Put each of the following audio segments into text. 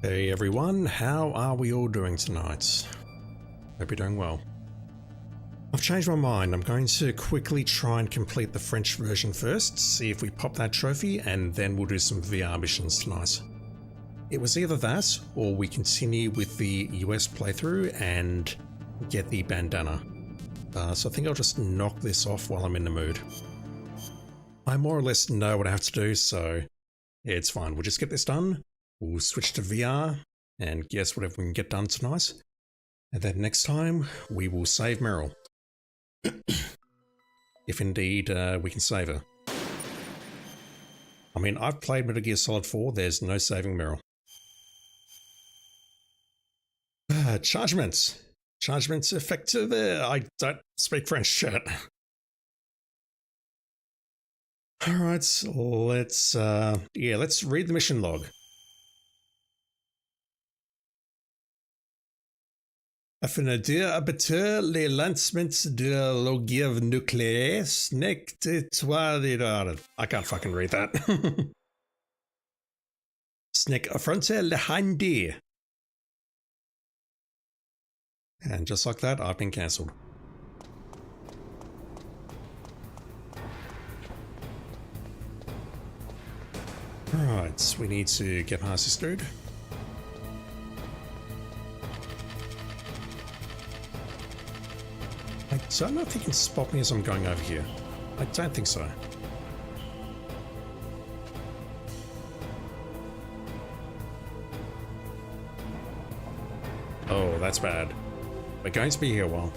Hey everyone, how are we all doing tonight? Hope you're doing well. I've changed my mind. I'm going to quickly try and complete the French version first, see if we pop that trophy, and then we'll do some VR missions tonight. It was either that, or we continue with the US playthrough and get the bandana. So I think I'll just knock this off while I'm in the mood. I more or less know what I have to do, so it's fine. We'll just get this done. We'll switch to VR and guess whatever we can get done tonight. And then next time, we will save Meryl. If indeed we can save her. I mean, I've played Metal Gear Solid 4, there's no saving Meryl. Chargements. Chargements effective. I don't speak French, chat. Alright, let's read the mission log. Afin d'abattre les lancements de l'ogive nucléaire, Snake d'étoile. I can't fucking read that. Snake affrontait le Hindi. And just like that, I've been cancelled. Right, we need to get past this dude. I don't know if he can spot me as I'm going over here. I don't think so. Oh, that's bad. We're going to be here a while.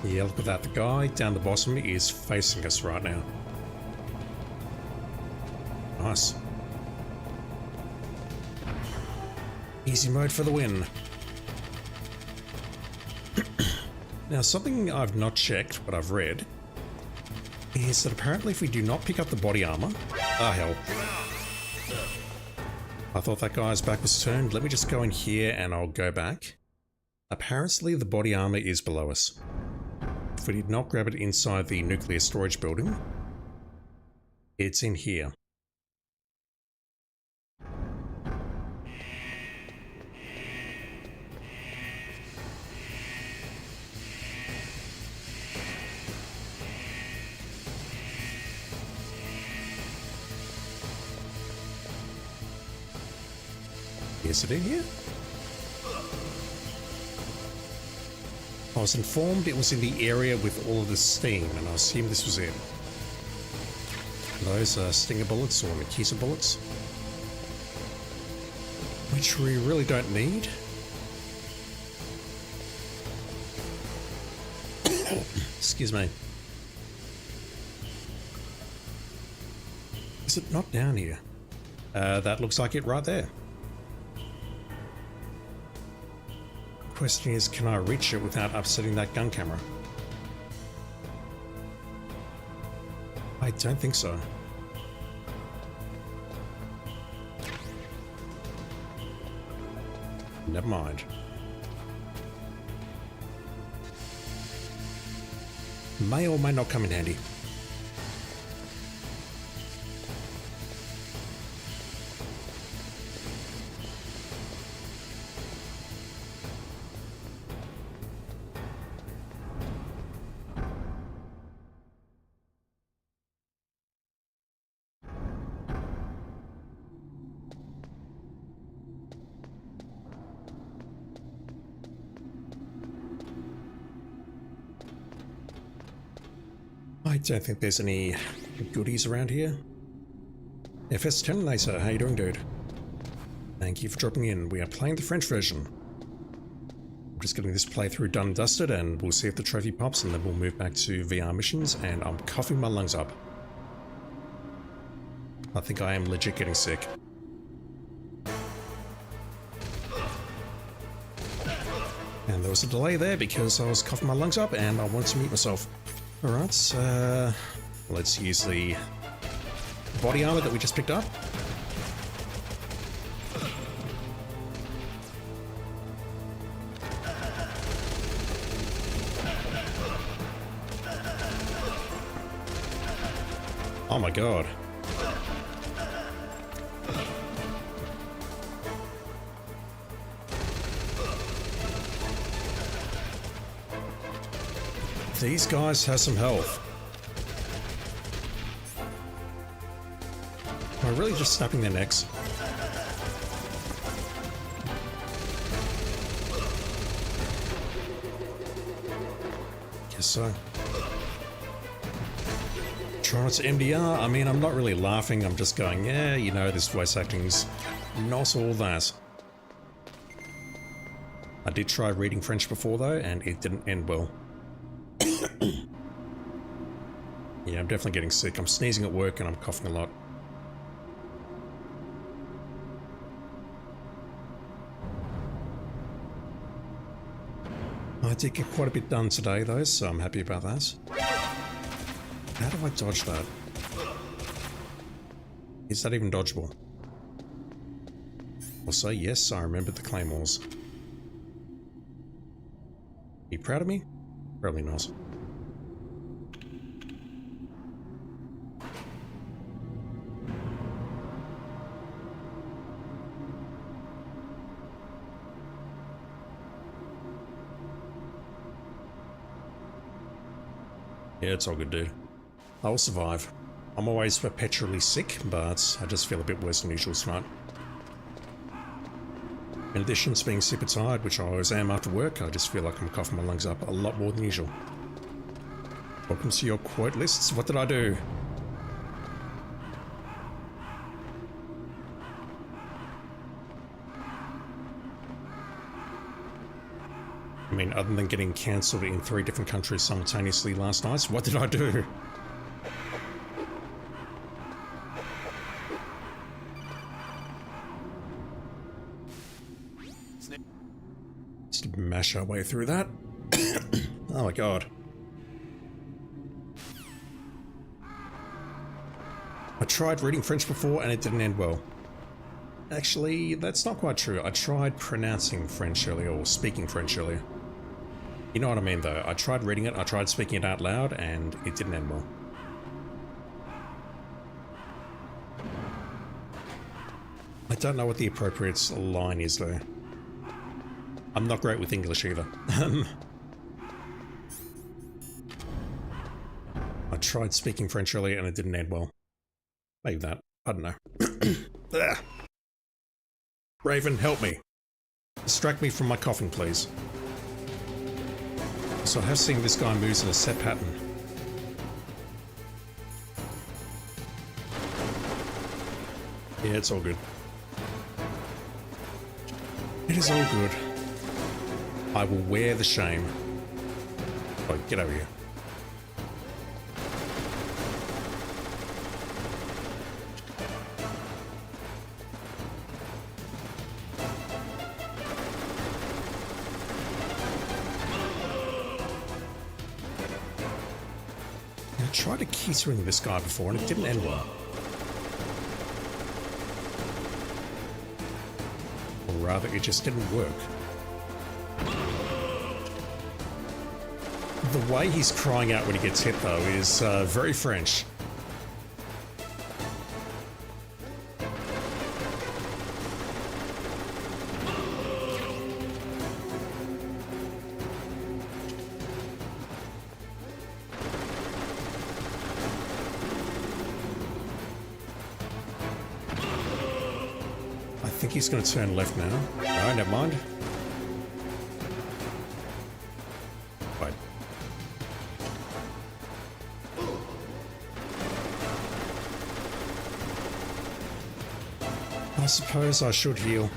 Yeah, look at that. The guy down the bottom is facing us right now. Nice. Easy mode for the win. Now, something I've not checked, but I've read, is that apparently if we do not pick up the body armor... Ah, hell. I thought that guy's back was turned. Let me just go in here and I'll go back. Apparently the body armor is below us. If we did not grab it inside the nuclear storage building, it's in here. Is it in here? I was informed it was in the area with all of the steam, and I assumed this was it. Those are Stinger bullets or Nikita bullets, which we really don't need. Excuse me. Is it not down here? That looks like it right there. Question is, can I reach it without upsetting that gun camera? I don't think so. Never mind. May or may not come in handy. I don't think there's any goodies around here. FS10 Laser, how you doing, dude? Thank you for dropping in. We are playing the French version. I'm just getting this playthrough done and dusted, and we'll see if the trophy pops, and then we'll move back to VR missions, and I'm coughing my lungs up. I think I am legit getting sick. And there was a delay there because I was coughing my lungs up and I wanted to mute myself. Alright, let's use the body armor that we just picked up. Oh my god. These guys have some health. Am I really just snapping their necks? Guess so. Try not to MDR. I mean, I'm not really laughing. I'm just going, yeah, you know, this voice acting's not all that. I did try reading French before though, and it didn't end well. Yeah, I'm definitely getting sick. I'm sneezing at work and I'm coughing a lot. I did get quite a bit done today though, so I'm happy about that. How do I dodge that? Is that even dodgeable? Also, yes, I remembered the claymores. Are you proud of me? Probably not. Yeah, it's all good, dude. I will survive. I'm always perpetually sick, but I just feel a bit worse than usual tonight. In addition to being super tired, which I always am after work, I just feel like I'm coughing my lungs up a lot more than usual. Welcome to your quote lists. What did I do? I mean, other than getting cancelled in 3 different countries simultaneously last night, what did I do? Just mash our way through that. Oh my god. I tried reading French before and it didn't end well. Actually, that's not quite true. I tried pronouncing French earlier, or speaking French earlier. You know what I mean though. I tried reading it, I tried speaking it out loud, and it didn't end well. I don't know what the appropriate line is though. I'm not great with English either. I tried speaking French earlier and it didn't end well. Maybe that. I don't know. Raven, help me. Distract me from my coughing, please. So I have seen this guy moves in a set pattern. Yeah, it's all good. It is all good. I will wear the shame. Oh, get over here. I tried to key-swing this guy before and it didn't end well. Or rather, it just didn't work. The way he's crying out when he gets hit, though, is very French. I think he's going to turn left now. No, never mind. Wait. I suppose I should heal.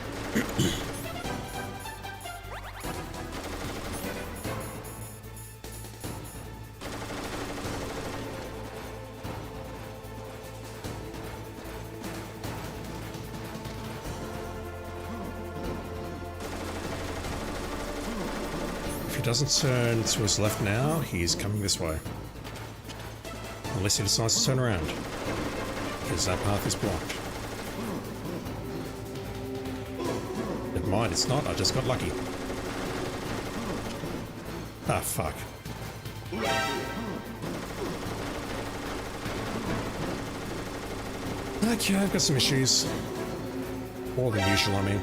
he doesn't turn to his left now, he's coming this way. Unless he decides to turn around. Because that path is blocked. Never mind, it's not. I just got lucky. Ah, fuck. Okay, I've got some issues. More than usual, I mean.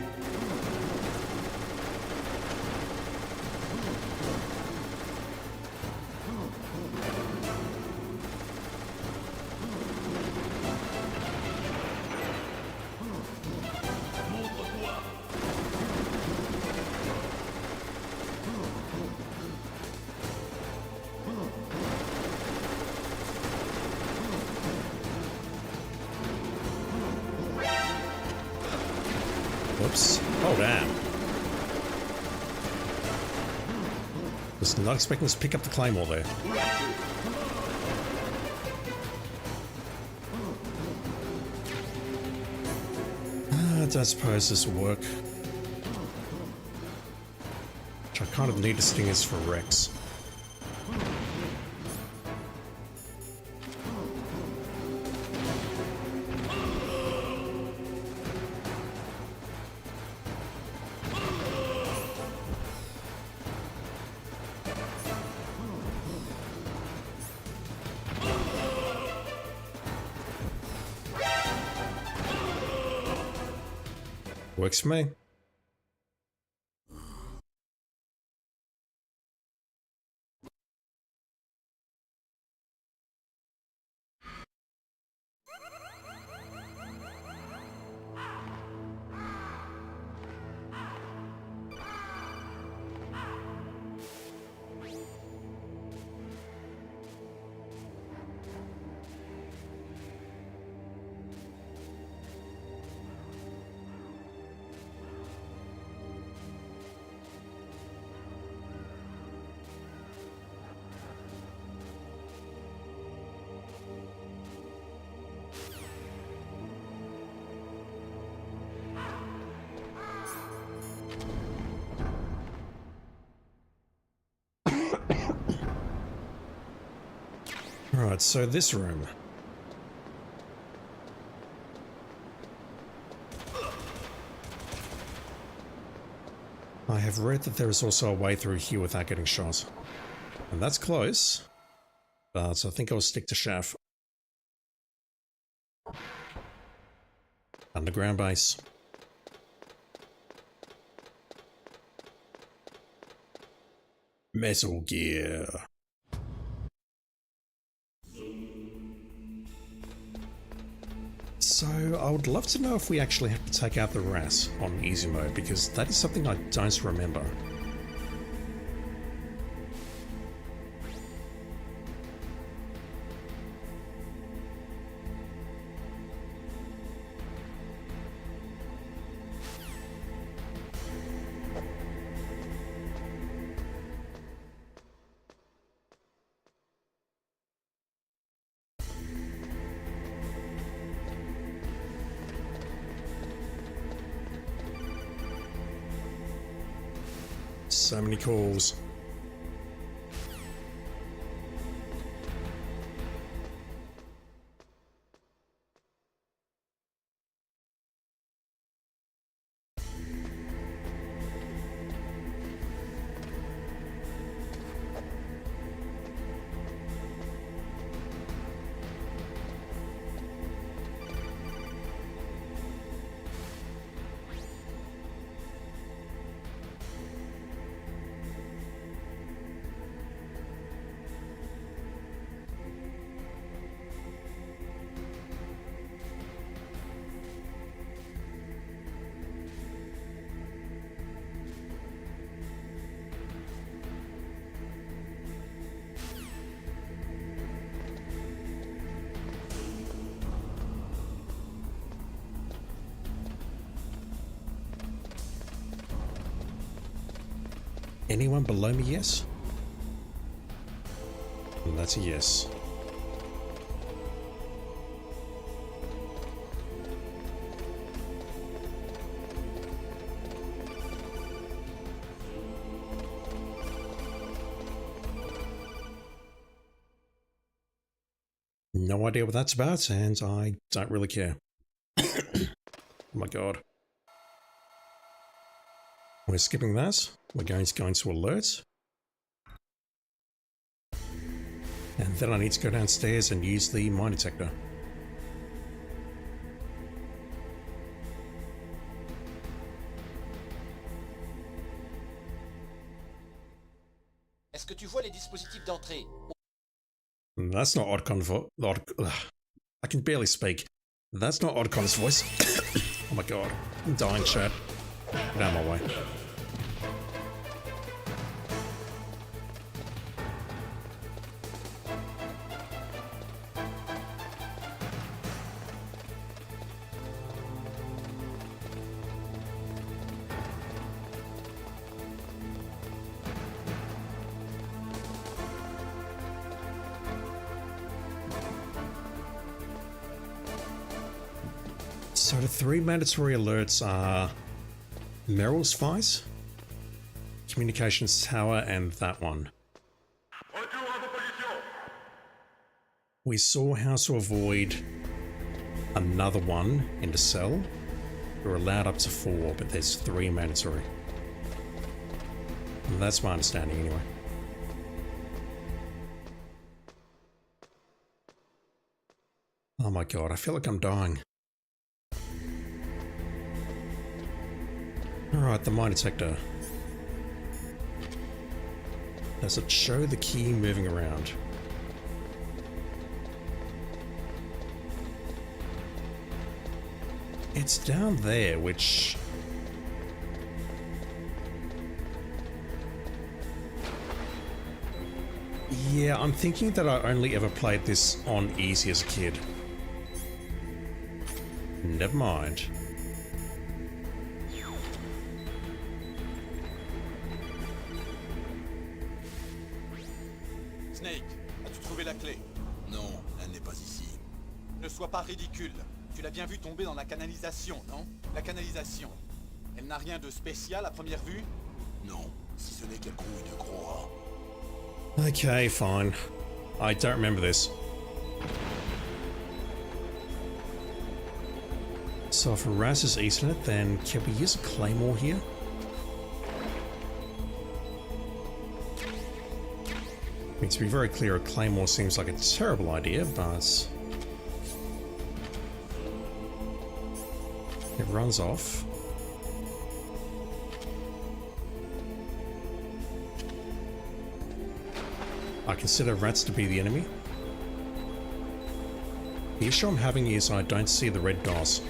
Whoops. Oh, damn. Was not expecting us to pick up the claymore there. I don't suppose this will work. Which I kind of need to sting is for Rex. Works for me. Alright, so this room. I have read that there is also a way through here without getting shot. And that's close. But I think I'll stick to Chaff. Underground base. Metal Gear. So, I would love to know if we actually have to take out the rat on easy mode, because that is something I don't remember. So many calls. Anyone below me, yes? And that's a yes. No idea what that's about, and I don't really care. Oh my god. We're skipping that. We're going to go into alert. And then I need to go downstairs and use the mine detector. Est-ce que tu vois les dispositifs d'entrée? That's not Oddcon's voice. I can barely speak. That's not Oddcon's voice. Oh my god. I'm dying, chat. Get out of my way. So the 3 mandatory alerts are Merrill's Fight, Communications Tower, and that one. We saw how to avoid another one in the cell. We're allowed up to 4, but there's 3 mandatory. That's my understanding anyway. Oh my god, I feel like I'm dying. Alright, the mine detector. Does it show the key moving around? It's down there, which... Yeah, I'm thinking that I only ever played this on easy as a kid. Never mind. Snake, as-tu trouvé la clé? Non, elle n'est pas ici. Ne sois pas ridicule. Tu l'as bien vu tomber dans la canalisation, non? La canalisation. Elle n'a rien de spécial à première vue? Non, si ce n'est qu'elle grouille de gros rats. Okay, fine. I don't remember this. So if Raz is eating it, then can we use a claymore here? I mean, to be very clear, a claymore seems like a terrible idea, but... it runs off. I consider rats to be the enemy. The issue I'm having is I don't see the red DOS.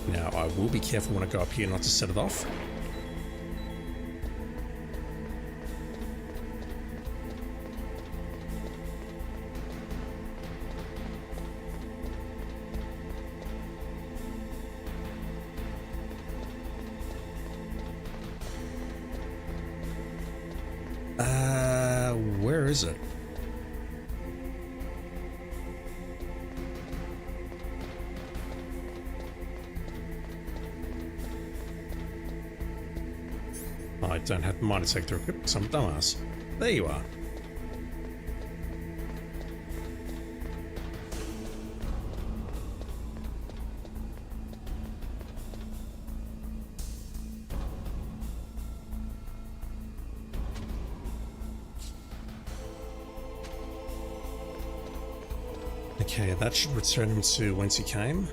Now, I will be careful when I go up here not to set it off. Where is it? I don't have the mine detector equipped because I'm a dumbass. There you are. Okay, that should return him to whence he came.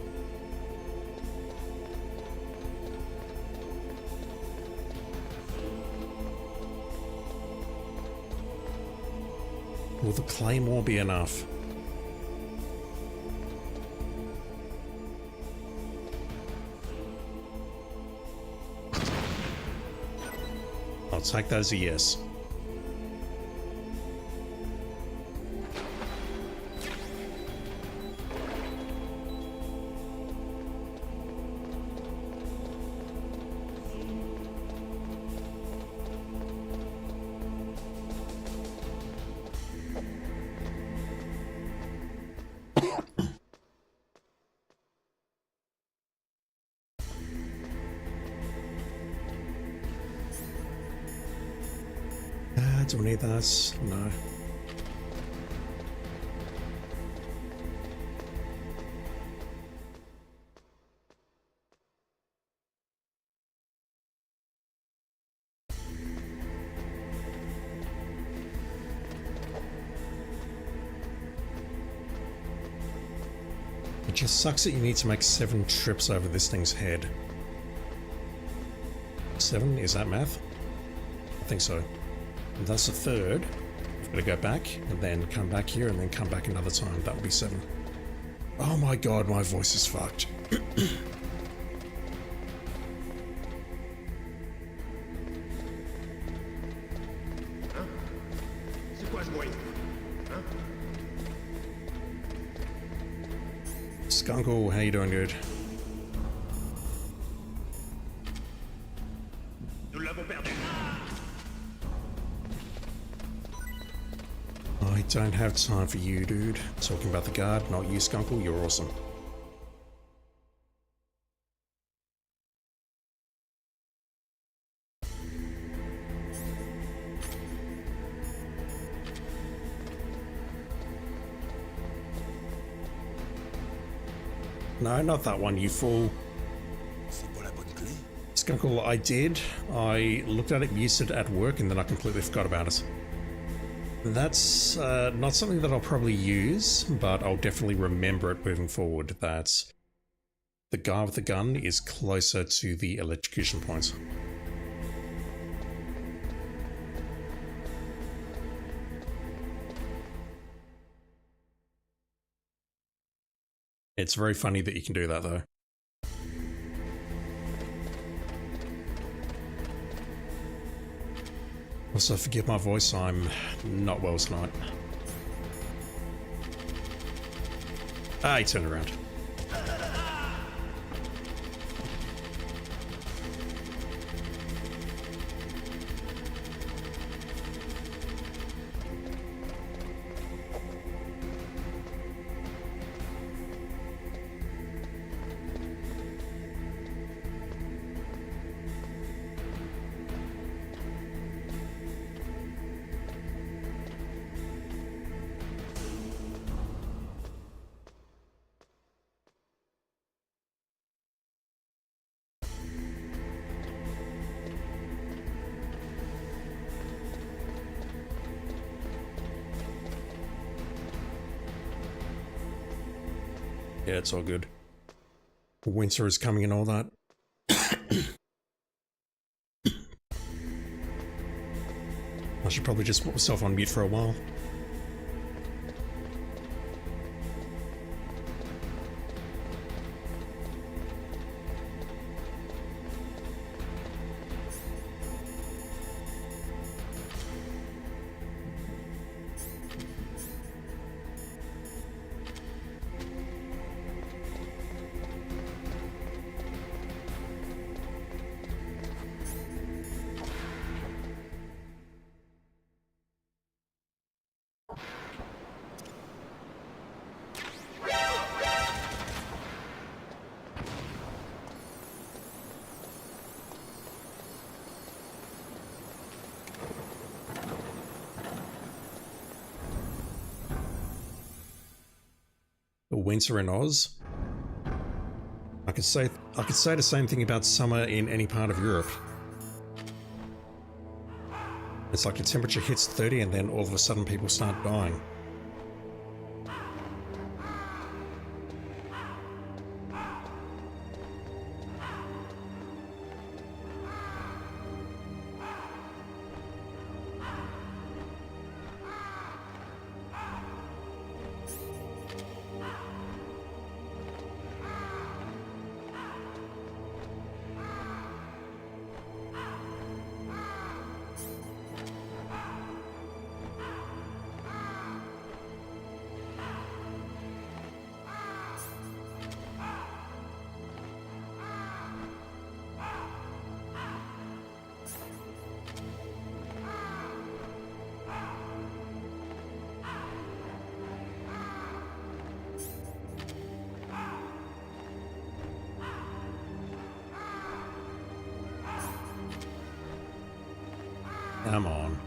Will the claymore be enough? I'll take that as a yes. Do we need that? No. It just sucks that you need to make 7 trips over this thing's head. 7? Is that math? I think so. And that's the third. We've got to go back and then come back here and then come back another time. That would be 7. Oh my god, my voice is fucked. Skunkle, how you doing, dude? I don't have time for you, dude. Talking about the guard, not you, Skunkle. You're awesome. No, not that one, you fool. C'est pas la bonne clé? Skunkle, I did. I looked at it, used it at work, and then I completely forgot about it. That's not something that I'll probably use, but I'll definitely remember it moving forward, that the guy with the gun is closer to the electrocution point. It's very funny that you can do that, though. Also, forgive my voice, I'm not well tonight. Ah, he turned around. Yeah, it's all good. Winter is coming and all that. I should probably just put myself on mute for a while. Winter in Oz. I could say the same thing about summer in any part of Europe. It's like the temperature hits 30 and then all of a sudden people start dying. Come on.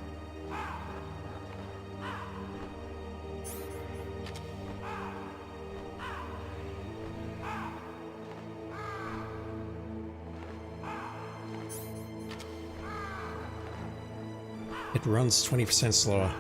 It runs 20% slower.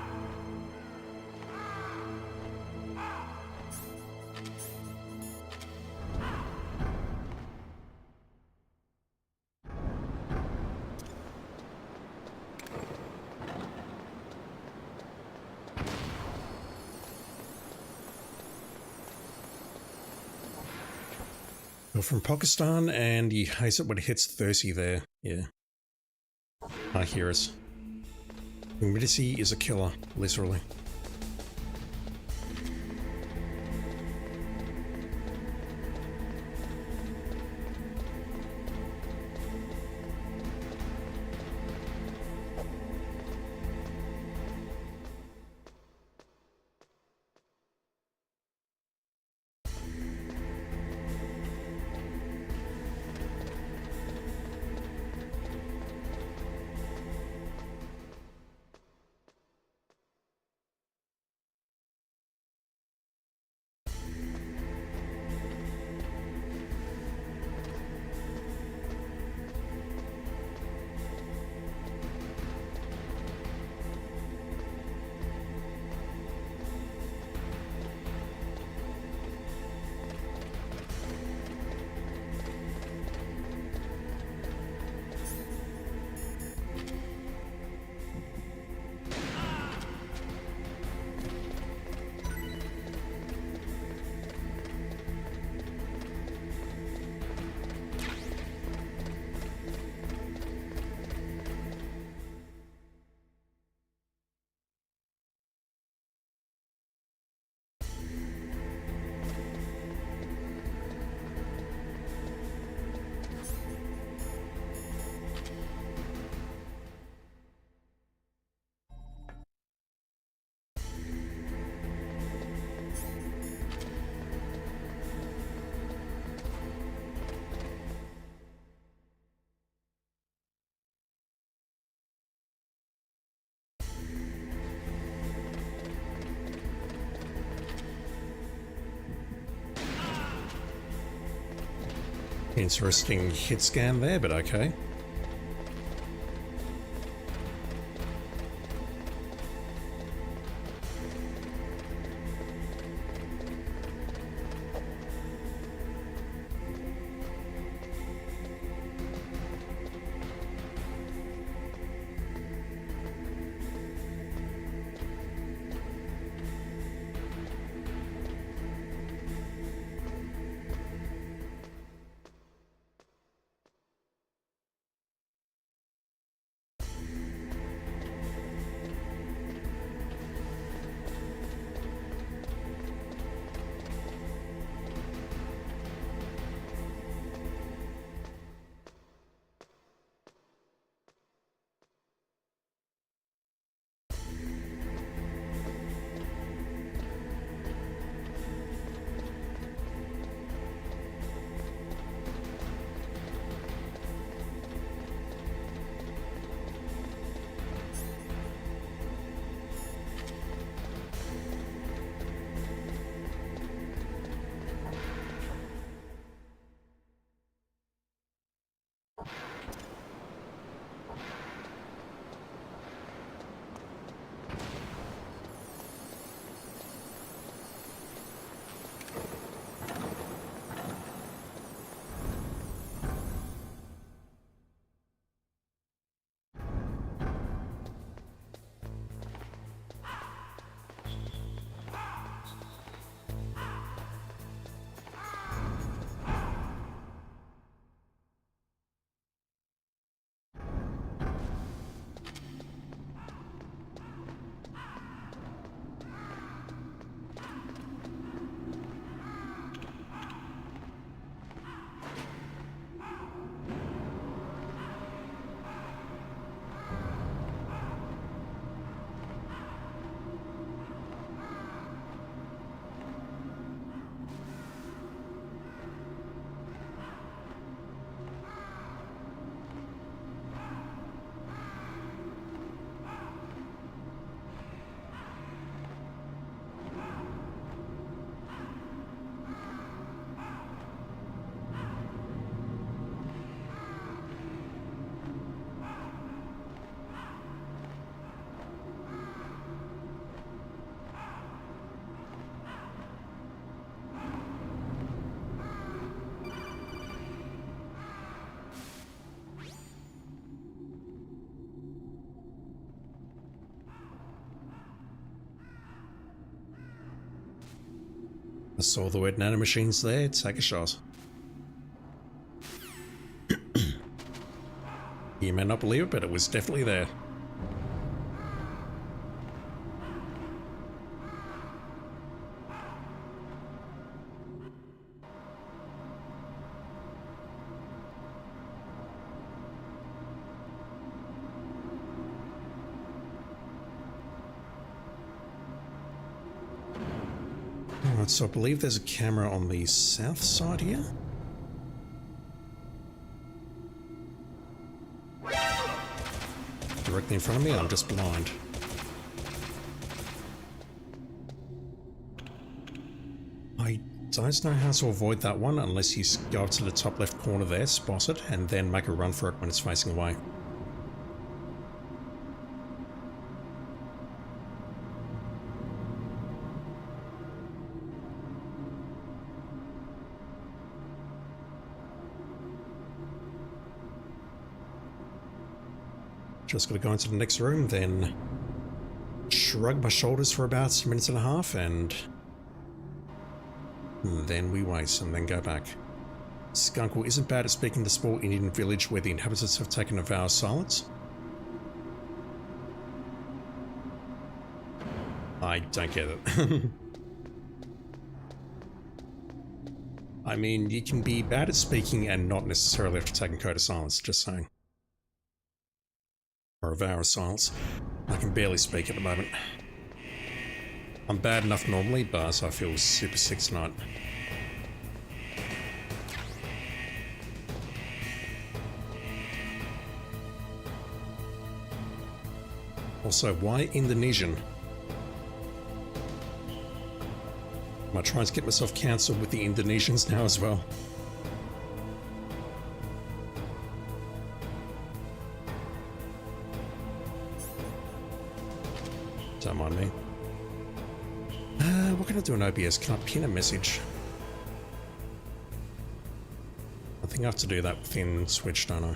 You're from Pakistan, and you hates it when it hits 30 there. Yeah. I hear us. Humidity is a killer, literally. Interesting hit scan there, but okay. saw the word nanomachines there, take a shot. You may not believe it, but it was definitely there. Alright, so I believe there's a camera on the south side here. Directly in front of me, I'm just blind. I don't know how to avoid that one unless you go up to the top left corner there, spot it, and then make a run for it when it's facing away. Just gotta go into the next room, then shrug my shoulders for about a minute and a half, and then we wait and then go back. Skunkle isn't bad at speaking the small Indian village where the inhabitants have taken a vow of silence. I don't get it. I mean, you can be bad at speaking and not necessarily have to take a code of silence, just saying. Or a vow of silence. I can barely speak at the moment. I'm bad enough normally, but I feel super sick tonight. Also, why Indonesian? Am I trying to get myself cancelled with the Indonesians now as well? Don't mind me. What can I do in OBS? Can I pin a message? I think I have to do that within Switch, don't I?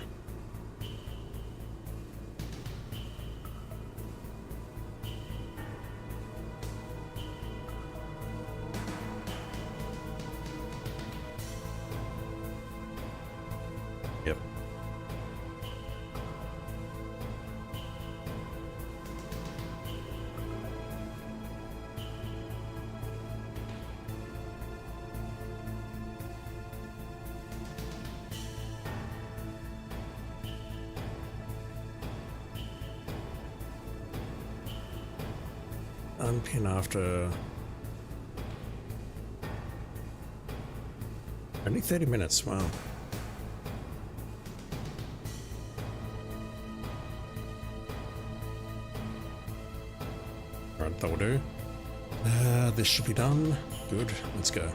Yep. Unpin after only 30 minutes, wow. Right, that will do. This should be done. Good, let's go.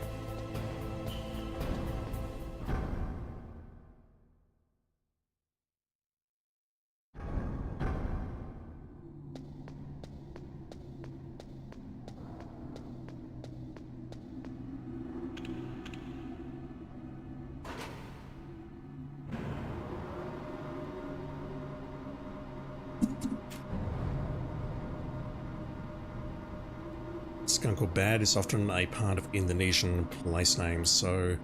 Skunkle Bad is often a part of Indonesian place names, so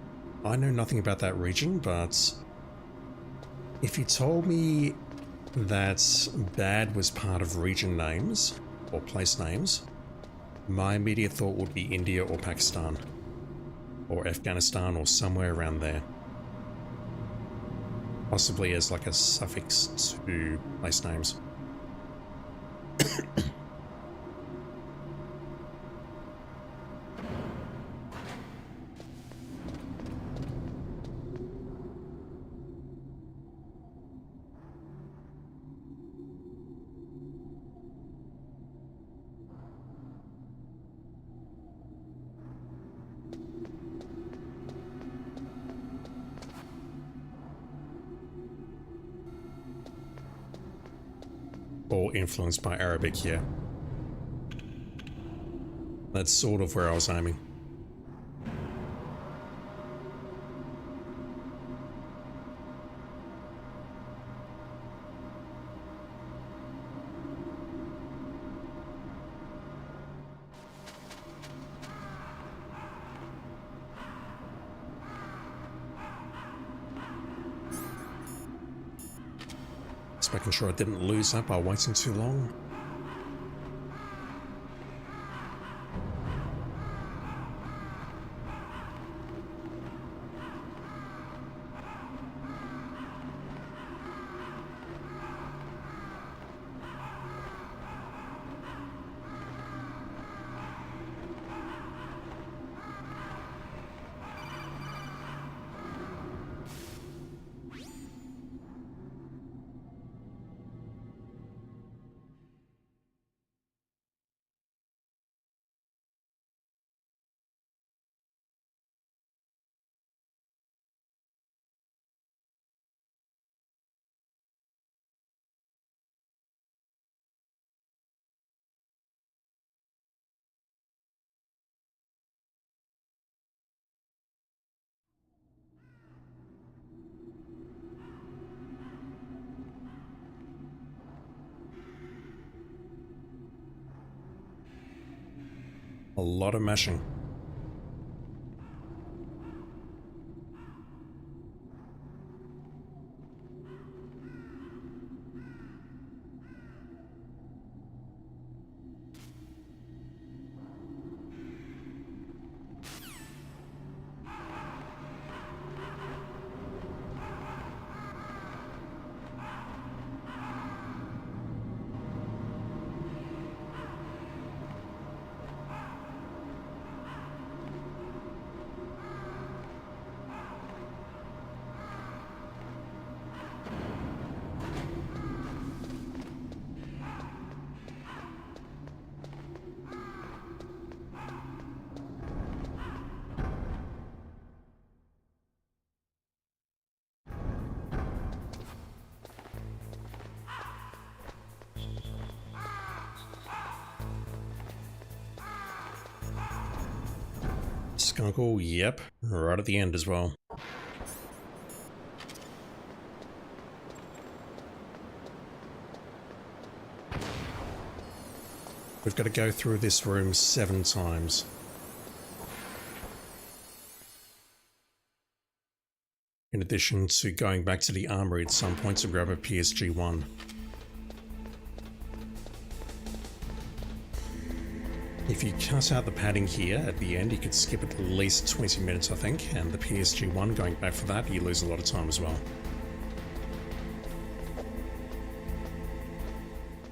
I know nothing about that region, but if you told me that Bad was part of region names, or place names, my immediate thought would be India or Pakistan, or Afghanistan, or somewhere around there. Possibly as like a suffix to place names. Or influenced by Arabic, yeah. That's sort of where I was aiming. Just making sure I didn't lose that by waiting too long. A lot of meshing. Skunkle, yep, right at the end as well. We've got to go through this room 7 times. In addition to going back to the armory at some point to grab a PSG-1. If you cut out the padding here at the end, you could skip at least 20 minutes, I think, and the PSG-1, going back for that, you lose a lot of time as well.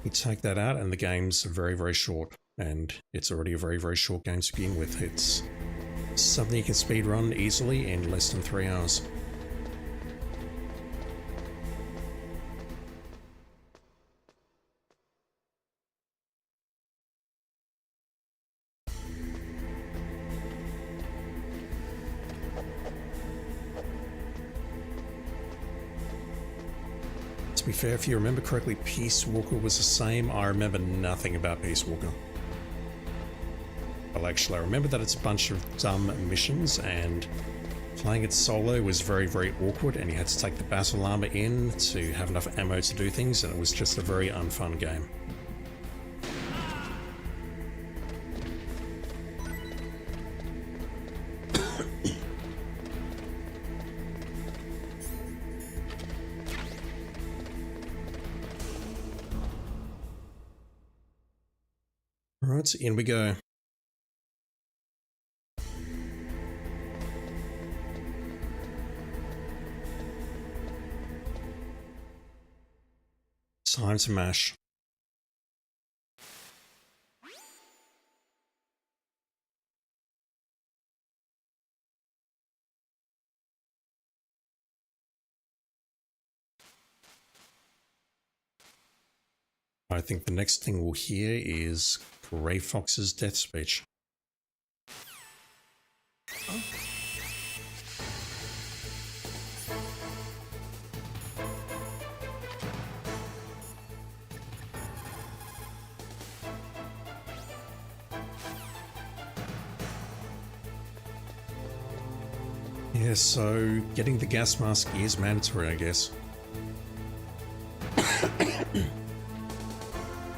You take that out and the game's very, very short, and it's already a very, very short game to begin with. It's something you can speedrun easily in less than 3 hours. To be fair, if you remember correctly, Peace Walker was the same. I remember nothing about Peace Walker. Well, actually, I remember that it's a bunch of dumb missions, and playing it solo was very, very awkward, and you had to take the battle armor in to have enough ammo to do things, and it was just a very unfun game. Alright, in we go. Time to mash. I think the next thing we'll hear is Grey Fox's death speech. Yeah, so getting the gas mask is mandatory, I guess.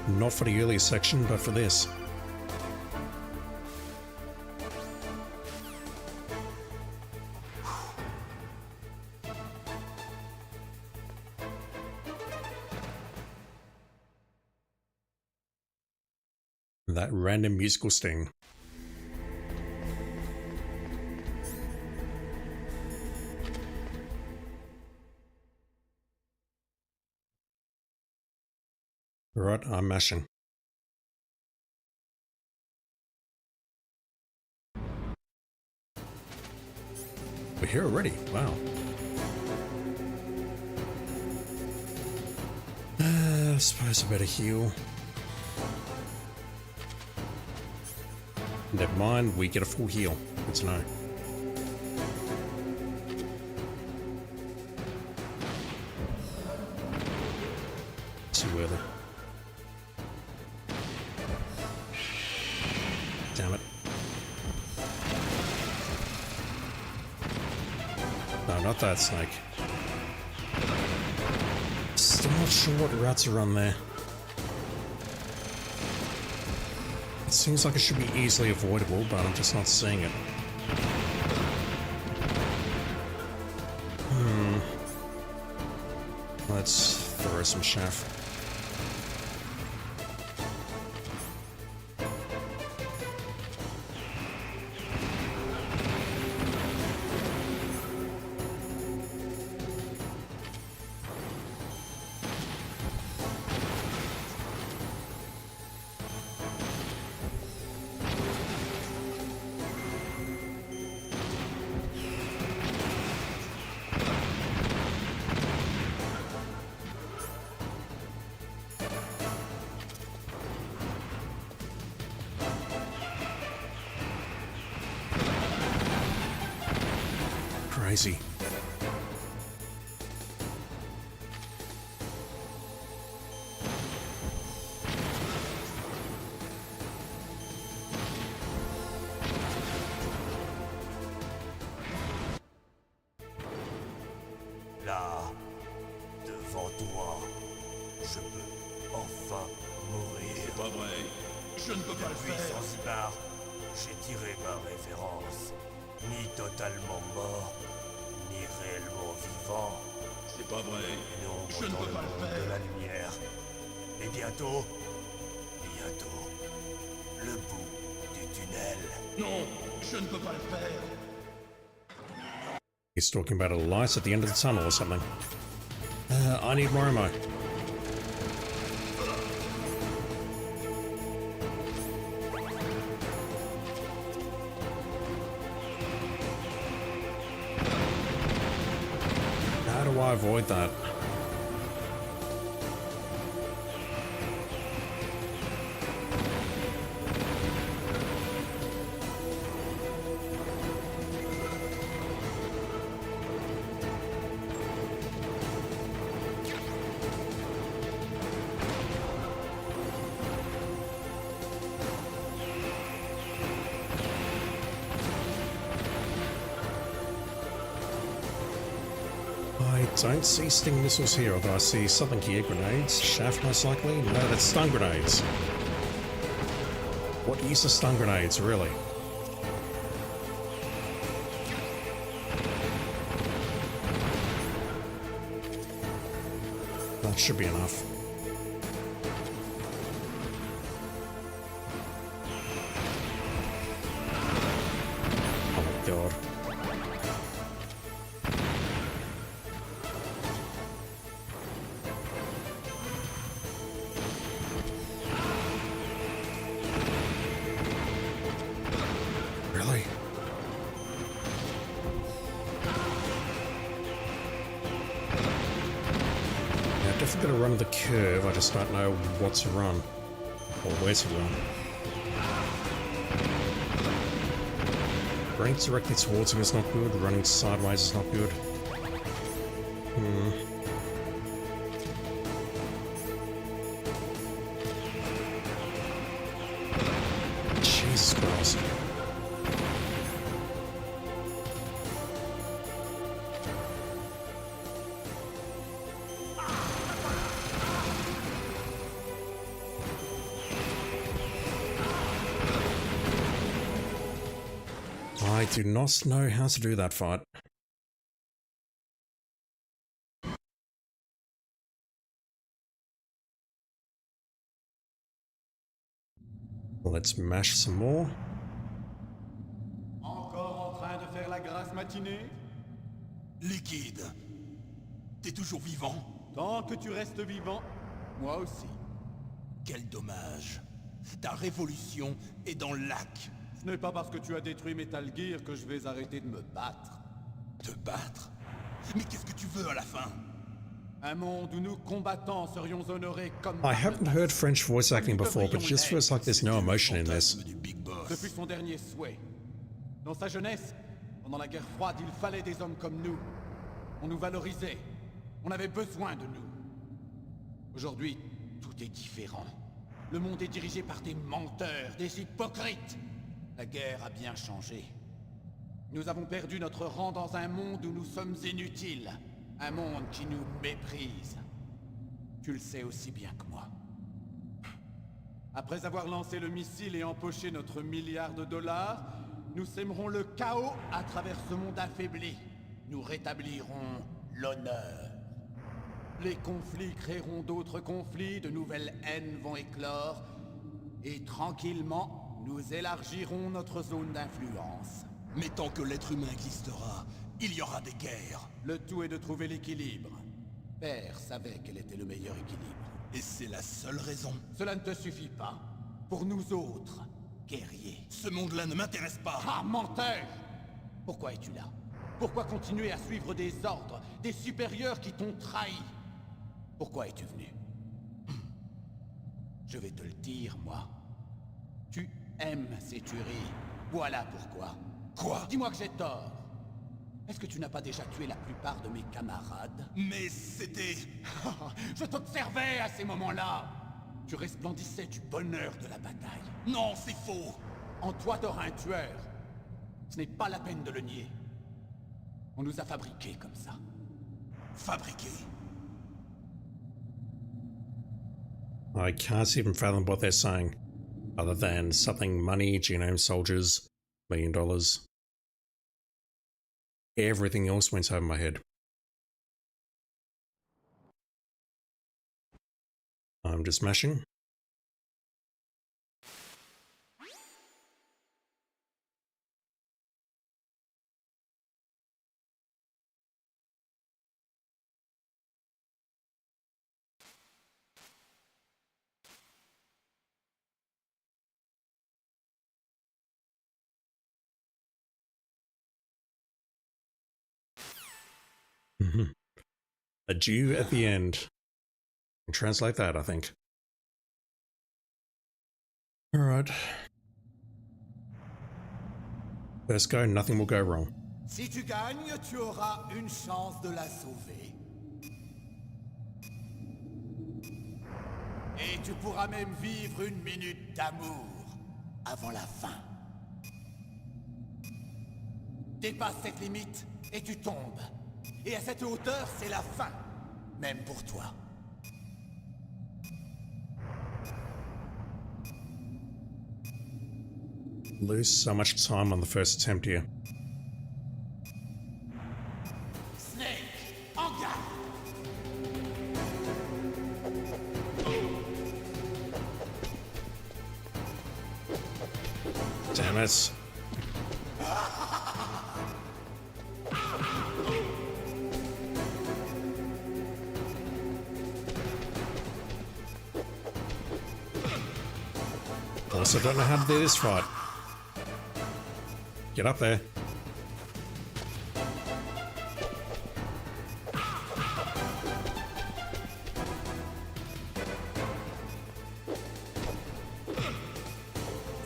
Not for the earlier section, but for this. And that random musical sting. Right, I'm mashing. We're here already. Wow. I suppose I better heal. Never mind, we get a full heal. Good to know. Too early. Damn it. No, not that snake. Still not sure what routes are on there. It seems like it should be easily avoidable, but I'm just not seeing it. Let's throw some chaff. Crazy. Là, devant toi, je peux enfin mourir. C'est pas vrai. Je ne peux pas le Depuis faire. Zanzibar, j'ai tiré ma révérence. Ni totalement mort, ni réellement vivant. C'est pas vrai. Une Je ne ombre dans peux le pas le monde faire. de la lumière. Et bientôt, le bout du tunnel. Non, je ne peux pas le faire. He's talking about a light at the end of the tunnel or something. I need more ammo. How do I avoid that? I don't see sting missiles here, although I see something here. Grenades? Shaft most likely? No, that's stun grenades. What use are stun grenades, really? That should be enough. Oh my god. Really? Yeah, definitely gonna run the curve, I just don't know what to run. Or where to run. Running directly towards him is not good, running sideways is not good. Jesus Christ. I do not know how to do that fight. Let's mash some more. Encore en train de faire la grasse matinée? Liquide. T'es toujours vivant? Tant que tu restes vivant, moi aussi. Quel dommage. Ta révolution est dans le lac. Ce n'est pas parce que tu as détruit Metal Gear que je vais arrêter de me battre. Te battre? Mais qu'est-ce que tu veux à la fin? Un monde où nous combattants serions honorés comme... I haven't heard French voice acting before, but it just feels like there's no emotion in this. Du Big Boss. Depuis son dernier souhait. Dans sa jeunesse, pendant la guerre froide, il fallait des hommes comme nous. On nous valorisait. On avait besoin de nous. Aujourd'hui, tout est différent. Le monde est dirigé par des menteurs, des hypocrites. La guerre a bien changé. Nous avons perdu notre rang dans un monde où nous sommes inutiles. Un monde qui nous méprise. Tu le sais aussi bien que moi. Après avoir lancé le missile et empoché notre milliard de dollars, nous sèmerons le chaos à travers ce monde affaibli. Nous rétablirons l'honneur. Les conflits créeront d'autres conflits, de nouvelles haines vont éclore, et tranquillement, nous élargirons notre zone d'influence. Mais tant que l'être humain existera, il y aura des guerres. Le tout est de trouver l'équilibre. Père savait quel était le meilleur équilibre. Et c'est la seule raison. Cela ne te suffit pas. Pour nous autres, guerriers. Ce monde-là ne m'intéresse pas. Ah, menteur! Pourquoi es-tu là? Pourquoi continuer à suivre des ordres, des supérieurs qui t'ont trahi? Pourquoi es-tu venu? Je vais te le dire, moi. Tu aimes ces tueries. Voilà pourquoi. Quoi? Dis-moi que j'ai tort. Est-ce que tu n'as pas déjà tué la plupart de mes camarades? Mais c'était... Je t'observais à ces moments-là. Tu resplendissais du bonheur de la bataille. Non, c'est faux. En toi, t'auras un tueur. Ce n'est pas la peine de le nier. On nous a fabriqués comme ça. Fabriqué. I can't even fathom what they're saying, other than something money, genome soldiers, $1 million. Everything else went over my head. I'm just mashing. A Jew at the end. Translate that, I think. Alright. First go, nothing will go wrong. Si tu gagnes, tu auras une chance de la sauver. Et tu pourras même vivre une minute d'amour avant la fin. Dépasse cette limite et tu tombes. Et à cette hauteur, c'est la fin, même pour toi. Lose so much time on the first attempt here. Snake, en garde! Damn it. Also don't know how to do this fight. Get up there.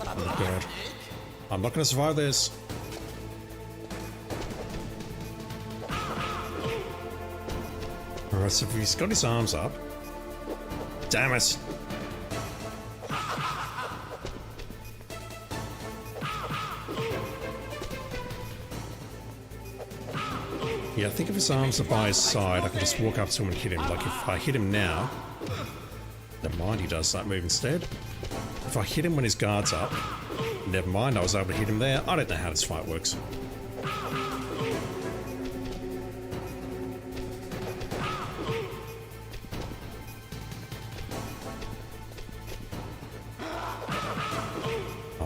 Oh god. I'm not gonna survive this. Alright, so if he's got his arms up. Damn it. Yeah, I think if his arms are by his side, I can just walk up to him and hit him. Like, if I hit him now... Never mind, he does that move instead. If I hit him when his guard's up... Never mind, I was able to hit him there. I don't know how this fight works.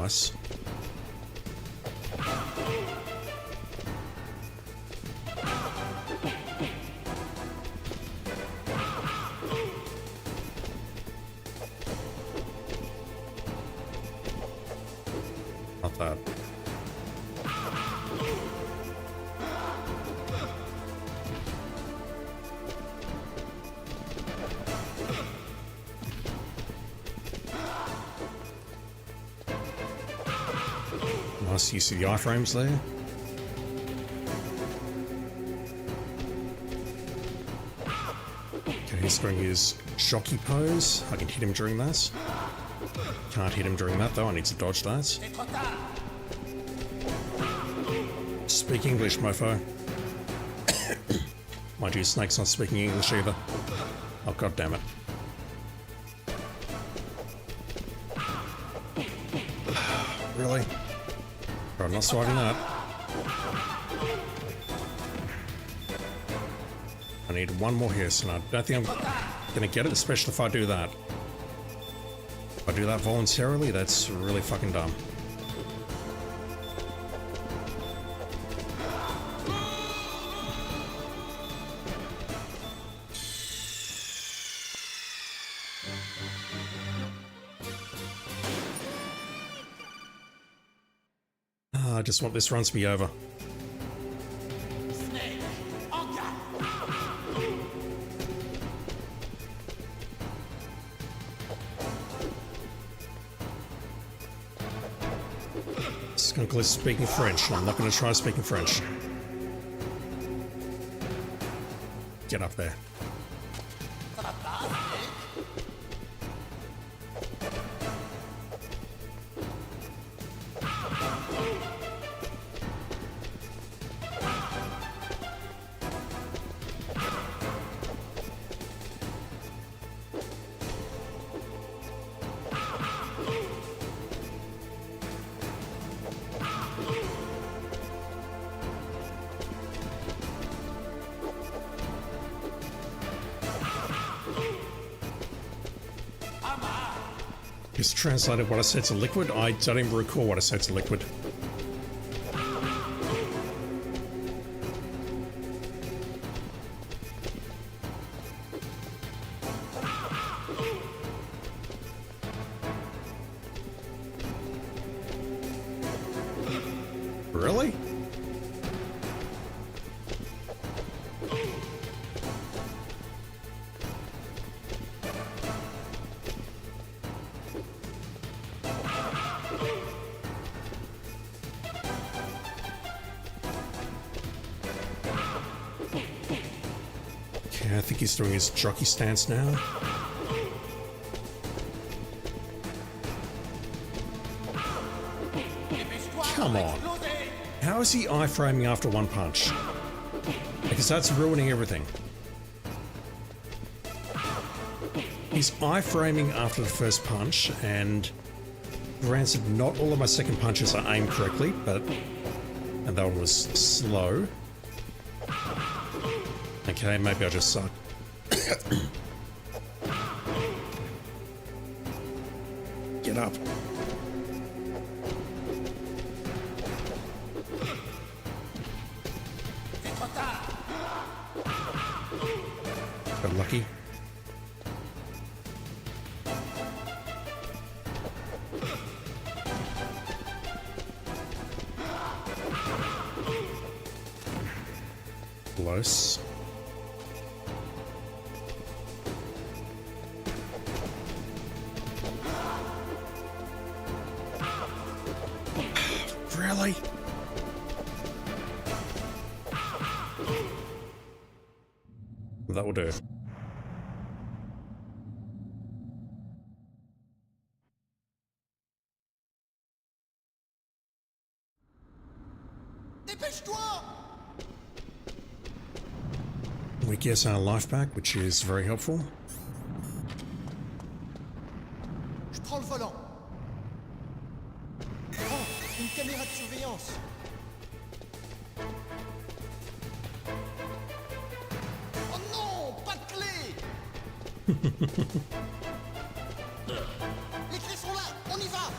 Nice. Not that. Nice use of the iframes there. Okay, he's doing his jockey pose. I can hit him during that. Can't hit him during that though, I need to dodge that. Speak English, mofo. Mind you, Snake's not speaking English either. Oh, god damn it. Really? I'm not swiping that. I need one more here, so I don't think I'm gonna get it, especially if I do that. If I do that voluntarily, that's really fucking dumb. I just want this run to be over. Snake, en garde. Skunkle is speaking French, and I'm not going to try speaking French. Get up there. Just translated what I said to Liquid. I don't even recall what I said to Liquid. Really? Okay, I think he's doing his jockey stance now. Come on. How is he iframing after one punch? Because that's ruining everything. He's iframing after the first punch, and granted, not all of my second punches are aimed correctly, but and that one was slow. Okay, maybe I just suck. Get up. Got lucky. Close. Really? That will do. Dépêche-toi! We get our life back, which is very helpful. Je prends le volant. Oh, une caméra de surveillance. Oh non, pas de clé. Les clés sont là, on y va.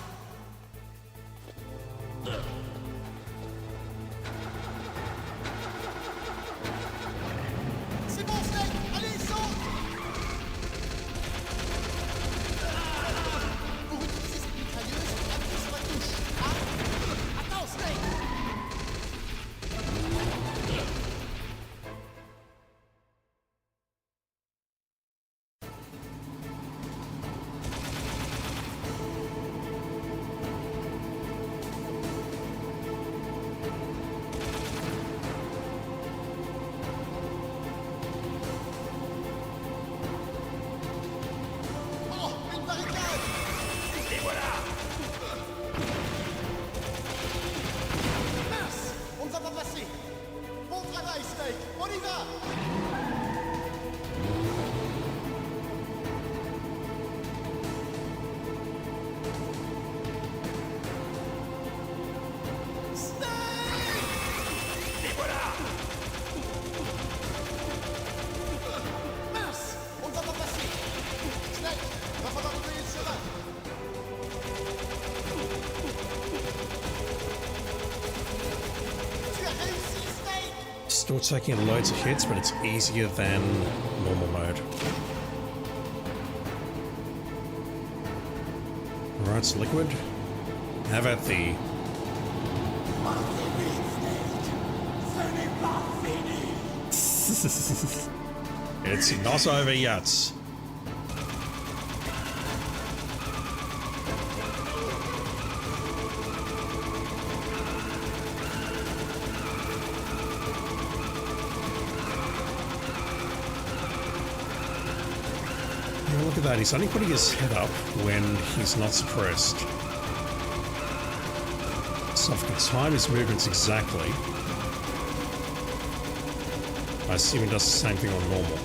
Still taking loads of hits, but it's easier than normal mode. Alright, it's liquid. Have at thee. It's not over yet. Yeah, look at that. He's only putting his head up when he's not suppressed. So if I can time his movements exactly, I assume he does the same thing on normal.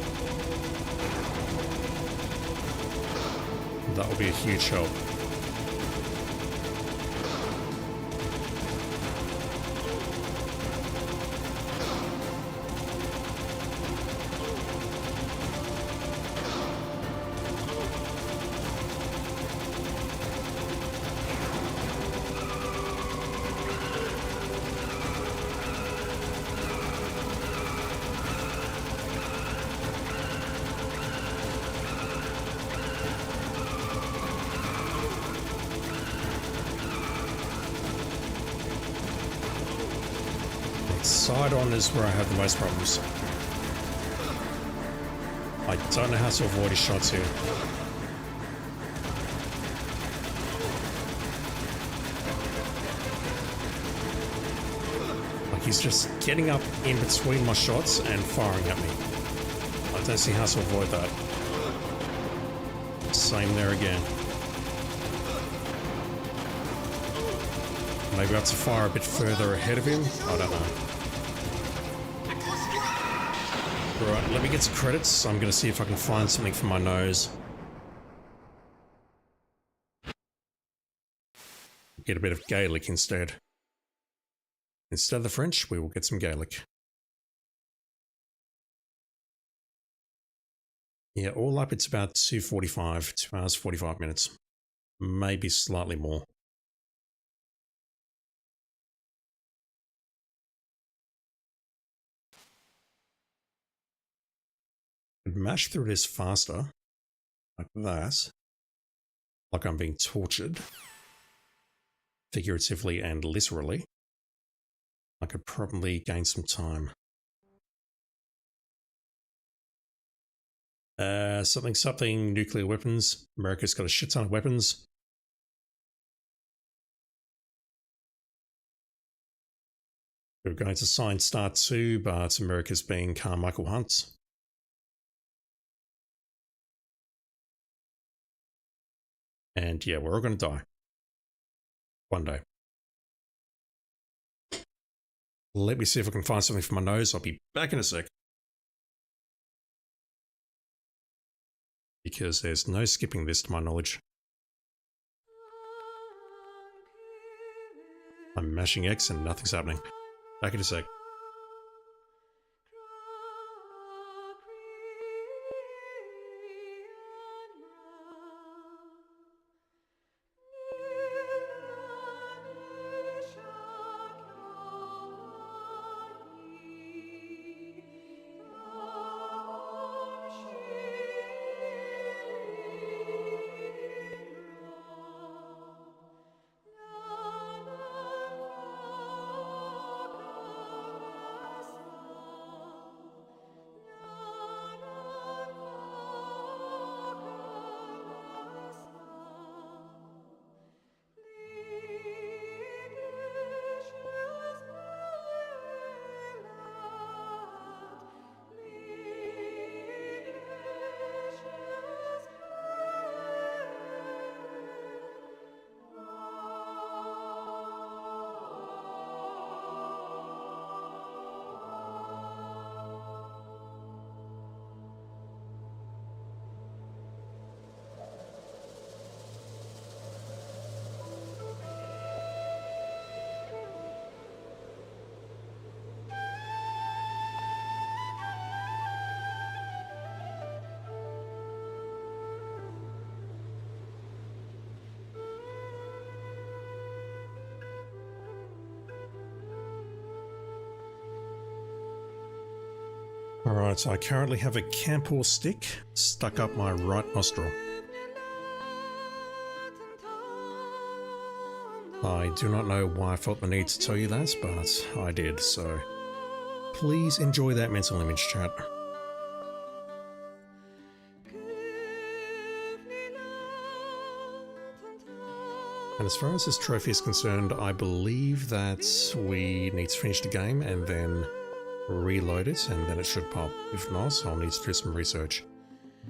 That will be a huge help. Side on is where I have the most problems. I don't know how to avoid his shots here. Like he's just getting up in between my shots and firing at me. I don't see how to avoid that. Same there again. Maybe I have to fire a bit further ahead of him? I don't know. Right, let me get some credits. I'm going to see if I can find something for my nose. Get a bit of Gaelic instead. Instead of the French, we will get some Gaelic. Yeah, all up it's about 2:45, 2 hours 45 minutes. Maybe slightly more. Mash through this faster, like that, like I'm being tortured, figuratively and literally. I could probably gain some time. Something, nuclear weapons. America's got a shit ton of weapons. We're going to sign Start 2, but America's being Carmichael Hunt. And yeah, we're all going to die. One day. Let me see if I can find something for my nose. I'll be back in a sec. Because there's no skipping this to my knowledge. I'm mashing X and nothing's happening. Back in a sec. Alright, so I currently have a Campor stick stuck up my right nostril. I do not know why I felt the need to tell you that, but I did, so please enjoy that mental image, chat. And as far as this trophy is concerned, I believe that we need to finish the game and then reload it, and then it should pop. If not, I'll need to do some research.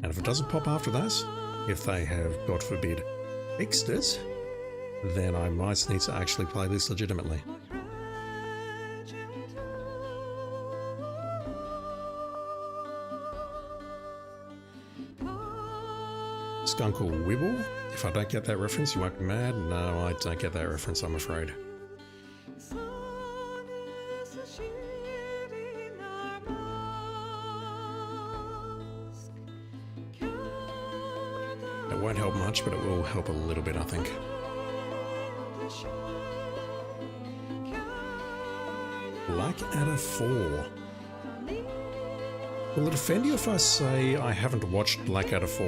And if it doesn't pop after that, if they have, God forbid, fixed it, then I might need to actually play this legitimately. Skunkle Wibble? If I don't get that reference, you won't be mad? No, I don't get that reference, I'm afraid. It won't help much, but it will help a little bit, I think. Blackadder 4. Will it offend you if I say I haven't watched Blackadder 4?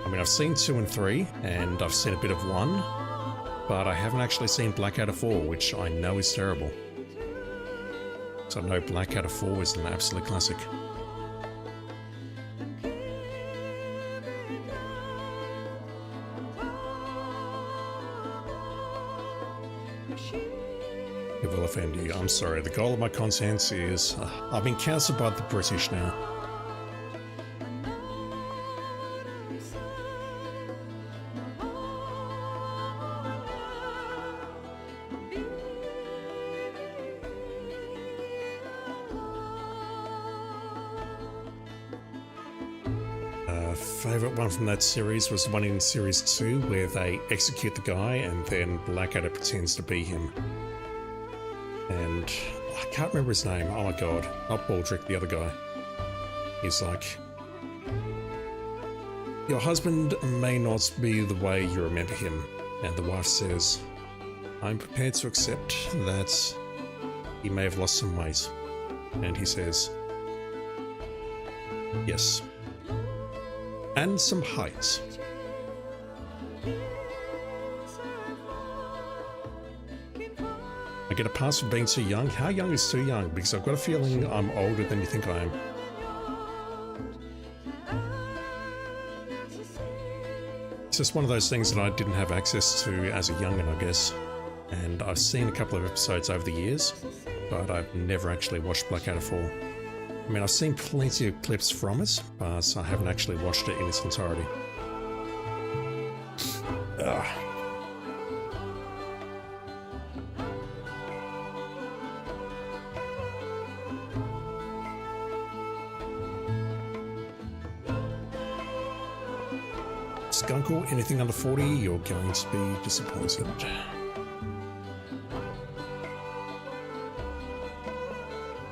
I mean, I've seen 2 and 3, and I've seen a bit of 1, but I haven't actually seen Blackadder 4, which I know is terrible. So I know Blackadder 4 is an absolute classic. It will offend you. I'm sorry. The goal of my content is... I've been cancelled by the British now. Favourite one from that series was the one in Series 2 where they execute the guy and then Blackadder pretends to be him. And I can't remember his name. Oh my god. Not Baldrick, the other guy. He's like... Your husband may not be the way you remember him. And the wife says, I'm prepared to accept that he may have lost some weight. And he says, yes. And some height. I get a pass for being too young. How young is too young? Because I've got a feeling I'm older than you think I am. It's just one of those things that I didn't have access to as a youngin', I guess. And I've seen a couple of episodes over the years, but I've never actually watched Blackadder 4. I mean, I've seen plenty of clips from it, but I haven't actually watched it in its entirety. Ugh. Skunkle, anything under 40, you're going to be disappointed.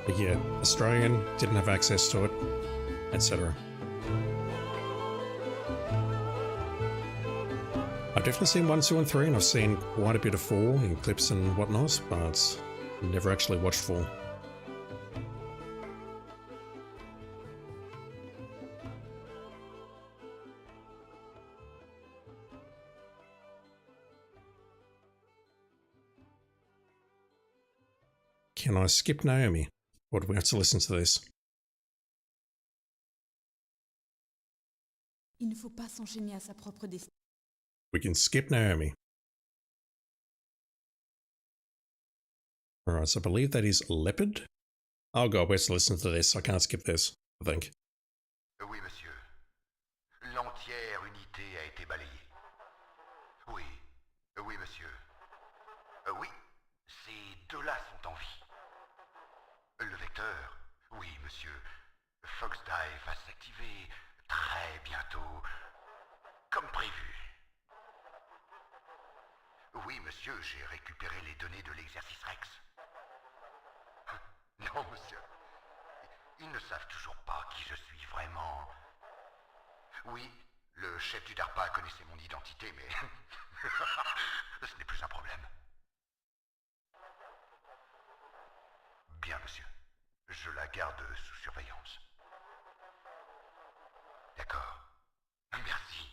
But yeah, Australian, didn't have access to it, etc. I've definitely seen 1, 2 and 3, and I've seen quite a bit of 4 in clips and whatnot, but never actually watched 4. Can I skip Naomi? Or do we have to listen to this? Il ne faut pas s'enchaîner à sa propre destinée. We can skip Naomi. Alright, so I believe that is Leopard. Oh god, we have to listen to this. I can't skip this, I think. Oui, monsieur. L'entière unité a été balayée. Oui, oui, monsieur. Oui, ces deux-là sont en vie. Le vecteur, oui, monsieur. Fox Dive va s'activer très bientôt, comme prévu. Oui, monsieur, j'ai récupéré les données de l'exercice Rex. Non, monsieur. Ils ne savent toujours pas qui je suis vraiment. Oui, le chef du DARPA connaissait mon identité, mais ce n'est plus un problème. Bien, monsieur. je la garde sous surveillance. D'accord. Merci.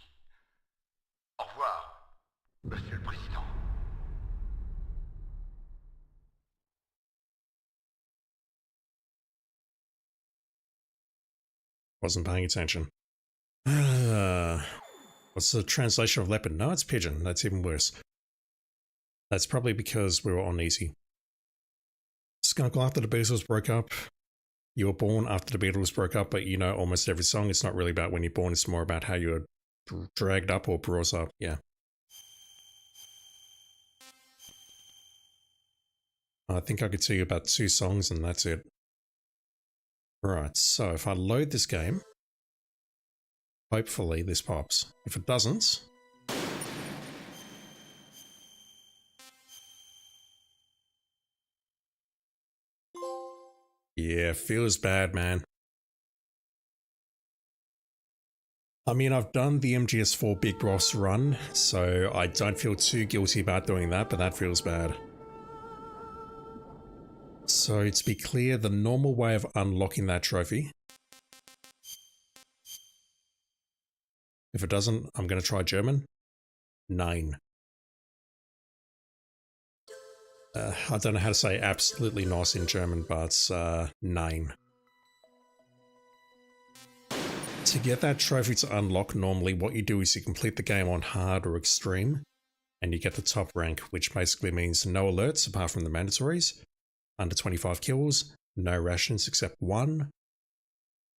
Au revoir, Monsieur le Président. Wasn't paying attention. What's the translation of leopard? No, it's pigeon. That's even worse. That's probably because we were on easy. Skunkle after the Beatles broke up. You were born after the Beatles broke up, but you know almost every song. It's not really about when you're born, it's more about how you're dragged up or brought up. Yeah. I think I could tell you about 2 songs and that's it. Right, so if I load this game, hopefully this pops. If it doesn't, yeah, feels bad, man. I mean, I've done the MGS4 Big Boss run, so I don't feel too guilty about doing that, but that feels bad. So to be clear, the normal way of unlocking that trophy, if it doesn't, I'm going to try German. 9. I don't know how to say absolutely not in German, but 9. To get that trophy to unlock, normally what you do is you complete the game on hard or extreme, and you get the top rank, which basically means no alerts apart from the mandatories, under 25 kills, no rations except 1,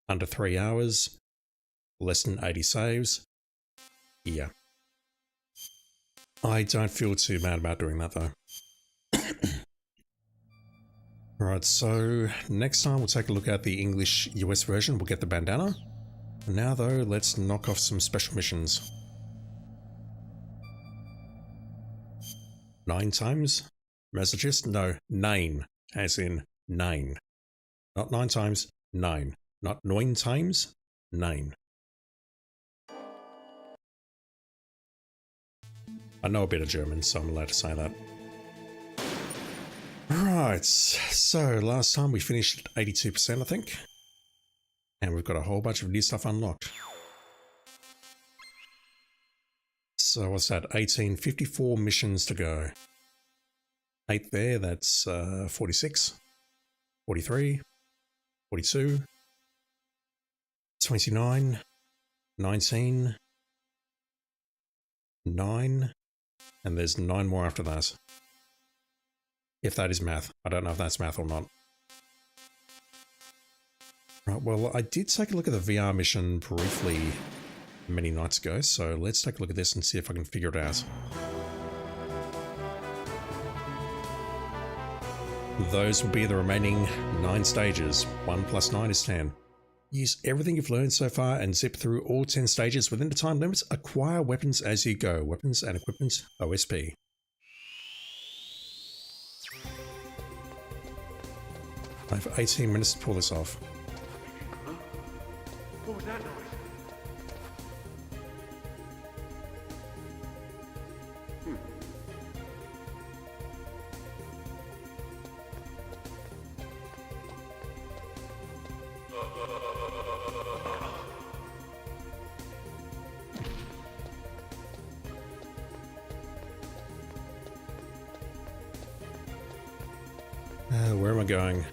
under 3 hours, less than 80 saves. Yeah. I don't feel too bad about doing that though. Alright, so next time we'll take a look at the English US version, we'll get the bandana. Now though, let's knock off some special missions. 9 times? Messages? No, 9. As in 9. Not 9 times, 9. Not 9 times, 9. I know a bit of German, so I'm allowed to say that. Right, so last time we finished at 82%, I think. And we've got a whole bunch of new stuff unlocked. So what's that? 18, 54 missions to go. 8 there, that's 46, 43, 42, 29, 19, 9, and there's 9 more after that. If that is math. I don't know if that's math or not. Right, well, I did take a look at the VR mission briefly many nights ago, so let's take a look at this and see if I can figure it out. Those will be the remaining 9 stages. 1 plus 9 is 10. Use everything you've learned so far and zip through all 10 stages within the time limits. Acquire weapons as you go. Weapons and equipment OSP. I have 18 minutes to pull this off. What was that noise? Where am I going?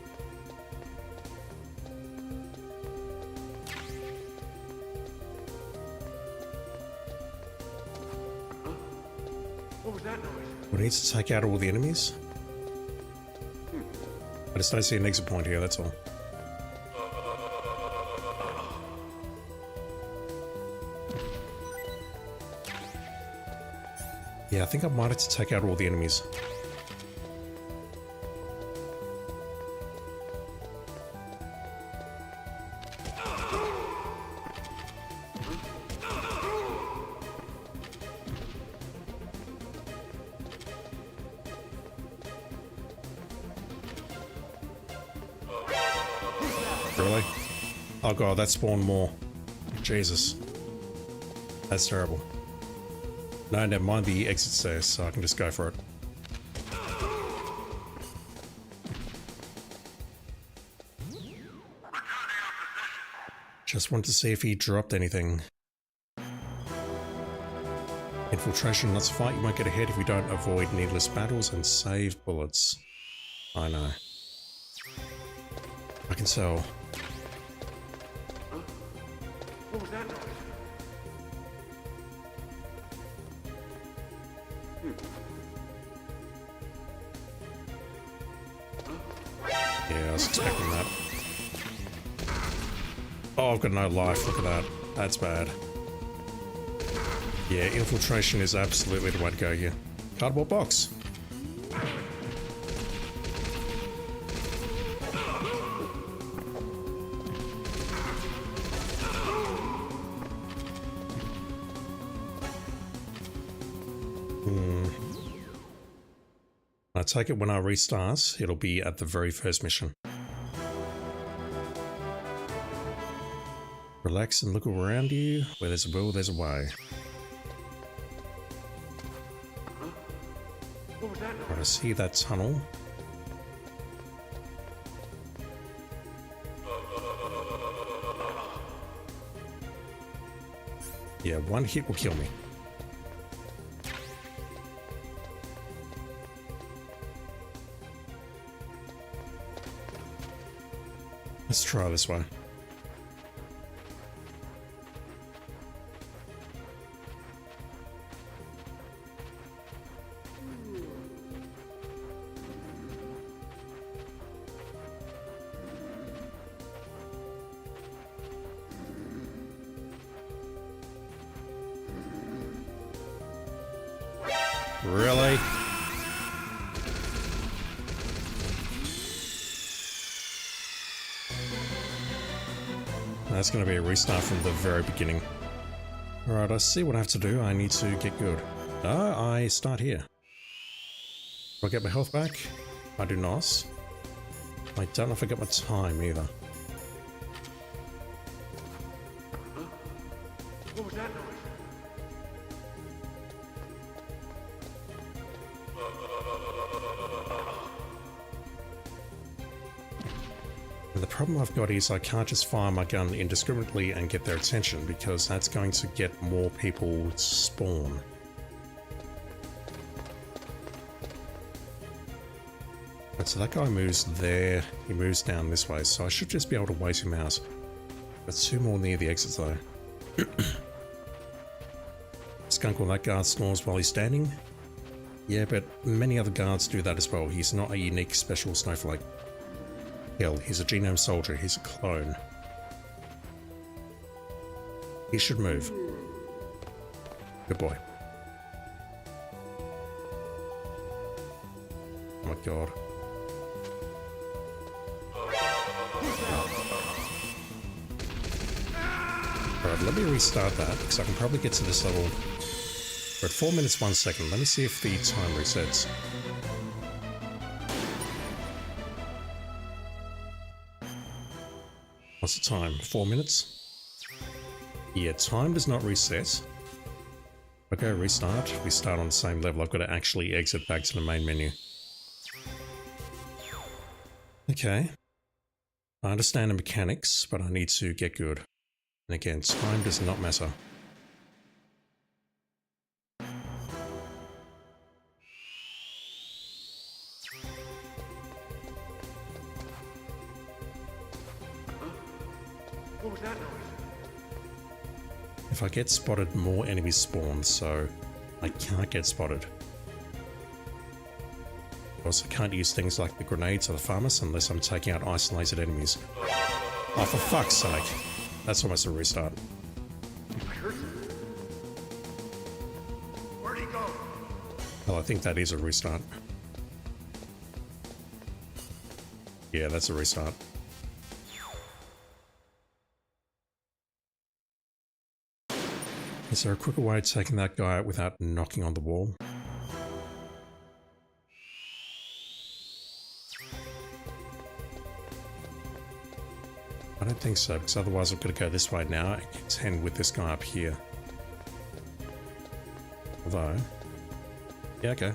What was that noise? We need to take out all the enemies. I just don't see an exit point here, that's all. Yeah, I think I might have to take out all the enemies. Really? Oh god, that spawned more. Jesus. That's terrible. No, never mind, the exit's there, so I can just go for it. Just want to see if he dropped anything. Infiltration, not to fight. You won't get ahead if you don't avoid needless battles and save bullets. I know. I can tell. What was that noise? Yeah, I was expecting that. Oh, I've got no life. Look at that. That's bad. Yeah, infiltration is absolutely the way to go here. Cardboard box. I take it when I restart, it'll be at the very first mission. Relax and look around you. Where there's a will, there's a way. What was that noise? Right, I see that tunnel. Yeah, one hit will kill me. Let's try this one. Really? That's going to be a restart from the very beginning. Alright, I see what I have to do. I need to get good. I start here. Do I get my health back? I do not. I don't know if I get my time either. What was that noise? The problem I've got is I can't just fire my gun indiscriminately and get their attention, because that's going to get more people to spawn. Right, so that guy moves there, he moves down this way, so I should just be able to wait him out. But two more near the exit though. Skunk on that guard snores while he's standing. Yeah, but many other guards do that as well. He's not a unique special snowflake. Hell, he's a genome soldier, he's a clone. He should move. Good boy. Oh my god. Alright, let me restart that, because I can probably get to this level. We're at 4 minutes 1 second. Let me see if the time resets. What's the time? 4 minutes? Yeah, time does not reset. Okay, restart. We start on the same level. I've got to actually exit back to the main menu. Okay. I understand the mechanics, but I need to get good. And again, time does not matter. What was that noise? If I get spotted, more enemies spawn, so I can't get spotted. Of course, I can't use things like the grenades or the farmers unless I'm taking out isolated enemies. Oh, for fuck's sake. That's almost a restart. I heard something. Where'd he go? Well, I think that is a restart. Yeah, that's a restart. Is there a quicker way of taking that guy out without knocking on the wall? I don't think so, because otherwise I've got to go this way now and contend with this guy up here. Although... yeah, okay.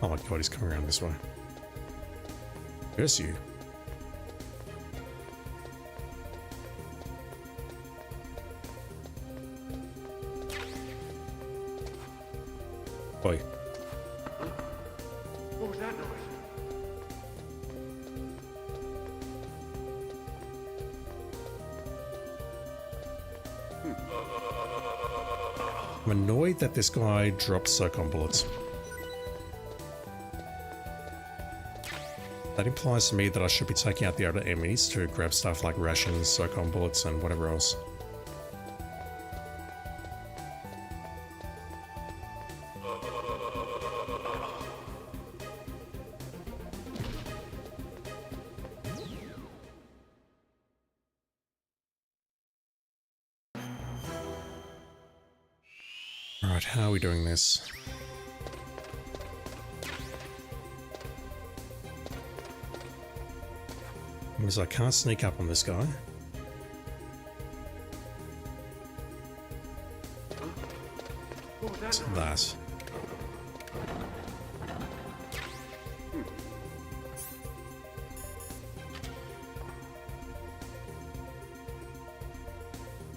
Oh my god, he's coming around this way. Curse you. Boy. What was that noise? I'm annoyed that this guy dropped SOCOM bullets. That implies to me that I should be taking out the other enemies to grab stuff like rations, SOCOM bullets, and whatever else. Alright, how are we doing this? Because I can't sneak up on this guy. What was that So noise? that.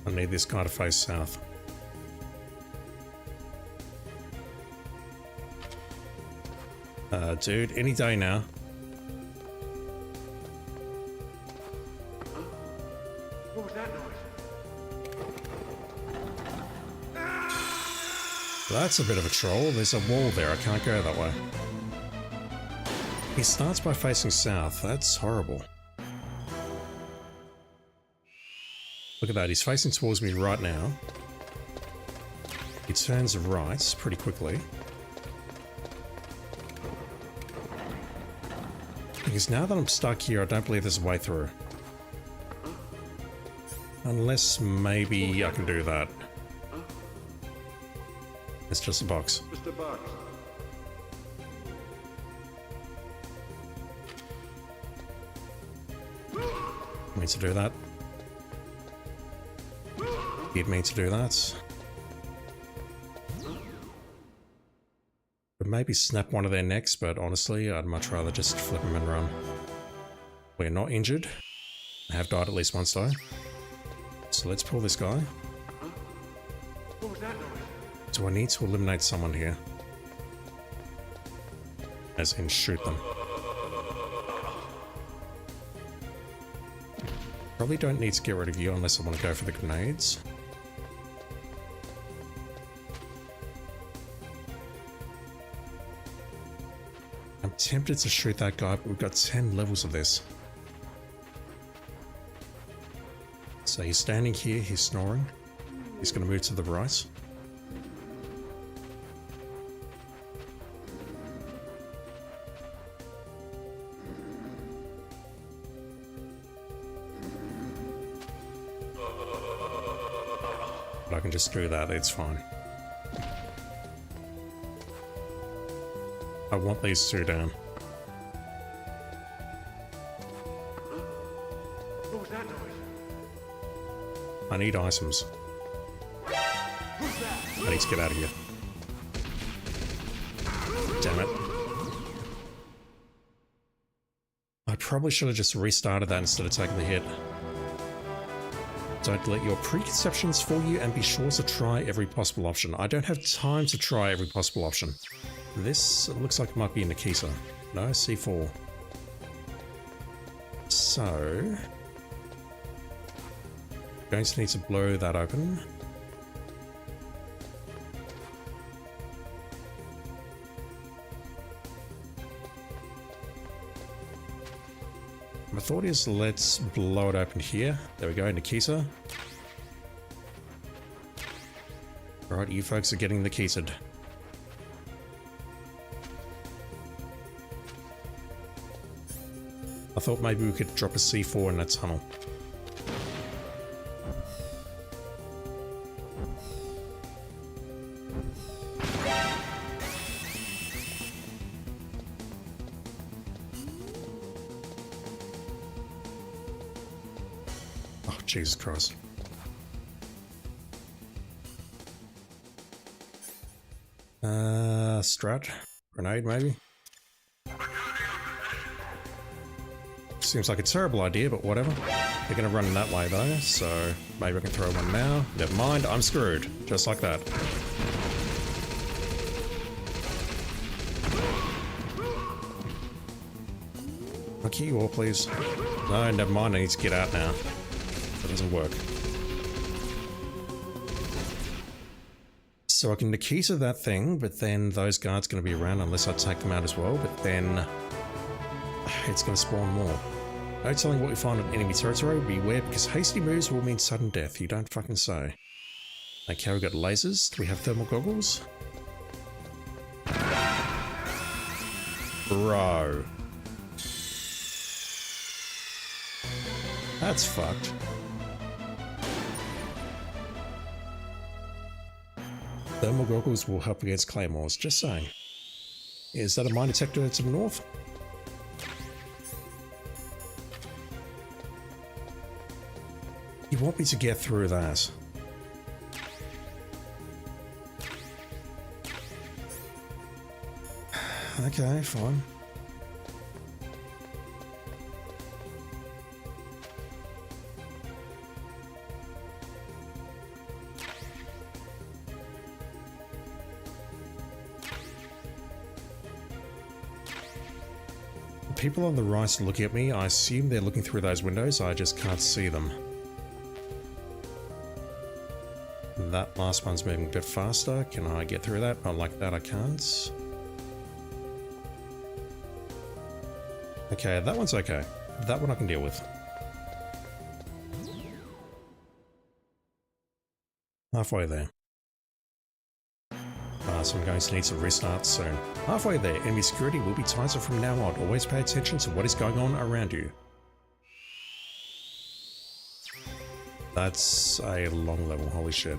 I need this guy to face south. Dude, any day now. What was that noise? That's a bit of a troll. There's a wall there. I can't go that way. He starts by facing south. That's horrible. Look at that. He's facing towards me right now. He turns right pretty quickly. Because now that I'm stuck here, I don't believe there's a way through. Unless maybe I can do that. It's just a box. Mr. Box. Mean to do that. Did mean to do that. Would maybe snap one of their necks, but honestly, I'd much rather just flip them and run. We're not injured. I have died at least once though. So let's pull this guy. What was that noise? Do I need to eliminate someone here? As in shoot them. Probably don't need to get rid of you unless I want to go for the grenades. I'm tempted to shoot that guy, but we've got 10 levels of this. So he's standing here, he's snoring. He's going to move to the right. But I can just do that, it's fine. I want these two down. What was that noise? I need items. I need to get out of here. Damn it. I probably should have just restarted that instead of taking the hit. Don't let your preconceptions fool you and be sure to try every possible option. I don't have time to try every possible option. This looks like it might be in Nikisa. No, C4. So... going to need to blow that open. My thought is let's blow it open here. There we go, Nikisa. Alright, you folks are getting Nikisa'd. I thought maybe we could drop a C4 in that tunnel. Oh, Jesus Christ. Strat? Grenade, maybe? seems like a terrible idea, but whatever. They're gonna run that way though, so maybe I can throw one now. Never mind, I'm screwed. Just like that. Okay, you all, please. No, never mind, I need to get out now. That doesn't work. So I can Nikita that thing, but then those guards are going to be around unless I take them out as well, but then it's going to spawn more. No telling what we find on enemy territory. Beware, because hasty moves will mean sudden death. You don't fucking say. Okay, we've got lasers. Do we have thermal goggles? Bro. That's fucked. Thermal goggles will help against claymores, just saying. Is that a mine detector to the north? You want me to get through that? Okay, fine. People on the right looking at me, I assume they're looking through those windows, I just can't see them. That last one's moving a bit faster. Can I get through that? Not like that, I can't. Okay, that one's okay. That one I can deal with. Halfway there. So I'm going to need to restart soon. Halfway there, enemy security will be tighter from now on. Always pay attention to what is going on around you. That's a long level, holy shit.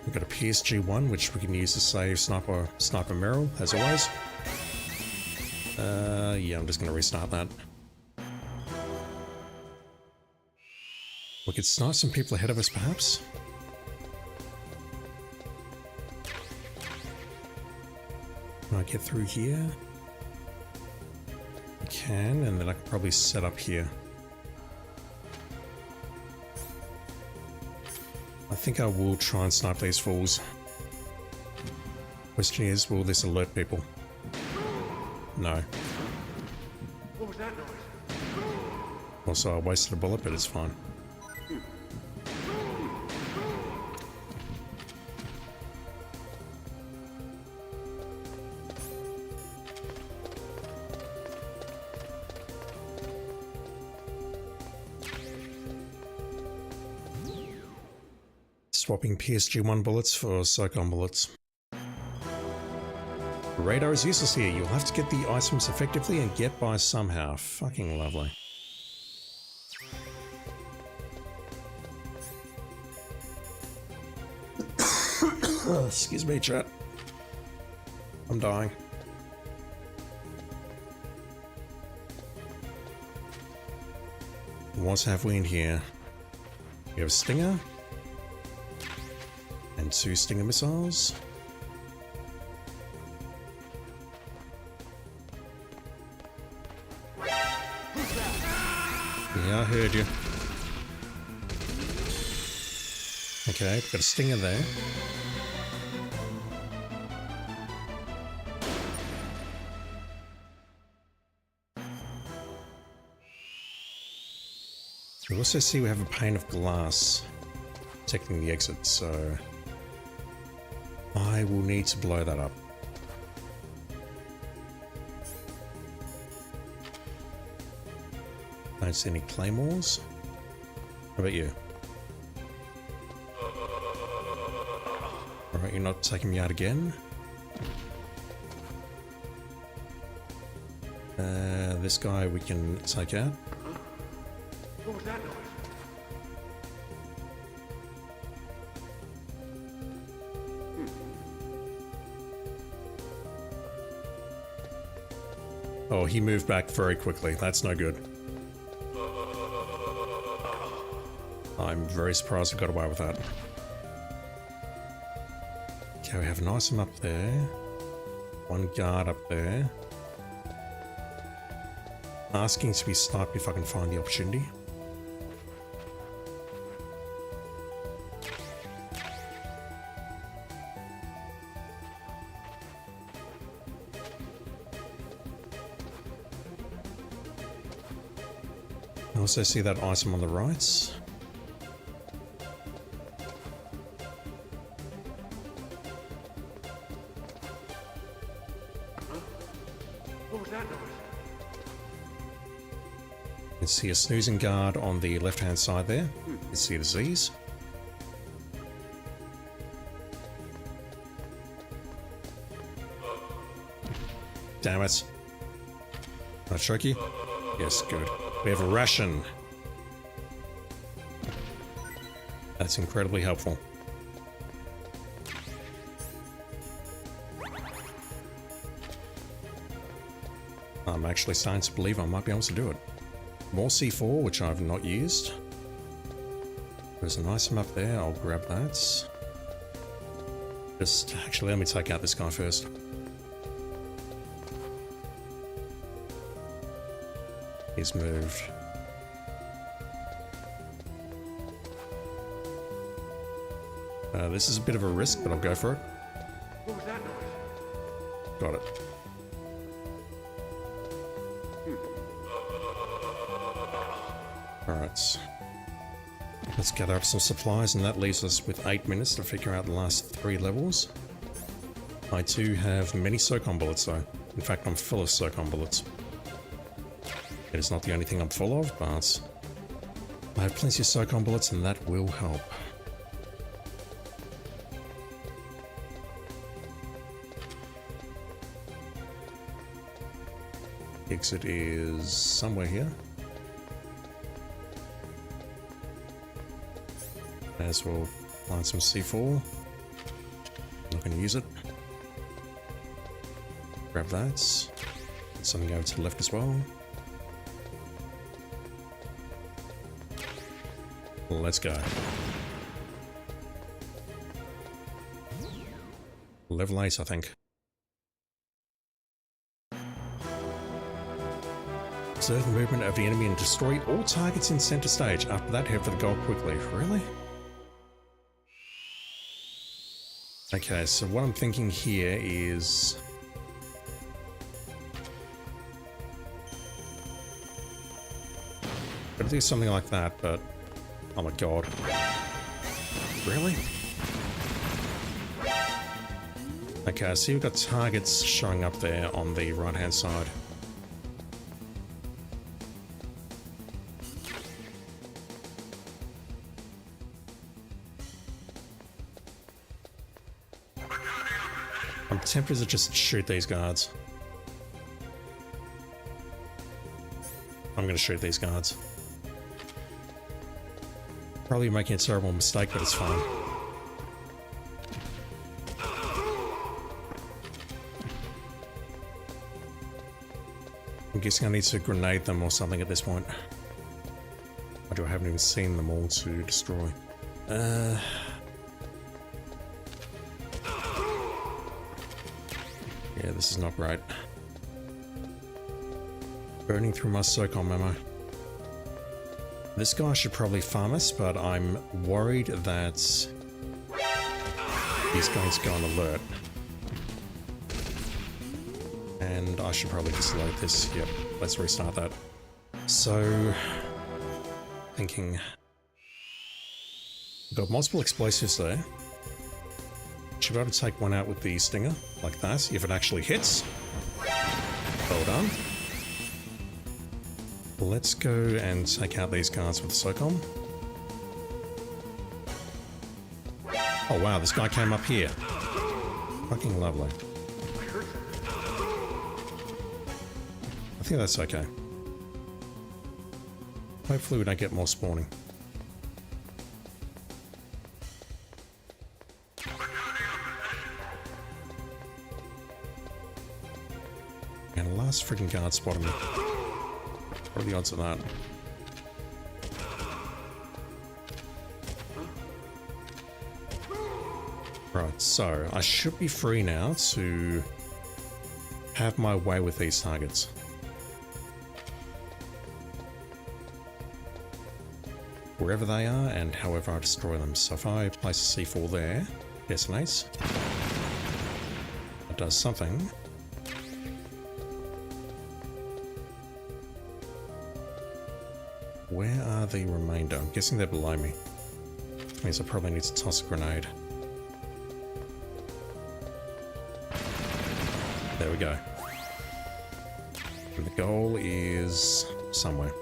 We've got a PSG-1, which we can use to save Sniper Merrill, as always. Yeah, I'm just going to restart that. We could snipe some people ahead of us, perhaps. Can I get through here? I can, and then I can probably set up here. I think I will try and snipe these fools. Question is, will this alert people? No. What was that noise? Also, I wasted a bullet, but it's fine. Swapping PSG-1 bullets for SOCOM bullets. The radar is useless here. You'll have to get the items effectively and get by somehow. Fucking lovely. Excuse me, chat. I'm dying. What have we in here? We have a Stinger. And 2 Stinger missiles. Yeah, I heard you. Okay, we've got a Stinger there. We also see we have a pane of glass protecting the exit, so I will need to blow that up. Don't see any claymores. How about you? Alright, you're not taking me out again. This guy we can take out. What was that noise? Oh, he moved back very quickly. That's no good. I'm very surprised we got away with that. Okay, we have an item up there. One guard up there. Asking to be sniped if I can find the opportunity. I also see that item on the right. What was that noise? You can see a snoozing guard on the left-hand side there. You can see the Z's. Damn it. Can I choke you? Yes, good. We have a ration. That's incredibly helpful. I'm actually starting to believe I might be able to do it. More C4, which I've not used. There's an item up there, I'll grab that. Just, actually, let me take out this guy first. He's moved. This is a bit of a risk, but I'll go for it. What was that noise? Got it. Alright. Let's gather up some supplies, and that leaves us with 8 minutes to figure out the last 3 levels. I do have many SOCOM bullets though. In fact, I'm full of SOCOM bullets. It is not the only thing I'm full of, but I have plenty of SOCOM bullets and that will help. Exit is somewhere here. May as well find some C4. Not going to use it. Grab that. Get something over to the left as well. Let's go. Level 8, I think. Observe the movement of the enemy and destroy all targets in center stage. After that, head for the goal quickly. Really? Okay, so what I'm thinking here is... Gotta do something like that, but... Oh my god. Really? Okay, so you've got targets showing up there on the right-hand side. I'm tempted to just shoot these guards. I'm gonna shoot these guards. Probably making a terrible mistake, but it's fine. I'm guessing I need to grenade them or something at this point. I haven't even seen them all to destroy. Yeah, this is not great. Burning through my SOCOM ammo. This guy should probably farm us, but I'm worried that he's going to go on alert. And I should probably just load this. Yep, let's restart that. So, thinking... Got multiple explosives there. Should be able to take one out with the stinger, like that, if it actually hits. Well done. Let's go and take out these guards with the SOCOM. Oh wow, this guy came up here. Fucking lovely. I think that's okay. Hopefully we don't get more spawning. And the last freaking guard spotted me. What are the odds of that? Right, so I should be free now to have my way with these targets. Wherever they are and however I destroy them. So if I place a C4 there, detonates. It does something. Where are the remainder? I'm guessing they're below me. Which means I probably need to toss a grenade. There we go. And the goal is somewhere.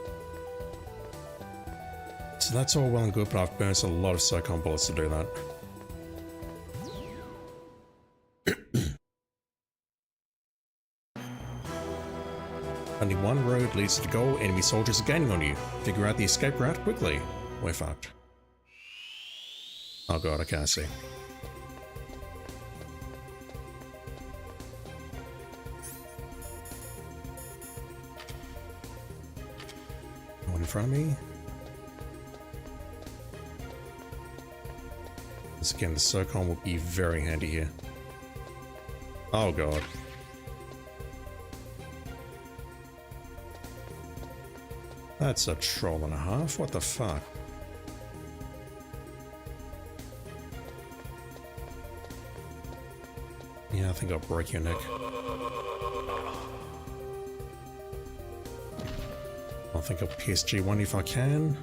So that's all well and good, but I've burnt a lot of SOCOM bullets to do that. Only one road leads to the goal. Enemy soldiers are gaining on you. Figure out the escape route quickly. We're fucked. Oh god, I can't see. One in front of me. Once again, the SOCOM will be very handy here. Oh god. That's a troll and a half. What the fuck? Yeah, I think I'll break your neck. I think I'll PSG one if I can.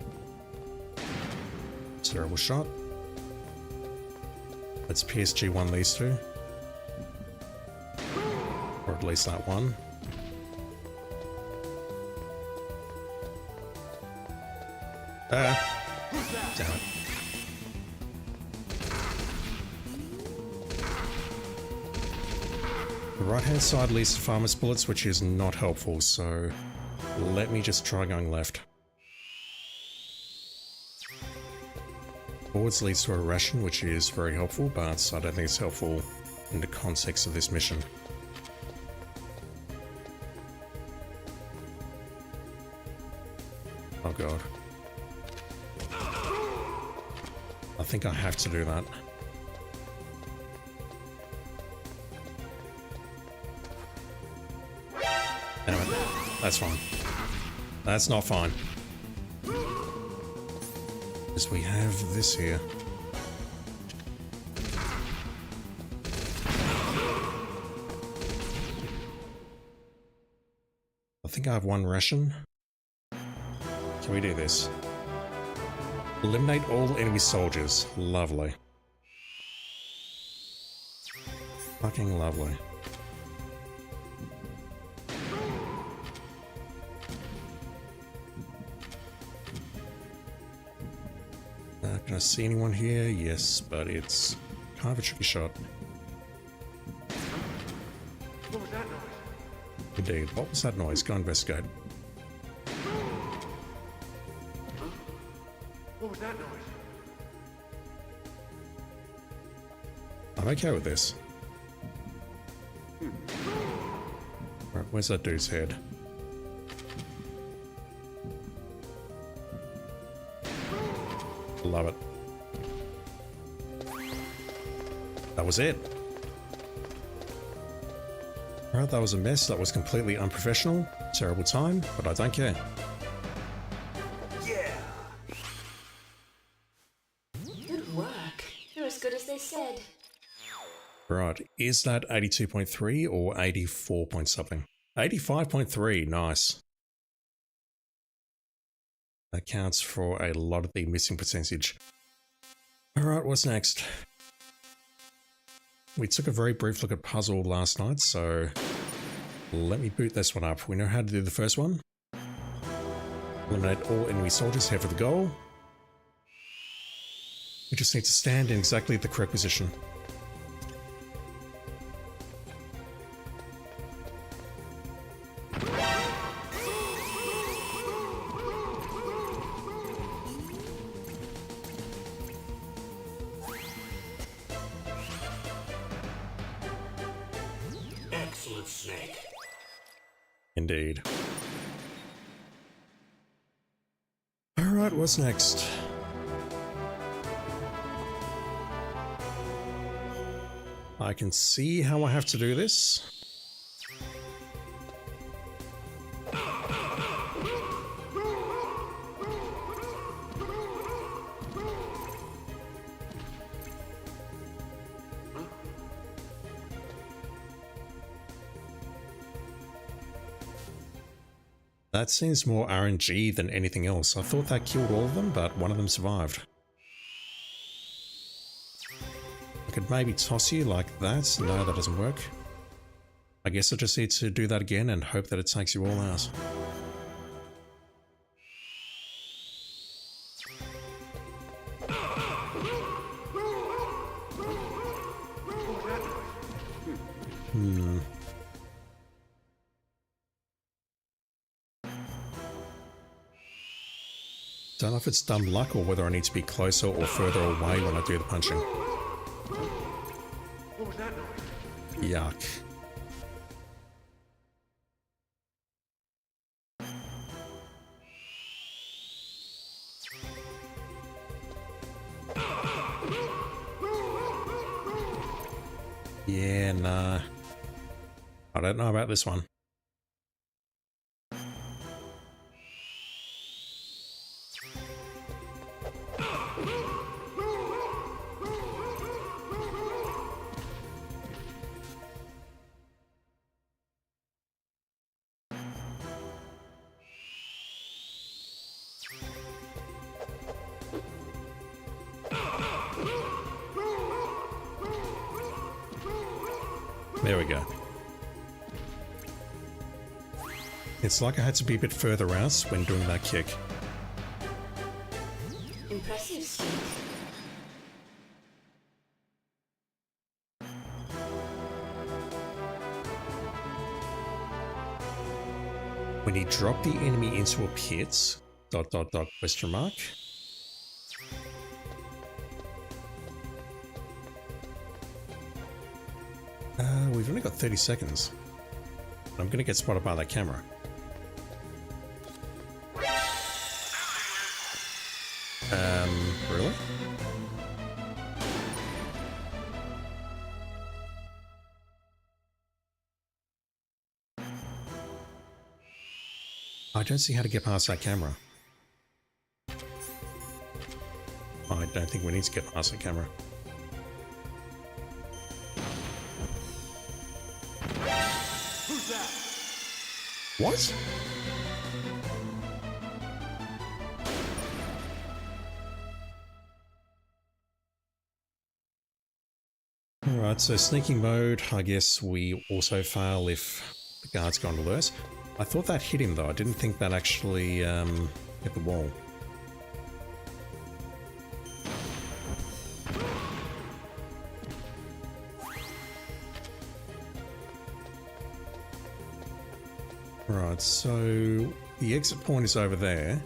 Terrible shot. Let's PSG one these two. Or at least that one. Damn it. The right hand side leads to farmer's bullets, which is not helpful, so let me just try going left. Forwards leads to a ration, which is very helpful, but I don't think it's helpful in the context of this mission. Oh god. I think I have to do that. Damn it. That's fine. That's not fine. Because we have this here. I think I have one ration. Can we do this? Eliminate all enemy soldiers. Lovely. Fucking lovely. Can I see anyone here? Yes, but it's kind of a tricky shot. What was that noise? Indeed. What was that noise? Go investigate. What was that noise? I'm okay with this. Right, where's that dude's head? Love it. That was it. Alright, that was a mess. That was completely unprofessional. Terrible time, but I don't care. Yeah! Good work. You're as good as they said. Right, is that 82.3 or 84 point something? 85.3, nice. That counts for a lot of the missing percentage. Alright, what's next? We took a very brief look at Puzzle last night, so let me boot this one up. We know how to do the first one. Eliminate all enemy soldiers, head for the goal. We just need to stand in exactly the correct position. Excellent, Snake. Indeed. Alright, what's next? I can see how I have to do this. That seems more RNG than anything else. I thought that killed all of them, but one of them survived. I could maybe toss you like that. No, that doesn't work. I guess I just need to do that again and hope that it takes you all out. Don't know if it's dumb luck or whether I need to be closer or further away when I do the punching. What was that noise? Yuck. Yeah, nah. I don't know about this one. There we go. It's like I had to be a bit further out when doing that kick. Impressive strength. When you drop the enemy into a pit, ... question mark. We've only got 30 seconds. I'm gonna get spotted by that camera. Really? I don't see how to get past that camera. I don't think we need to get past the camera. Who's that? What? Alright, so sneaking mode, I guess we also fail if the guard's gone alert. I thought that hit him though, I didn't think that actually hit the wall. Right, so the exit point is over there.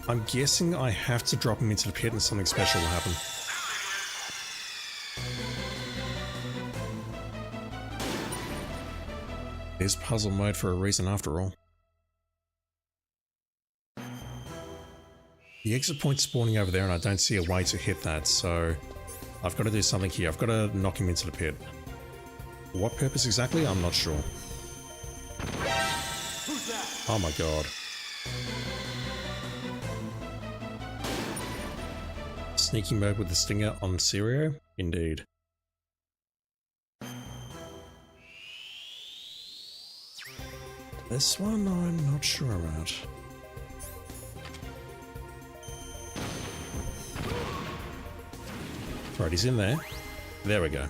I'm guessing I have to drop him into the pit and something special will happen. There's puzzle mode for a reason after all. The exit point's spawning over there and I don't see a way to hit that, so I've got to do something here. I've got to knock him into the pit. For what purpose exactly? I'm not sure. Who's that? Oh my god. Sneaking mode with the stinger on Serio? Indeed. This one I'm not sure about. Right, he's in there. There we go.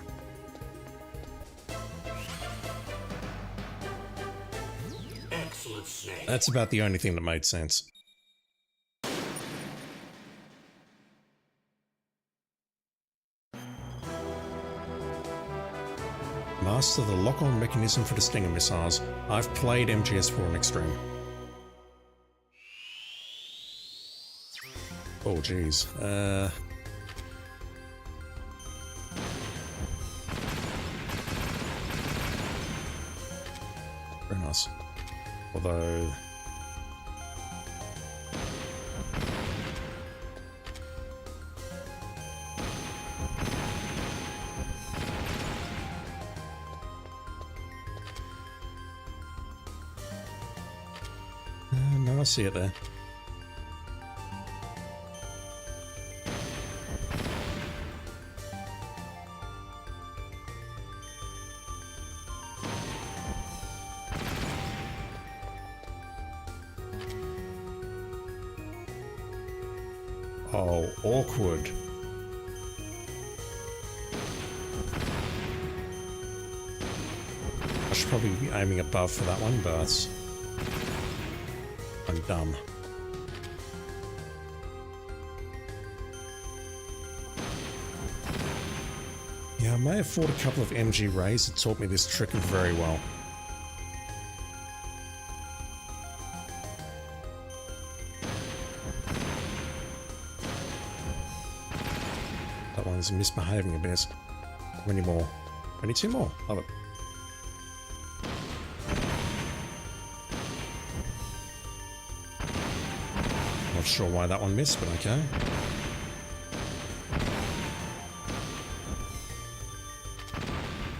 Excellent, Snake. That's about the only thing that made sense. Master the lock-on mechanism for the Stinger missiles. I've played MGS4 on Extreme. Oh jeez. Very nice. Although... no, I see it there. Oh, awkward. I should probably be aiming above for that one, but I'm dumb. Yeah, I may have fought a couple of MG Rays that taught me this trick very well. That one's misbehaving a bit. How many more? Only 2 more. Love it. Not sure why that one missed, but okay.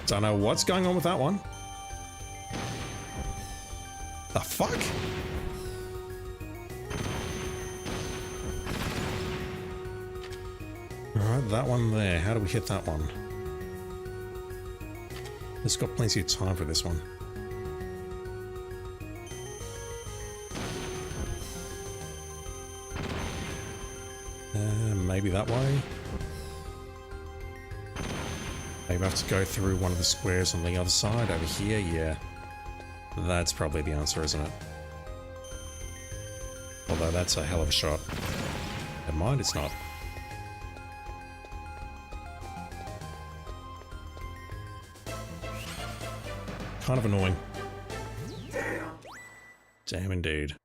Don't know what's going on with that one. The fuck? Alright, that one there. How do we hit that one? It's got plenty of time for this one. Maybe that way. Maybe I have to go through one of the squares on the other side over here. Yeah, that's probably the answer, isn't it? Although that's a hell of a shot. Never mind, it's not. Kind of annoying. Damn indeed.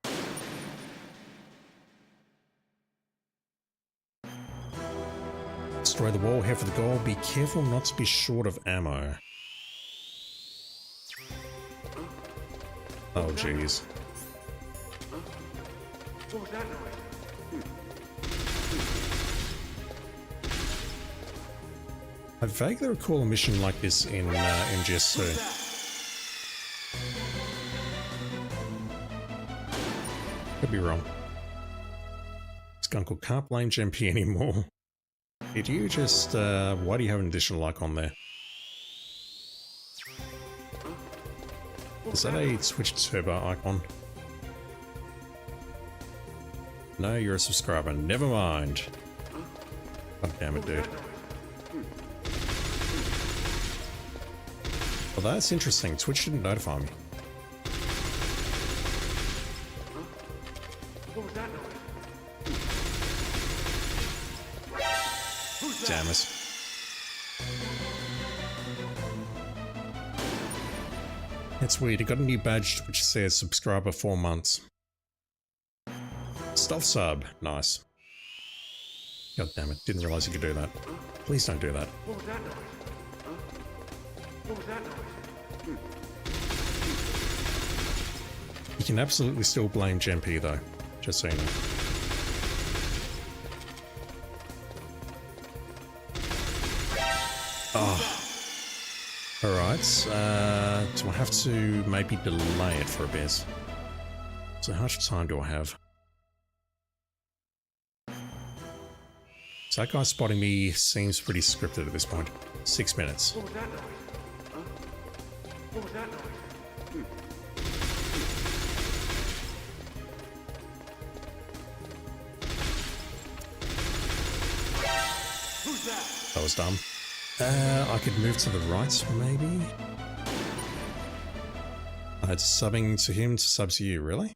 Destroy the wall, head for the goal. Be careful not to be short of ammo. Oh jeez. I vaguely recall a mission like this in MGS2. Could be wrong. Skunkle can't blame GMP anymore. Did you just, why do you have an additional icon there? Is that a Twitch Turbo icon? No, you're a subscriber. Never mind. God damn it, dude. Well, that's interesting. Twitch didn't notify me. Damn it. It's weird, I got a new badge which says subscriber 4 months. Stealth sub, nice. God damn it, didn't realize you could do that. Please don't do that. You can absolutely still blame GMP though, just so you know. Oh. Alright, do I have to maybe delay it for a bit? So how much time do I have? So that guy spotting me seems pretty scripted at this point. 6 minutes. That was dumb. I could move to the right, maybe? It's subbing to him to sub to you, really?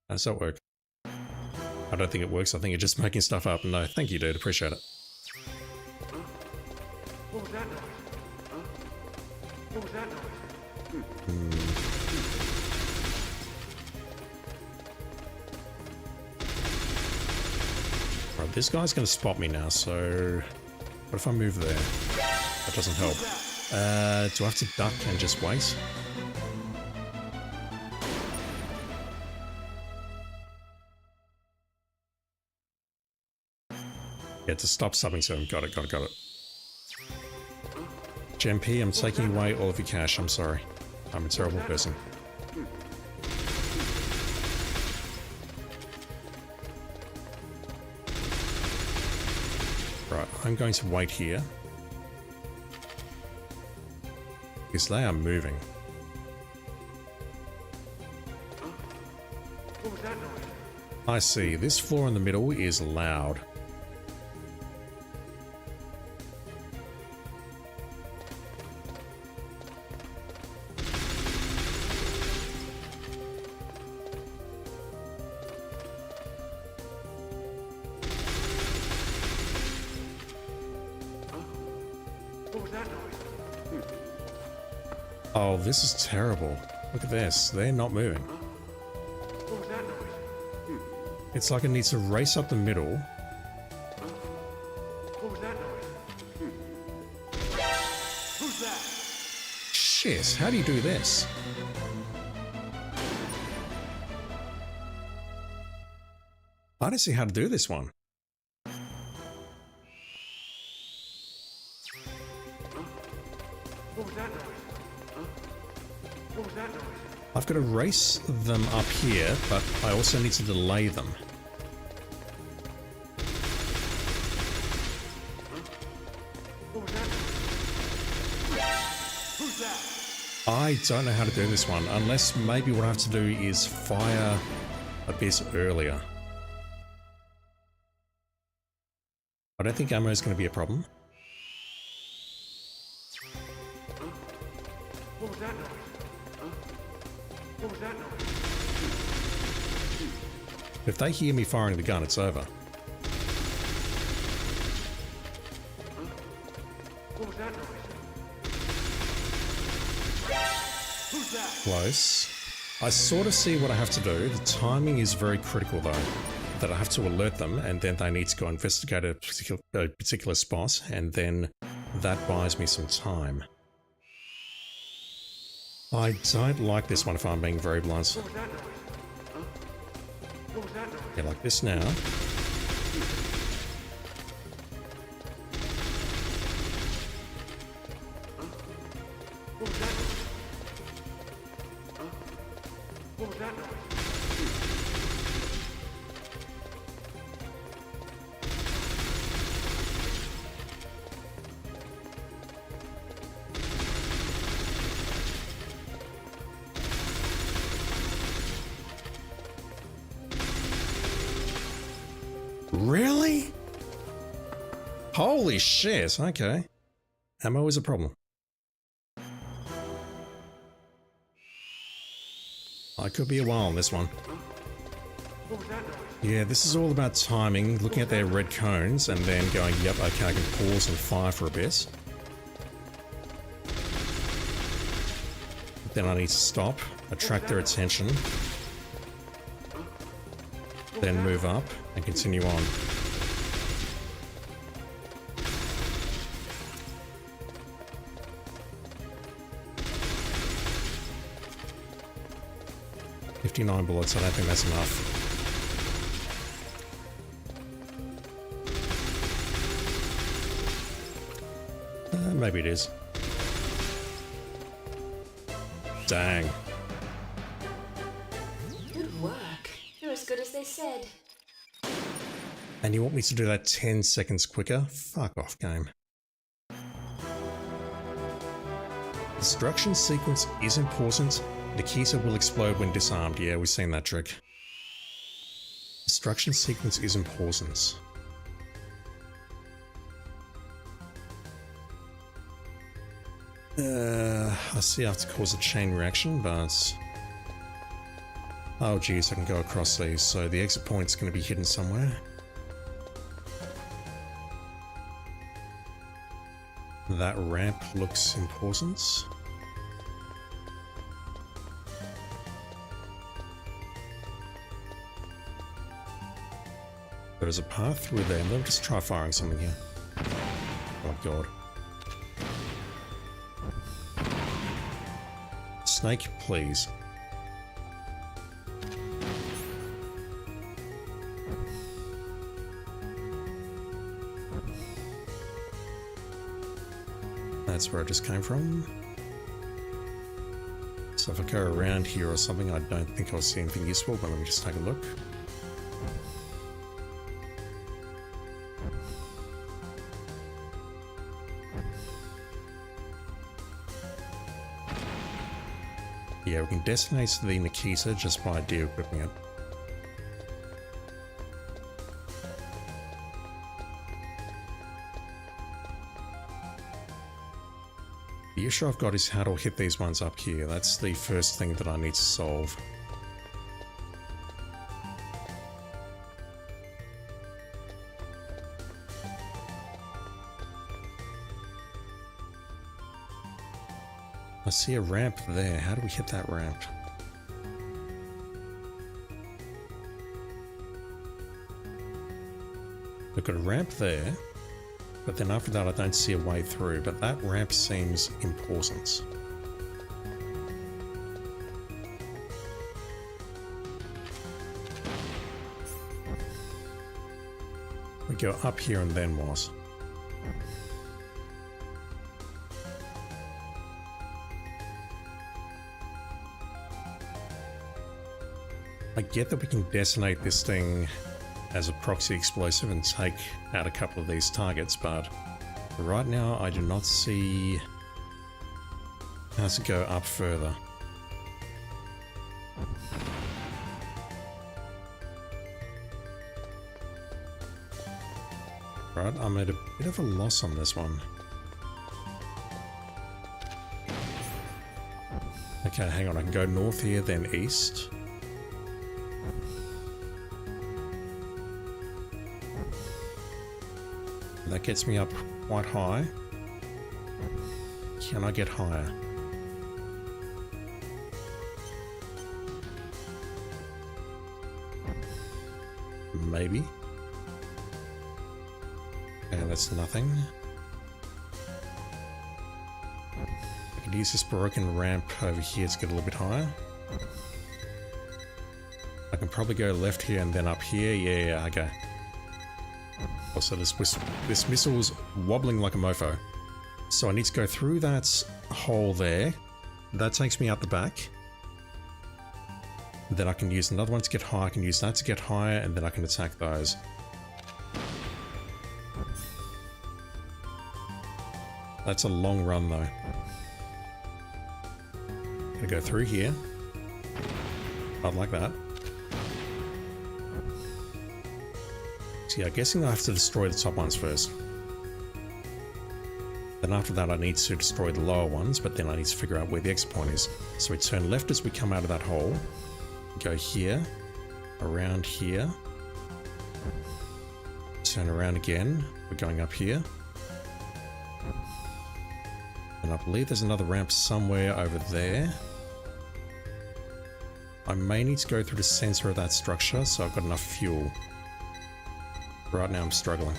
How does that work? I don't think it works, I think you're just making stuff up. No, thank you, dude, appreciate it. Right, this guy's gonna spot me now, so... What if I move there? That doesn't help. Do I have to duck and just wait? Yeah, to stop subbing to him. Got it. GMP, I'm taking away all of your cash. I'm sorry. I'm a terrible person. Right, I'm going to wait here. Because they are moving. I see. This floor in the middle is loud. Oh, this is terrible. Look at this. They're not moving. What was that noise? It's like it needs to race up the middle. What was that noise? Who's that? Shit, how do you do this? I don't see how to do this one. What was that noise? What was that noise? I've got to race them up here, but I also need to delay them. What was that noise? Who's that? I don't know how to do this one, unless maybe what I have to do is fire a bit earlier. I don't think ammo is going to be a problem. What was that noise? What was that noise? If they hear me firing the gun, it's over. What was that noise? Who's that? Close. I sort of see what I have to do. The timing is very critical though. That I have to alert them and then they need to go investigate a particular spot and then that buys me some time. I don't like this one if I'm being very blunt. What was that noise? What was that noise? Yeah, like this now. What was that noise? What was that noise? Really? Holy shit, okay. Ammo is a problem. I could be a while on this one. What was that noise? Yeah, this is all about timing, looking at their red cones and then going, yep, okay, I can pause and fire for a bit. Then I need to stop, attract their attention, then move up and continue on. $59 bullets, I don't think that's enough. Maybe it is. Dang. Good work. You're as good as they said. And you want me to do that 10 seconds quicker? Fuck off, game. Destruction sequence is important. Nikita will explode when disarmed. Yeah, we've seen that trick. Destruction sequence is important. I see I have to cause a chain reaction, but... Oh geez, I can go across these, so the exit point's going to be hidden somewhere. That ramp looks important. There's a path through there. Let me just try firing something here. Oh god. Snake, please. That's where I just came from. So if I go around here or something, I don't think I'll see anything useful, but let me just take a look. Yeah, we can detonate the Nikita just by de-equipping it. The issue I've got is how to hit these ones up here. That's the first thing that I need to solve. I see a ramp there. How do we hit that ramp? We've got a ramp there, but then after that I don't see a way through, but that ramp seems important. We go up here and then what? I get that we can detonate this thing as a proxy explosive and take out a couple of these targets, but right now I do not see how to go up further. Right, I'm at a bit of a loss on this one. Okay, hang on, I can go north here, then east. That gets me up quite high. Can I get higher? Maybe. Okay, that's nothing. I could use this broken ramp over here to get a little bit higher. I can probably go left here and then up here. Yeah, okay. Also, this missile's wobbling like a mofo. So I need to go through that hole there. That takes me out the back. Then I can use another one to get higher. I can use that to get higher, and then I can attack those. That's a long run, though. Gonna go through here. Not like that. So yeah, I'm guessing I have to destroy the top ones first. Then after that I need to destroy the lower ones, but then I need to figure out where the exit point is. So we turn left as we come out of that hole. Go here. Around here. Turn around again. We're going up here. And I believe there's another ramp somewhere over there. I may need to go through the center of that structure so I've got enough fuel. Right now I'm struggling.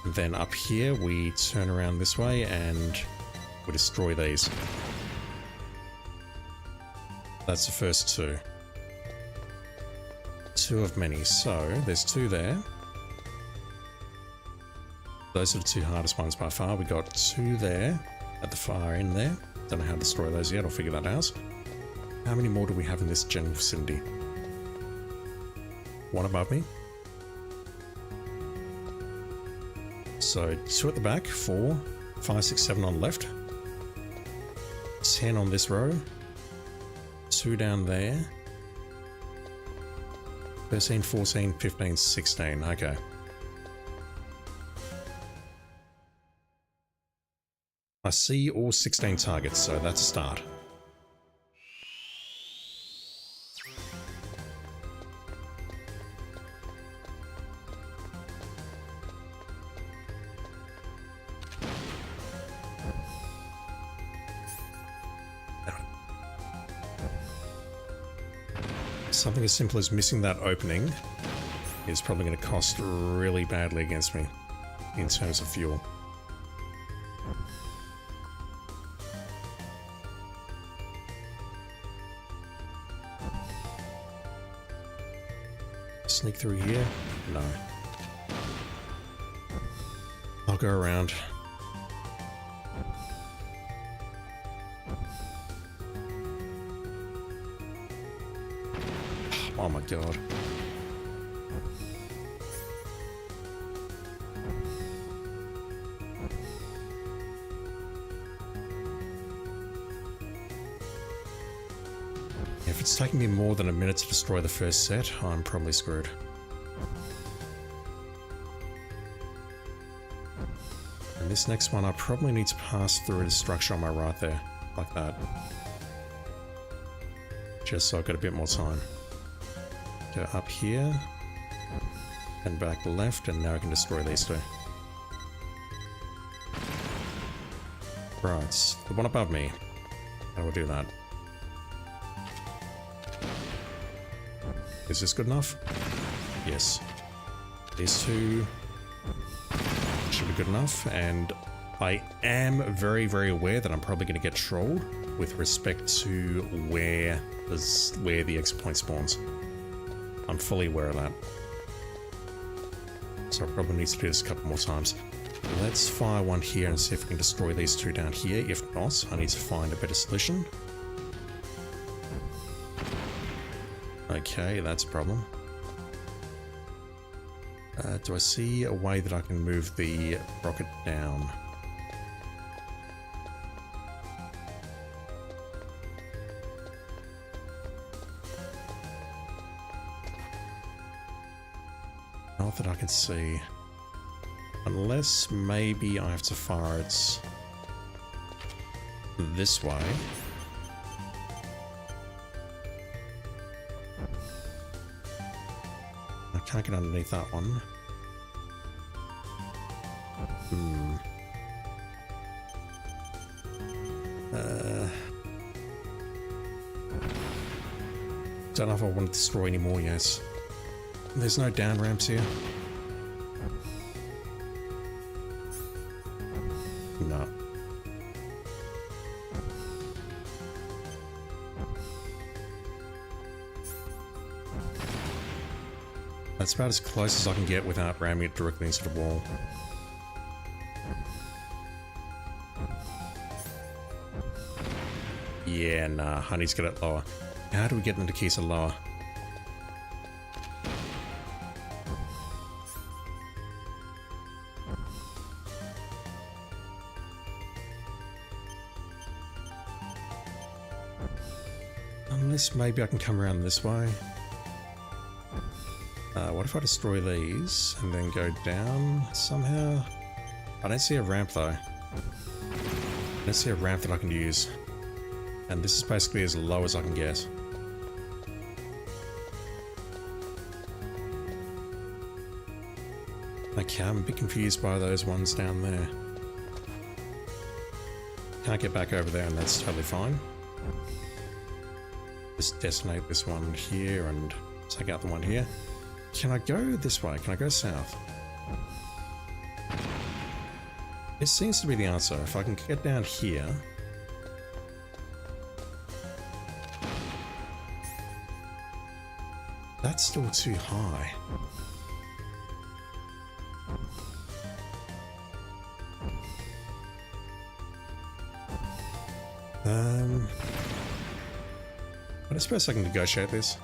And then up here we turn around this way and we destroy these. That's the first two. Two of many. So there's two there. Those are the two hardest ones by far. We got two there at the far end there. Don't know how to destroy those yet. I'll figure that out. How many more do we have in this general vicinity? One above me. So 2 at the back, 4, 5, 6, 7 on the left, 10 on this row, 2 down there, 13, 14, 15, 16, okay. I see all 16 targets, so that's a start. Something as simple as missing that opening is probably going to cost really badly against me in terms of fuel. Sneak through here? No. I'll go around. Oh my god. If it's taking me more than a minute to destroy the first set, I'm probably screwed. And this next one I probably need to pass through the structure on my right there, like that. Just so I've got a bit more time. Go up here, and back left, and now I can destroy these two. Right, the one above me. How do I do that? Is this good enough? Yes. These two should be good enough, and I am very, very aware that I'm probably going to get trolled with respect to where the exit point spawns. I'm fully aware of that. So I probably need to do this a couple more times. Let's fire one here and see if we can destroy these two down here. If not, I need to find a better solution. Okay, that's a problem. Do I see a way that I can move the rocket down? Not that I can see. Unless maybe I have to fire it this way. I can't get underneath that one. Don't know if I want to destroy any more, yes. There's no down ramps here. No. That's about as close as I can get without ramming it directly into the wall. Yeah, nah, I need to get it lower. How do we get into Kisa lower? Unless maybe I can come around this way. What if I destroy these and then go down somehow? I don't see a ramp though. I don't see a ramp that I can use. And this is basically as low as I can get. Okay, I'm a bit confused by those ones down there. Can't get back over there, and that's totally fine. Just detonate this one here and take out the one here. Can I go this way? Can I go south? This seems to be the answer. If I can get down here... That's still too high. But I suppose I can negotiate this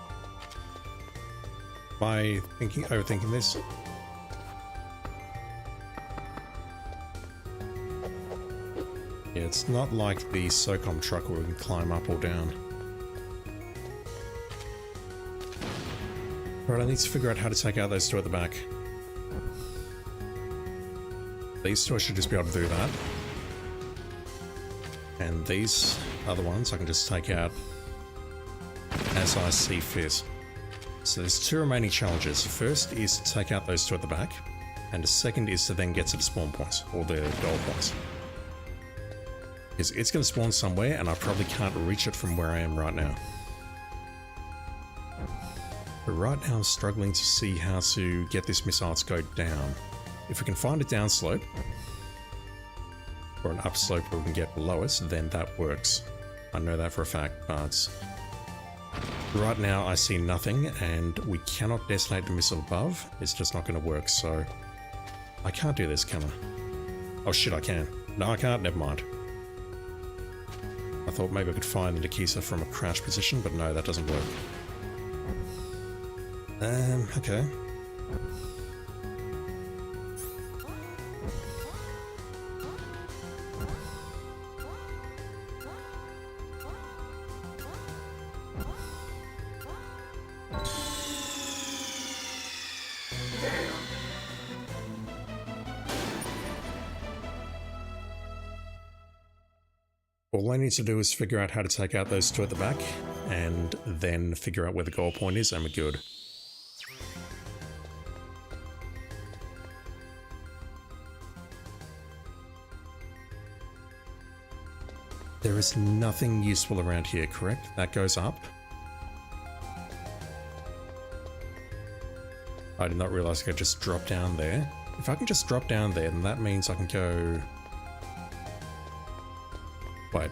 by overthinking this. Yeah, it's not like the SOCOM truck where we can climb up or down. Right, I need to figure out how to take out those two at the back. These two I should just be able to do that. And these other ones I can just take out as I see fit. So there's two remaining challenges. The first is to take out those two at the back, and the second is to then get to the spawn points, or the goal points. It's going to spawn somewhere, and I probably can't reach it from where I am right now. But right now I'm struggling to see how to get this missile to go down. If we can find a downslope, or an upslope where we can get below it, then that works. I know that for a fact, but right now I see nothing, and we cannot detonate the missile above. It's just not going to work, so I can't do this, can I? Oh shit, I can. No, I can't. Never mind. I thought maybe I could find the Nikisa from a crouch position, but no, that doesn't work. Okay. All I need to do is figure out how to take out those two at the back, and then figure out where the goal point is, and we're good. There is nothing useful around here, correct? That goes up. I did not realize I could just drop down there. If I can just drop down there, then that means I can go... Wait.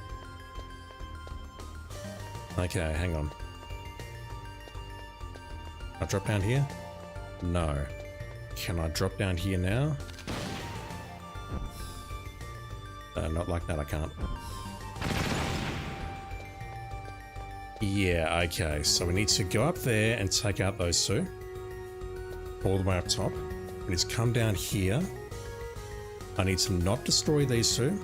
Okay, hang on. I'll drop down here? No. Can I drop down here now? Not like that, I can't. Yeah, okay, so we need to go up there and take out those two. All the way up top. We need to come down here. I need to not destroy these two.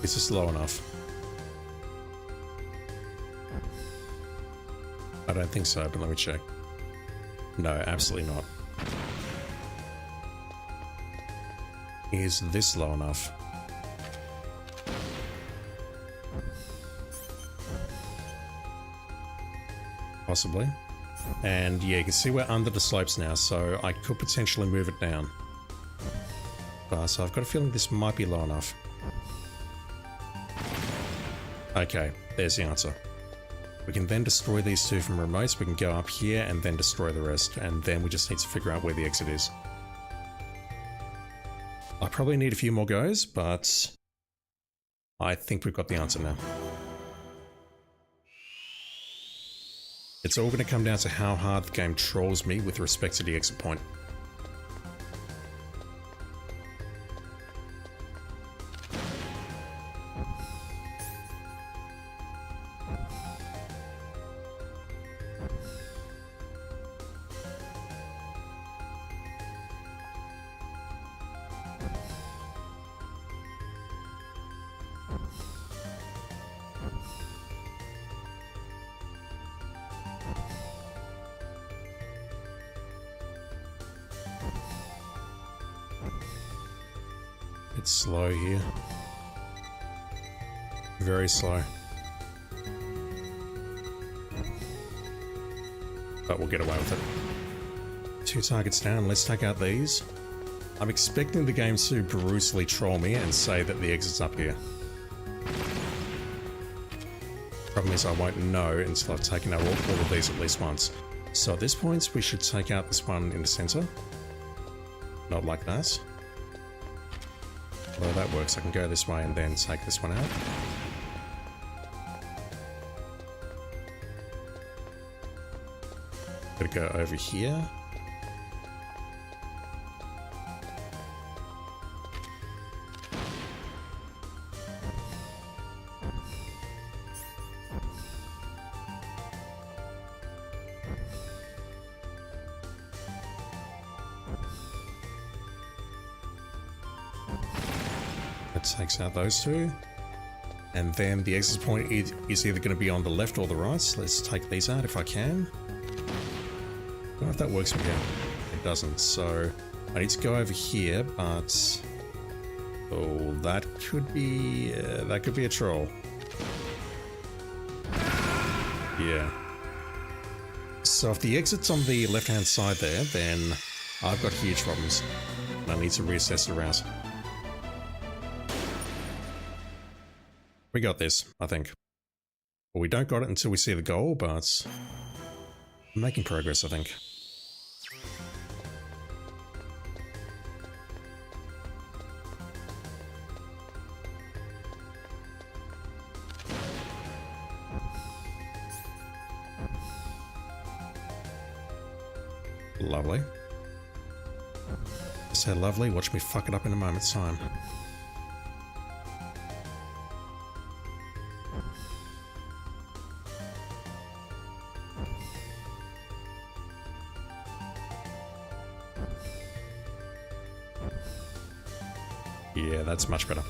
Is this low enough? I don't think so, but let me check. No, absolutely not. Is this low enough? Possibly. And yeah, you can see we're under the slopes now, so I could potentially move it down. So I've got a feeling this might be low enough. Okay, there's the answer. We can then destroy these two from remotes, we can go up here and then destroy the rest, and then we just need to figure out where the exit is. I probably need a few more goes, but I think we've got the answer now. It's all going to come down to how hard the game trolls me with respect to the exit point. It's slow here. Very slow. But we'll get away with it. 2 targets down, let's take out these. I'm expecting the game to brutally troll me and say that the exit's up here. Problem is I won't know until I've taken out all of these at least once. So at this point we should take out this one in the center. Not like that. Well, that works. I can go this way and then take this one out. Gotta go over here. That takes out those two. And then the exit point is either going to be on the left or the right. So let's take these out if I can. I don't know if that works again. It doesn't. So I need to go over here, but oh, that could be a troll. Yeah. So if the exit's on the left-hand side there, then I've got huge problems. And I need to reassess the route. We got this, I think. Well, we don't got it until we see the goal, but I'm making progress, I think. Lovely. Say lovely, watch me fuck it up in a moment's time. Yeah, that's much better.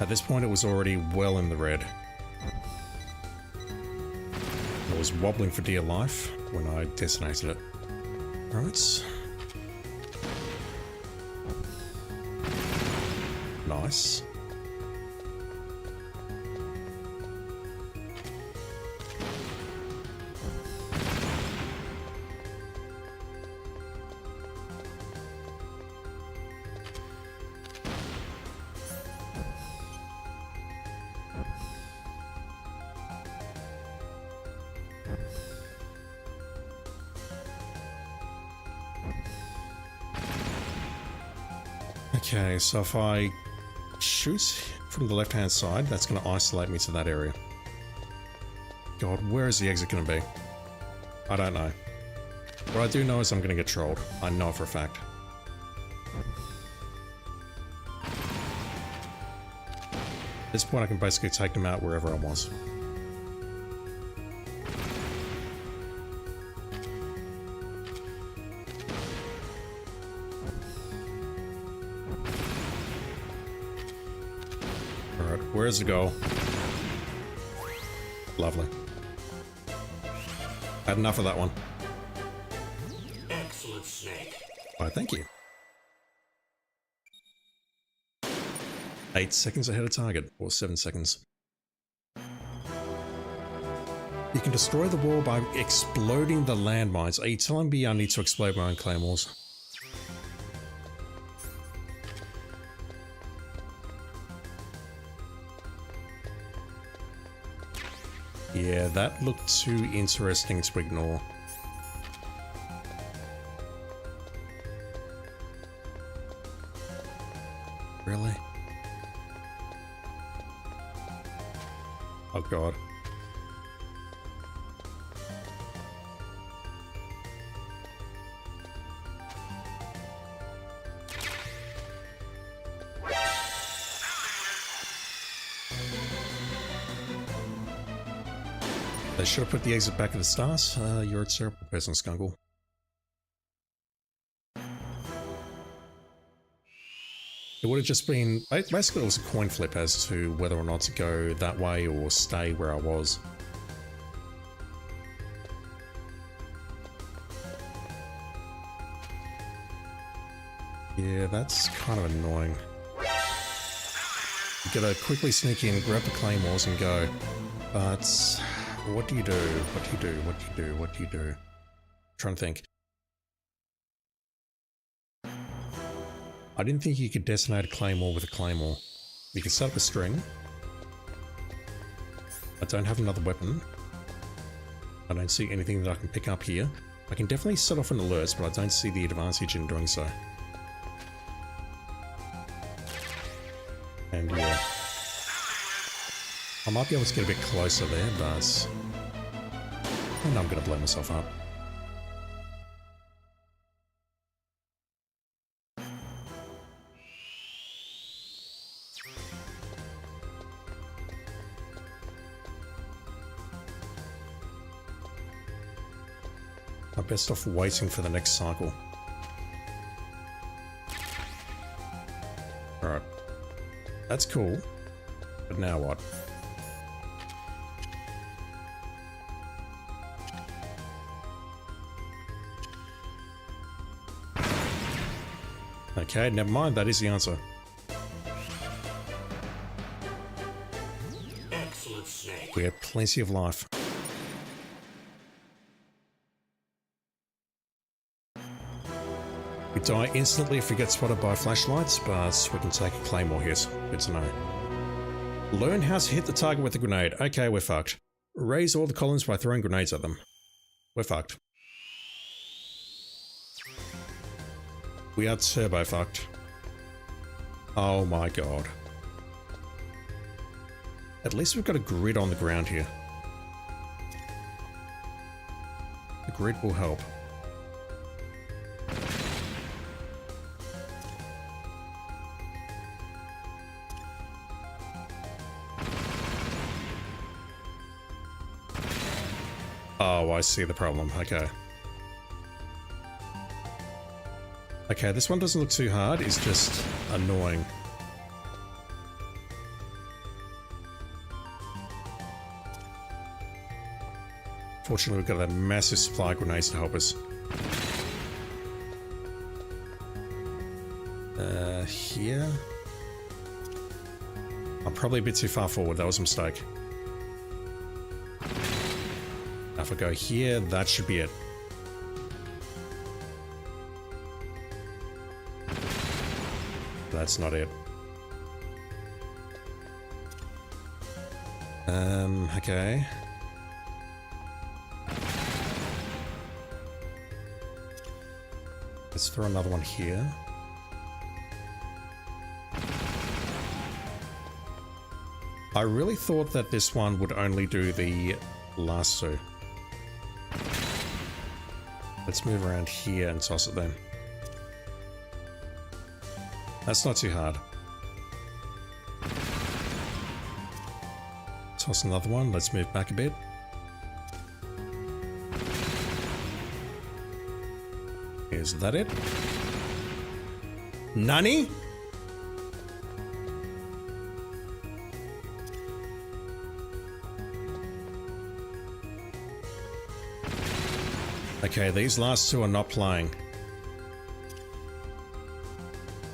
At this point, it was already well in the red. I was wobbling for dear life when I detonated it. Right. Nice. Okay, so if I shoot from the left-hand side, that's going to isolate me to that area. God, where is the exit going to be? I don't know. What I do know is I'm going to get trolled. I know for a fact. At this point, I can basically take them out wherever I want. Alright, where's the goal? Lovely. Had enough of that one. Excellent, Snake. Alright, thank you. 8 seconds ahead of target, or 7 seconds. You can destroy the wall by exploding the landmines. Are you telling me I need to explode my own claymores? Yeah, that looked too interesting to ignore. Really? Oh god. They should have put the exit back at the start. You're a terrible person, Skunggle. It would have just been... Basically, it was a coin flip as to whether or not to go that way or stay where I was. Yeah, that's kind of annoying. You gotta quickly sneak in, grab the claymores and go. But... what do you do? What do you do? What do you do? What do you do? I'm trying to think. I didn't think you could detonate a claymore with a claymore. You can set up a string. I don't have another weapon. I don't see anything that I can pick up here. I can definitely set off an alert, but I don't see the advantage in doing so. And yeah. I might be able to get a bit closer there, but... I know I'm going to blow myself up. I'm best off waiting for the next cycle. Alright. That's cool. But now what? Okay, never mind, that is the answer. Excellent, Snake. We have plenty of life. We die instantly if we get spotted by flashlights, but we can take a claymore hit. Good to know. Learn how to hit the target with a grenade. Okay, we're fucked. Raise all the columns by throwing grenades at them. We're fucked. We are turbo fucked. Oh my god. At least we've got a grid on the ground here. The grid will help. Oh, I see the problem. Okay. Okay, this one doesn't look too hard, it's just annoying. Fortunately, we've got a massive supply of grenades to help us. Here? I'm probably a bit too far forward, that was a mistake. Now if I go here, that should be it. That's not it. Okay. Let's throw another one here. I really thought that this one would only do the last two. Let's move around here and toss it then. That's not too hard. Toss another one. Let's move back a bit. Is that it? Nani? Okay, these last two are not playing.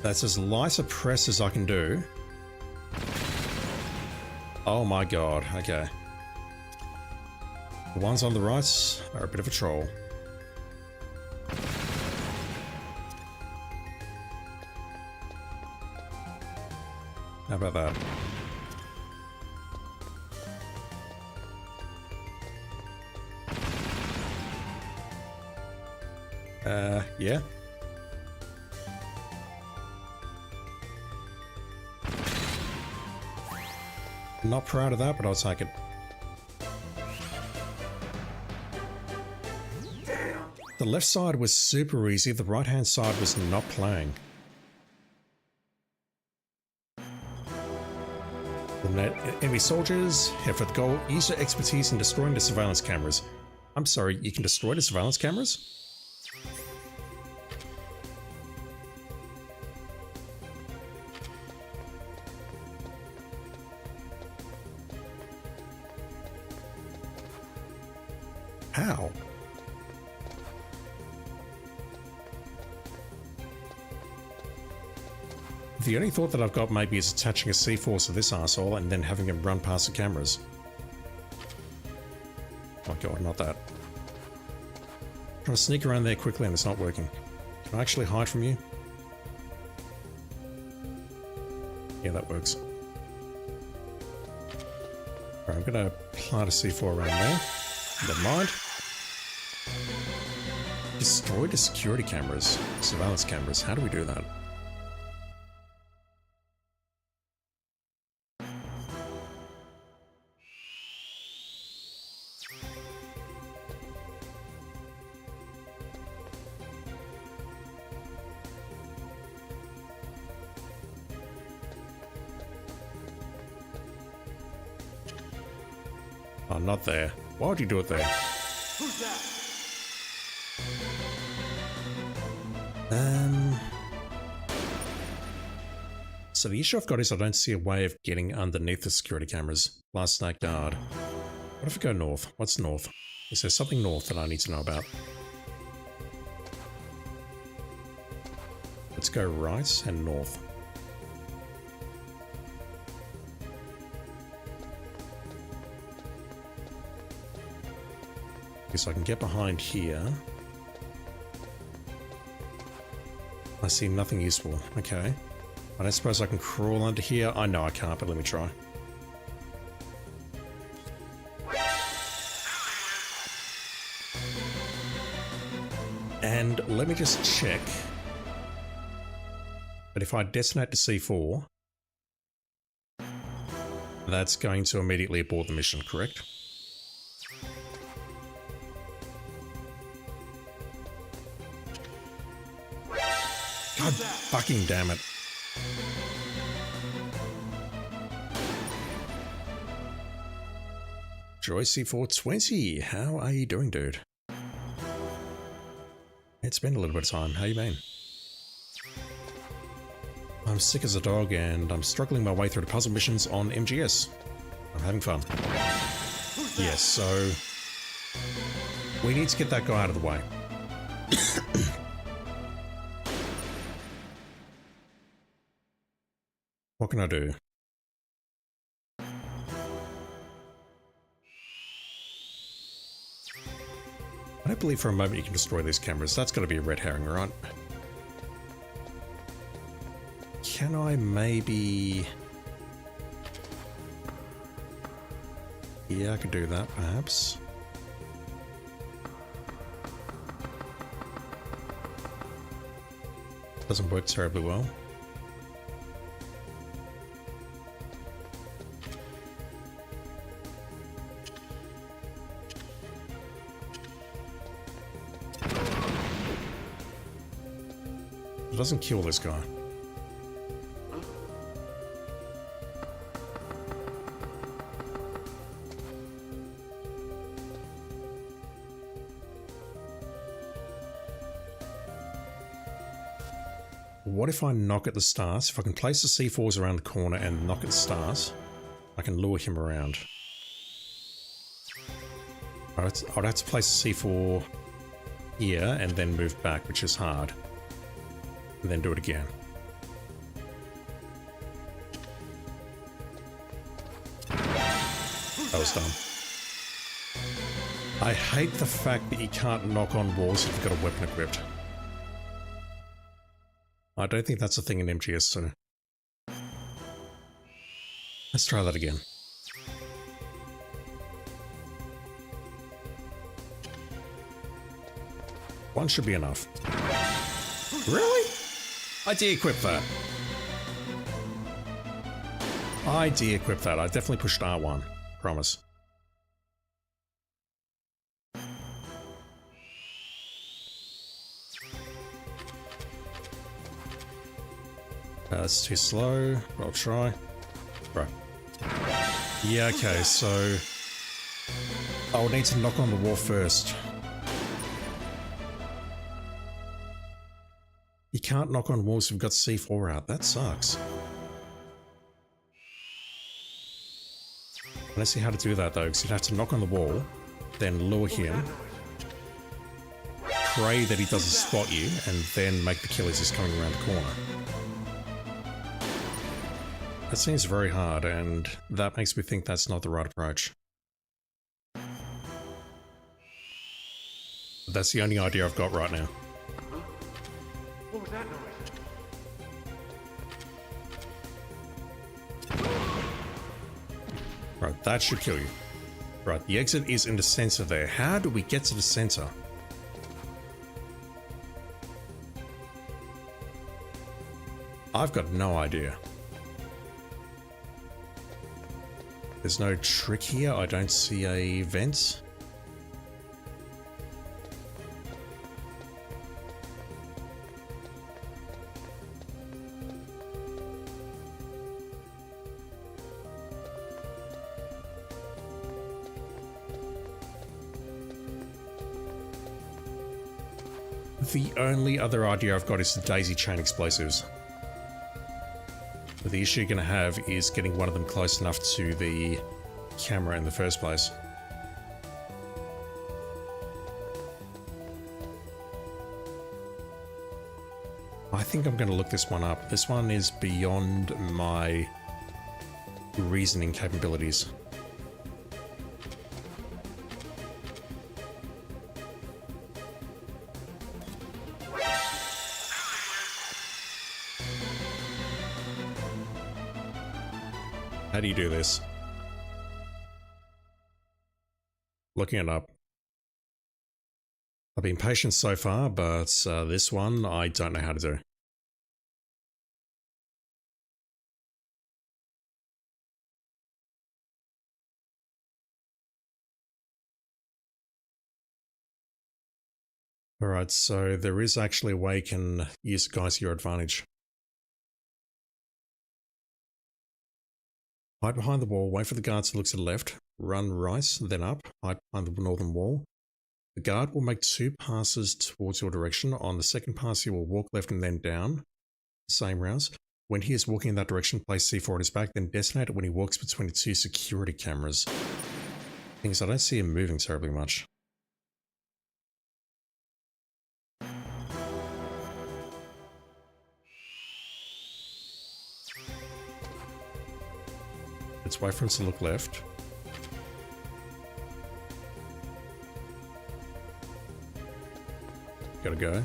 That's as light a press as I can do. Oh my god, okay. The ones on the right are a bit of a troll. How about that? Yeah. Not proud of that, but I'll take it. The left side was super easy, the right hand side was not playing. Enemy soldiers, head for the goal. Use your expertise in destroying the surveillance cameras. I'm sorry, you can destroy the surveillance cameras? How? The only thought that I've got maybe is attaching a C-Force to this arsehole and then having him run past the cameras. Oh god, not that. Trying to sneak around there quickly and it's not working. Can I actually hide from you? Yeah, that works. Alright, I'm gonna plant a C4 around there. Never mind. Destroy the security cameras, surveillance cameras. How do we do that? Oh, not there. Why would you do it there? Who's that? So the issue I've got is I don't see a way of getting underneath the security cameras. Last night guard. What if I go north? What's north? Is there something north that I need to know about? Let's go right and north. So I can get behind here. I see nothing useful. Okay. I don't suppose I can crawl under here. I know I can't, but let me try. And let me just check that if I detonate the C4, that's going to immediately abort the mission, correct? God fucking damn it. Joyce420, how are you doing, dude? It's been a little bit of time. How you been? I'm sick as a dog and I'm struggling my way through the puzzle missions on MGS. I'm having fun. Yes, so we need to get that guy out of the way. What can I do? I don't believe for a moment you can destroy these cameras. That's got to be a red herring, right? Can I maybe... Yeah, I could do that, perhaps. Doesn't work terribly well. It doesn't kill this guy. What if I knock at the stars? If I can place the C4s around the corner and knock at the stars, I can lure him around. I'd have to place the C4 here and then move back, which is hard. And then do it again. That was dumb. I hate the fact that you can't knock on walls if you've got a weapon equipped. I don't think that's a thing in MGS2. Let's try that again. One should be enough. Really? I de-equipped that. I de-equipped that. I definitely pushed R1. Promise. That's too slow. I'll try. Right. Yeah, okay, so I would need to knock on the wall first. You can't knock on walls if you've got C4 out. That sucks. Let's see how to do that though, because you'd have to knock on the wall, then lure him, pray that he doesn't spot you, and then make the kill as he's coming around the corner. That seems very hard, and that makes me think that's not the right approach. That's the only idea I've got right now. What was that noise? Right, that should kill you. Right, the exit is in the center there. How do we get to the center? I've got no idea. There's no trick here. I don't see a vent. The only other idea I've got is the daisy chain explosives. But the issue you're going to have is getting one of them close enough to the camera in the first place. I think I'm going to look this one up. This one is beyond my reasoning capabilities. How do you do this? Looking it up. I've been patient so far, but this one I don't know how to do. Alright, so there is actually a way you can use the guys to your advantage. Hide behind the wall, wait for the guard to look to the left, run right, then up, hide behind the northern wall. The guard will make 2 passes towards your direction. On the second pass, he will walk left and then down. Same rounds. When he is walking in that direction, place C4 on his back, then detonate it when he walks between the 2 security cameras. Thing is, I don't see him moving terribly much. Let's wait for him to look left. Gotta go.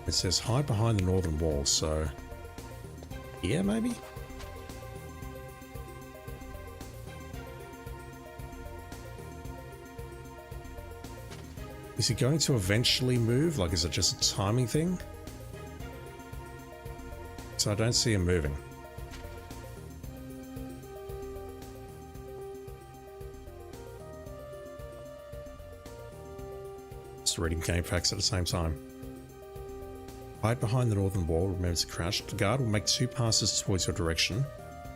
It says hide behind the northern wall, so... yeah, maybe? Is he going to eventually move? Like, is it just a timing thing? So I don't see him moving. just reading game facts at the same time. Hide behind the northern wall, remember to crouch. The guard will make 2 passes towards your direction.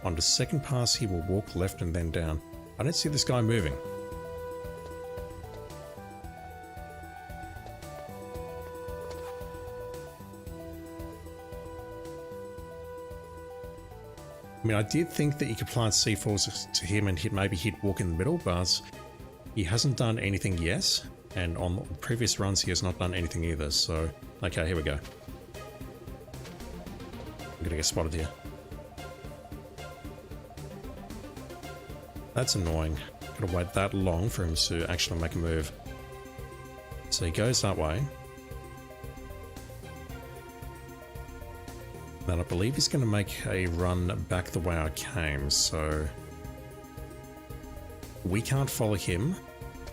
On the second pass, he will walk left and then down. I don't see this guy moving. I mean, I did think that you could plant C4s to him and maybe he'd walk in the middle, but he hasn't done anything yet. And on previous runs, he has not done anything either. So, okay, here we go. I'm gonna get spotted here. That's annoying. Gotta wait that long for him to actually make a move. So he goes that way. Then I believe he's going to make a run back the way I came, so we can't follow him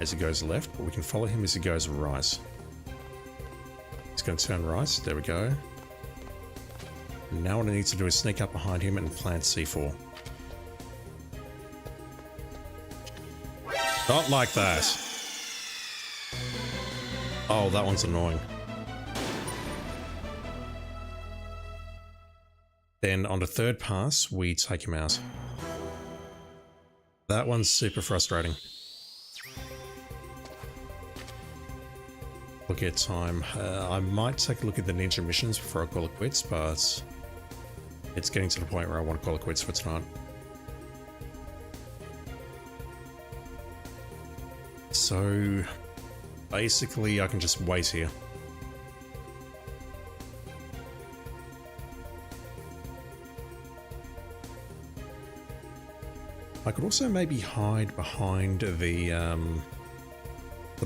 as he goes left, but we can follow him as he goes right. He's going to turn right, there we go. And now what I need to do is sneak up behind him and plant C4. Not like that. Oh, that one's annoying. Then on the third pass, we take him out. That one's super frustrating. Look at time. I might take a look at the ninja missions before I call it quits, but it's getting to the point where I want to call it quits for tonight. So basically I can just wait here. I could also maybe hide behind the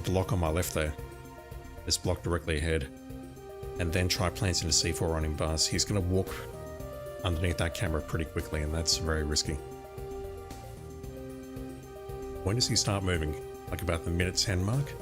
block on my left there. This block directly ahead. And then try planting a C4 on him, but he's going to walk underneath that camera pretty quickly, and that's very risky. When does he start moving? Like about the minute 10 mark?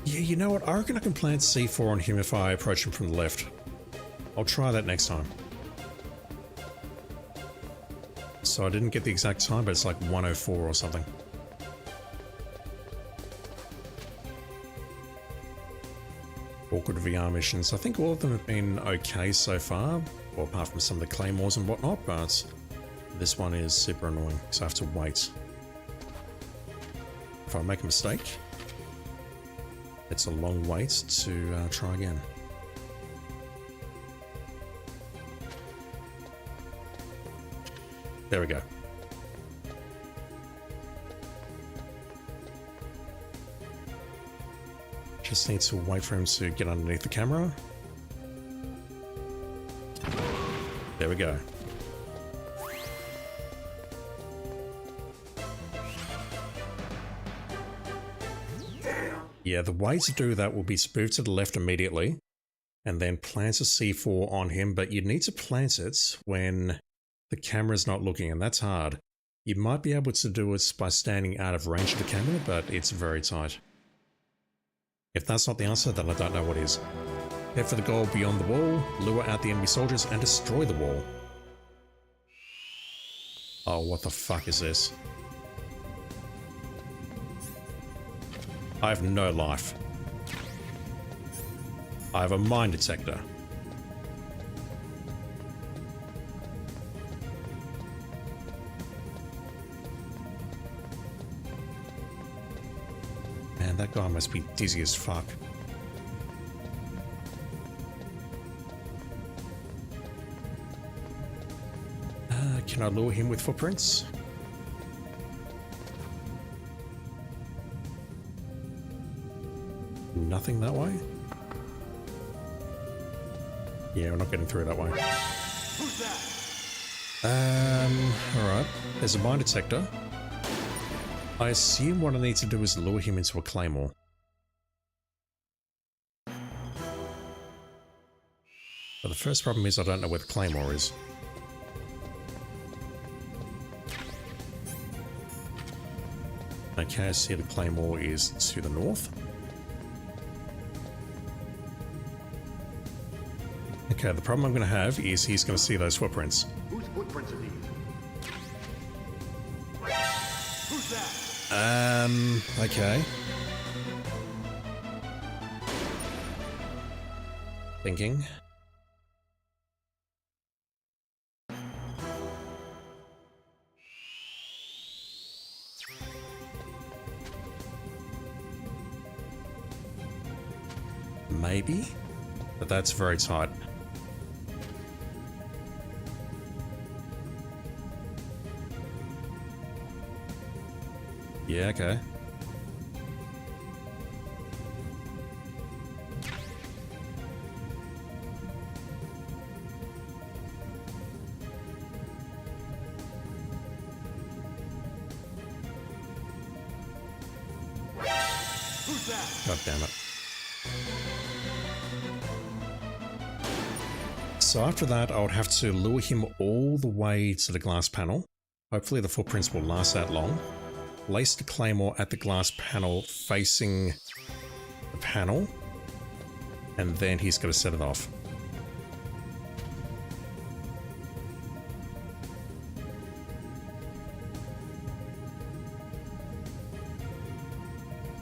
Yeah, you know what? I reckon I can plant C4 on him if I approach him from the left. I'll try that next time. So I didn't get the exact time, but it's like 1:04 or something. Awkward VR missions. I think all of them have been okay so far, well, apart from some of the claymores and whatnot, but this one is super annoying, so I have to wait. If I make a mistake, it's a long wait to try again. There we go. Just need to wait for him to get underneath the camera. There we go. Yeah, the way to do that will be to move to the left immediately and then plant a C4 on him, but you need to plant it when the camera's not looking, and that's hard. You might be able to do it by standing out of range of the camera, but it's very tight. If that's not the answer, then I don't know what is. Head for the goal beyond the wall, lure out the enemy soldiers, and destroy the wall. Oh, what the fuck is this? I have no life. I have a mine detector. Man, that guy must be dizzy as fuck. Can I lure him with footprints? Nothing that way? Yeah, we're not getting through that way. Alright. There's a mine detector. I assume what I need to do is lure him into a claymore. But the first problem is I don't know where the claymore is. Okay, I see the claymore is to the north. Okay, the problem I'm going to have is he's going to see those footprints. Whose footprints are these? Okay. Thinking. Maybe, but that's very tight. Yeah, okay. God damn it. So after that, I would have to lure him all the way to the glass panel. Hopefully the footprints will last that long. Place the claymore at the glass panel facing the panel, and then he's going to set it off.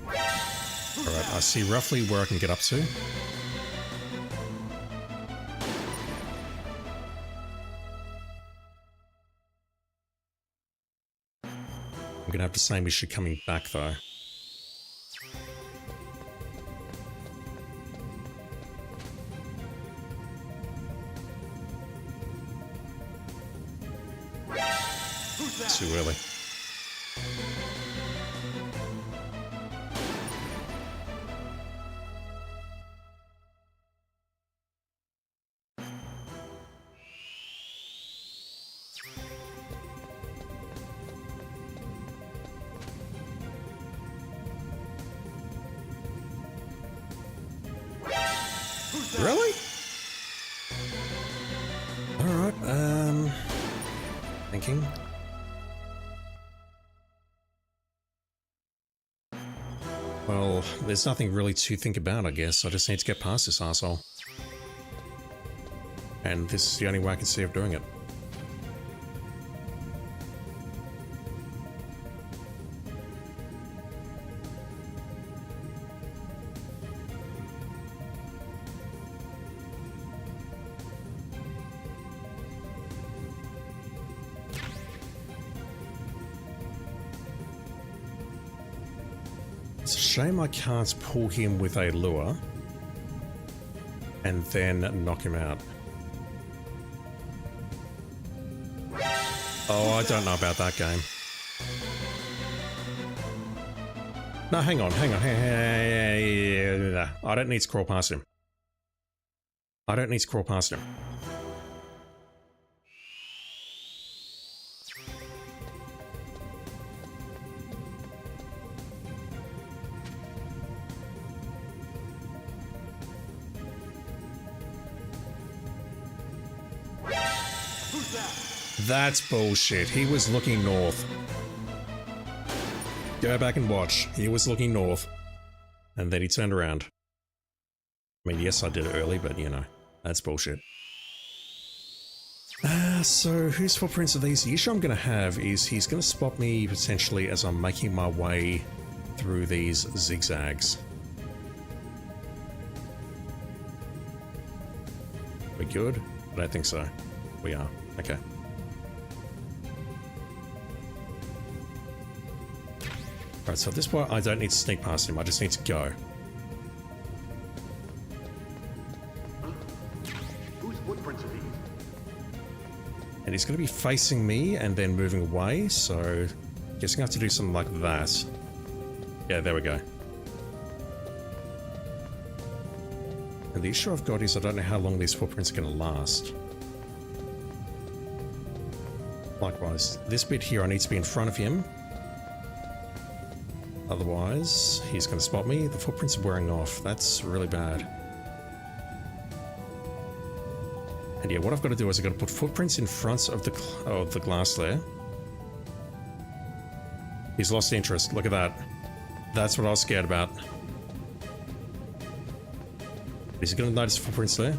Alright, I see roughly where I can get up to. I'm going to have the same issue coming back though. Too early. Really? Alright, thinking. Well, there's nothing really to think about, I guess. I just need to get past this arsehole. And this is the only way I can see of doing it. It's a shame I can't pull him with a lure and then knock him out. Oh, I don't know about that game. No, hang on. I don't need to crawl past him. That's bullshit. He was looking north. Go back and watch. He was looking north. And then he turned around. I mean, yes, I did it early, but you know, that's bullshit. So whose footprints are these? The issue I'm going to have is he's going to spot me potentially as I'm making my way through these zigzags. We good? I don't think so. We are. Okay. Alright, so at this point I don't need to sneak past him, I just need to go. Whose footprints are these? And he's going to be facing me and then moving away, so I guess I'm going to have to do something like that. Yeah, there we go. And the issue I've got is I don't know how long these footprints are going to last. Likewise, this bit here I need to be in front of him. Otherwise, he's going to spot me. The footprints are wearing off. That's really bad. And yeah, what I've got to do is I've got to put footprints in front of the glass there. He's lost interest. Look at that. That's what I was scared about. Is he going to notice footprints there?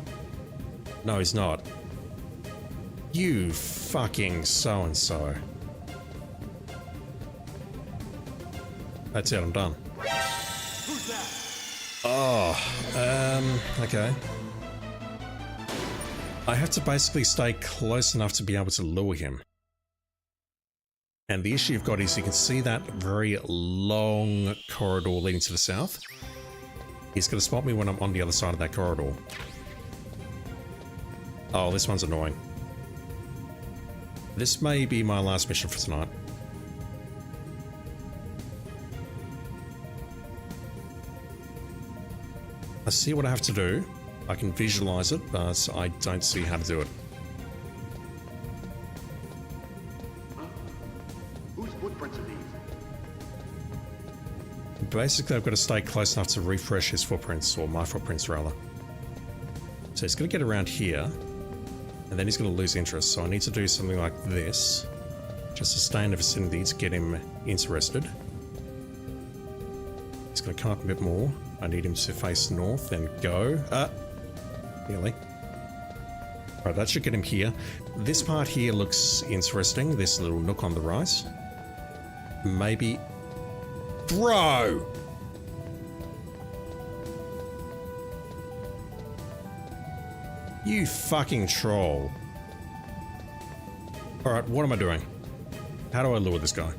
No, he's not. You fucking so-and-so. That's it, I'm done. Oh, okay. I have to basically stay close enough to be able to lure him. And the issue you've got is you can see that very long corridor leading to the south. He's going to spot me when I'm on the other side of that corridor. Oh, this one's annoying. This may be my last mission for tonight. I see what I have to do. I can visualize it, but I don't see how to do it. Whose footprints are these? Basically, I've got to stay close enough to refresh his footprints, or my footprints rather. So he's going to get around here, and then he's going to lose interest. So I need to do something like this, just to stay in the vicinity to get him interested. He's going to come up a bit more. I need him to face north and go. Nearly. Right, that should get him here. This part here looks interesting. This little nook on the right. Maybe. Bro! You fucking troll. Alright, what am I doing? How do I lure this guy?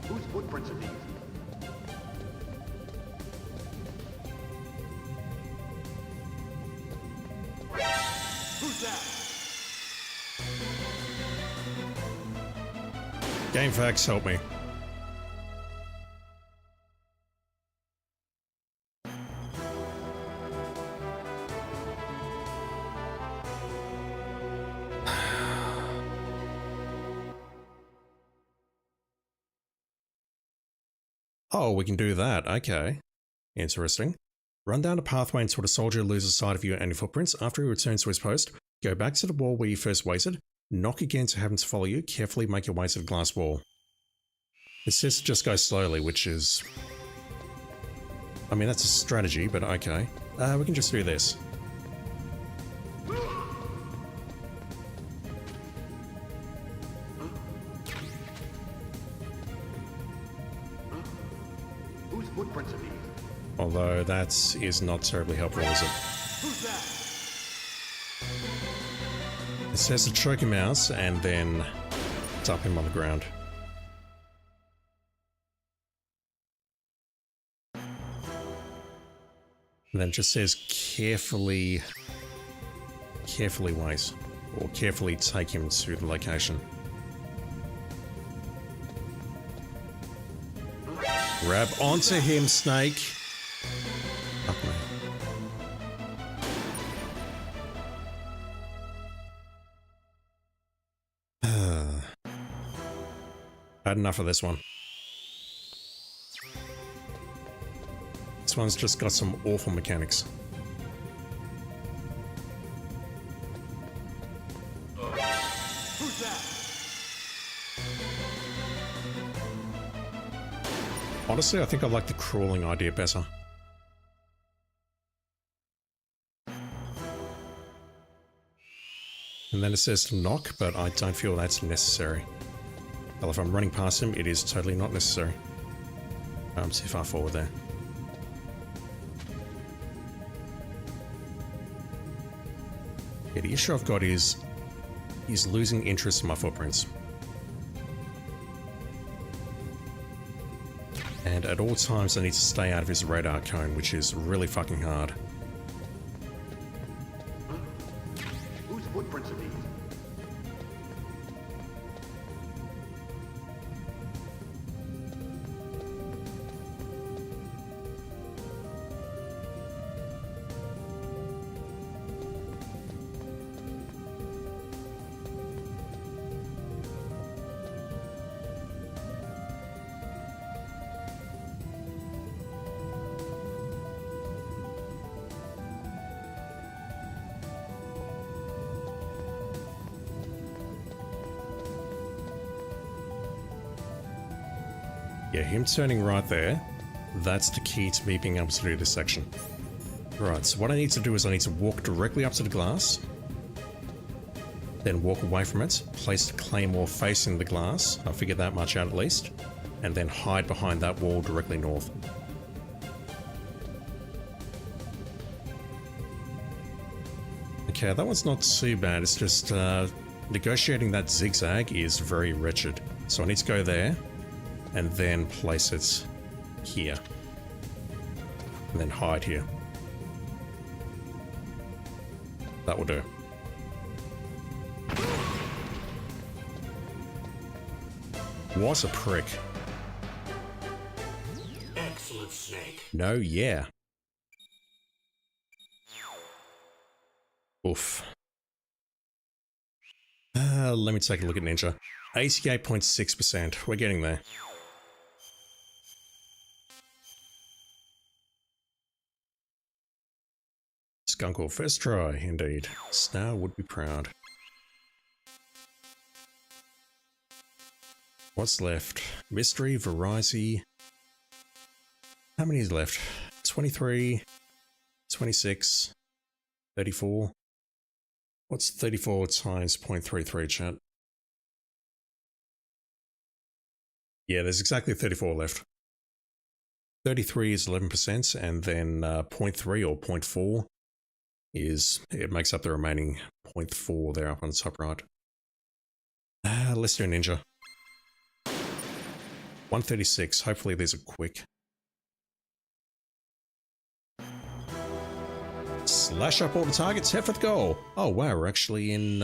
Whose footprints are these? Who's that? Game facts, help me. Oh, we can do that. Okay. Interesting. Run down a pathway until the soldier loses sight of you and your footprints. After he returns to his post, go back to the wall where you first waited. Knock again to have him to follow you. Carefully make your way to the glass wall. It says to just go slowly, which is... I mean, that's a strategy, but okay. We can just do this. Whose footprints are these? Although that is not terribly helpful, is it? Who's that? It says to choke him out and then dump him on the ground. And then it just says carefully wait, or carefully take him to the location. Grab onto him, Snake. Fuck me. Had enough of this one. This one's just got some awful mechanics. Who's that? Honestly, I think I like the crawling idea better. And then it says to knock, but I don't feel that's necessary. Well, if I'm running past him, it is totally not necessary. I'm too far forward there. Yeah, the issue I've got is he's losing interest in my footprints. And at all times I need to stay out of his radar cone, which is really fucking hard. Whose footprints are these? Yeah, him turning right there, that's the key to me being able to do this section. Right, so what I need to do is I need to walk directly up to the glass, then walk away from it, place the claymore facing the glass, I'll figure that much out at least, and then hide behind that wall directly north. Okay, that one's not too bad, it's just negotiating that zigzag is very wretched. So I need to go there, and then place it here. And then hide here. That will do. What a prick. Excellent, Snake. No, yeah. Oof. Let me take a look at Ninja. 88.6%. We're getting there. Skunkle, first try, indeed. Star would be proud. What's left? Mystery, Variety. How many is left? 23, 26, 34. What's 34 times 0.33, chat? Yeah, there's exactly 34 left. 33 is 11%, and then 0.3 or 0.4 is, it makes up the remaining 0.4 there up on the top right. Let's do Ninja. 136, hopefully these are quick. Slash up all the targets, head for the goal. Oh wow, we're actually in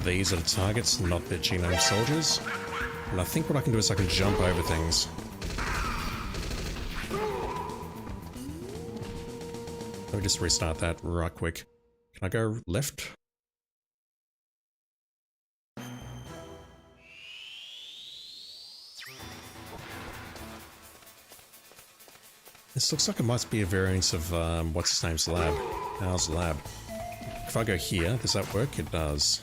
these are the targets, not the genome soldiers. And I think what I can do is I can jump over things. Let me just restart that right quick. Can I go left? This looks like it might be a variant of, what's his name's lab? How's lab? If I go here, does that work? It does.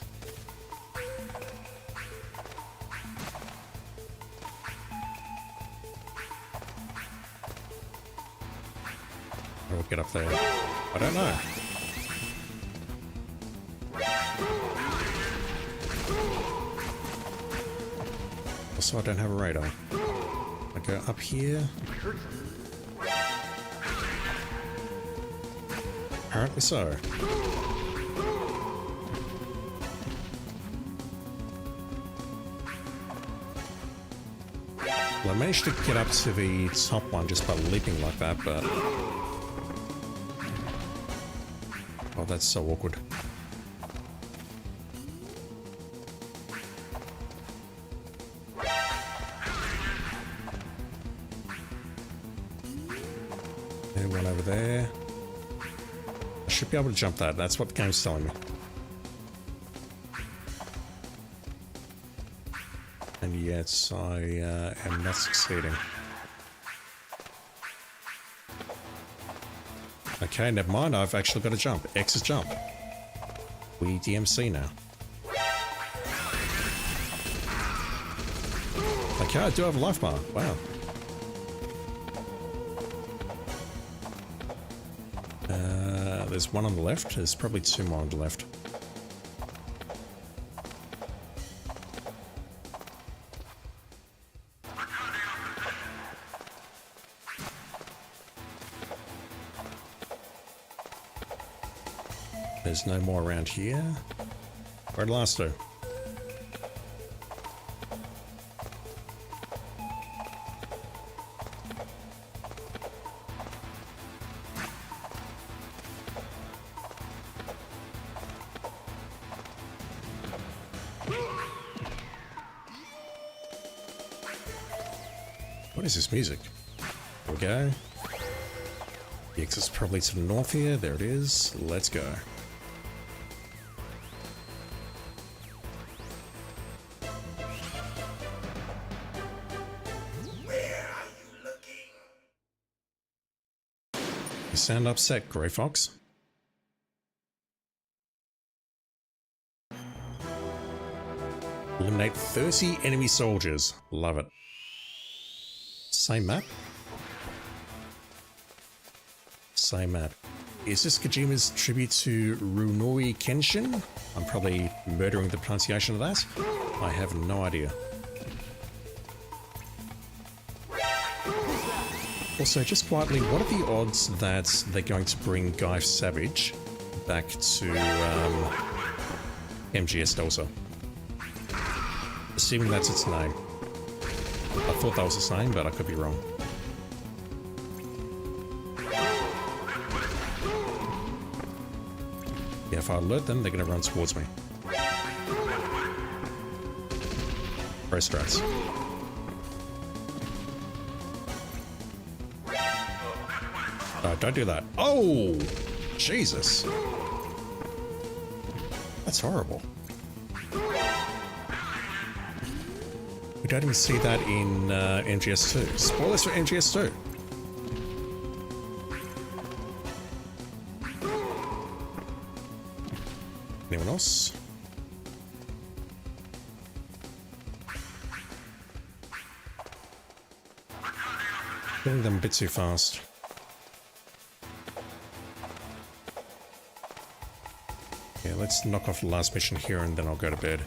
I'll get up there. I don't know. Also, I don't have a radar. I go up here. Apparently so. Well, I managed to get up to the top one just by leaping like that, but... oh, that's so awkward. And one over there. I should be able to jump that. That's what the game's telling me. And yet, I am not succeeding. Okay, never mind. I've actually got to jump. X is jump. We DMC now. Okay, I do have a life bar. Wow. There's one on the left. There's probably two more on the left. There's no more around here. Where'd last do? What is this music? There we go. The exit's probably to the north here. There it is. Let's go. You sound upset, Grey Fox. Eliminate 30 enemy soldiers. Love it. Same map? Same map. Is this Kojima's tribute to Rurouni Kenshin? I'm probably murdering the pronunciation of that. I have no idea. Also, just quietly, what are the odds that they're going to bring Guy Savage back to MGS Delta? Assuming that's its name. I thought that was its name, but I could be wrong. Yeah, if I alert them, they're going to run towards me. Pro strats. Don't do that. Oh! Jesus. That's horrible. We don't even see that in MGS2. Spoilers for MGS2. Anyone else? Killing them a bit too fast. Yeah, let's knock off the last mission here and then I'll go to bed.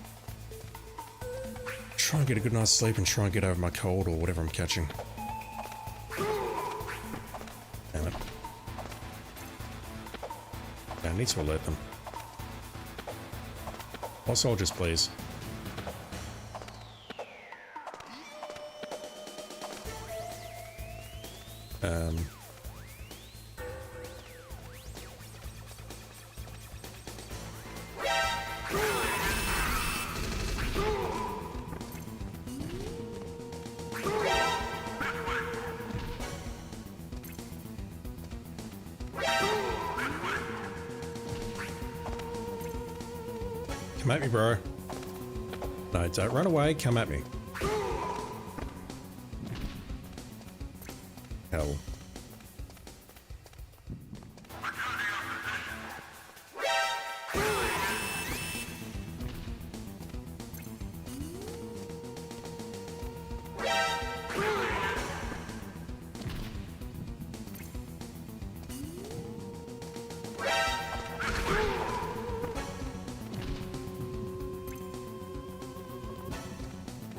Try and get a good night's sleep and try and get over my cold or whatever I'm catching. Damn it. Yeah, I need to alert them. More soldiers, please. Come at me, bro. No, don't run away. Come at me. Hell.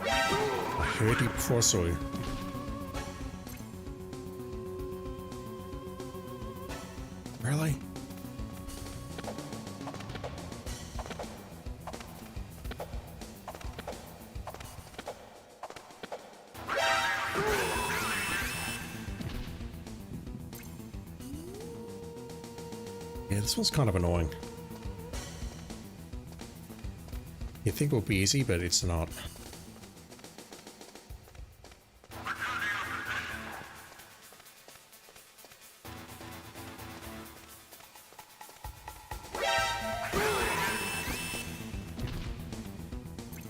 I heard you before I saw you. Really? Yeah, this one's kind of annoying. You think it would be easy, but it's not.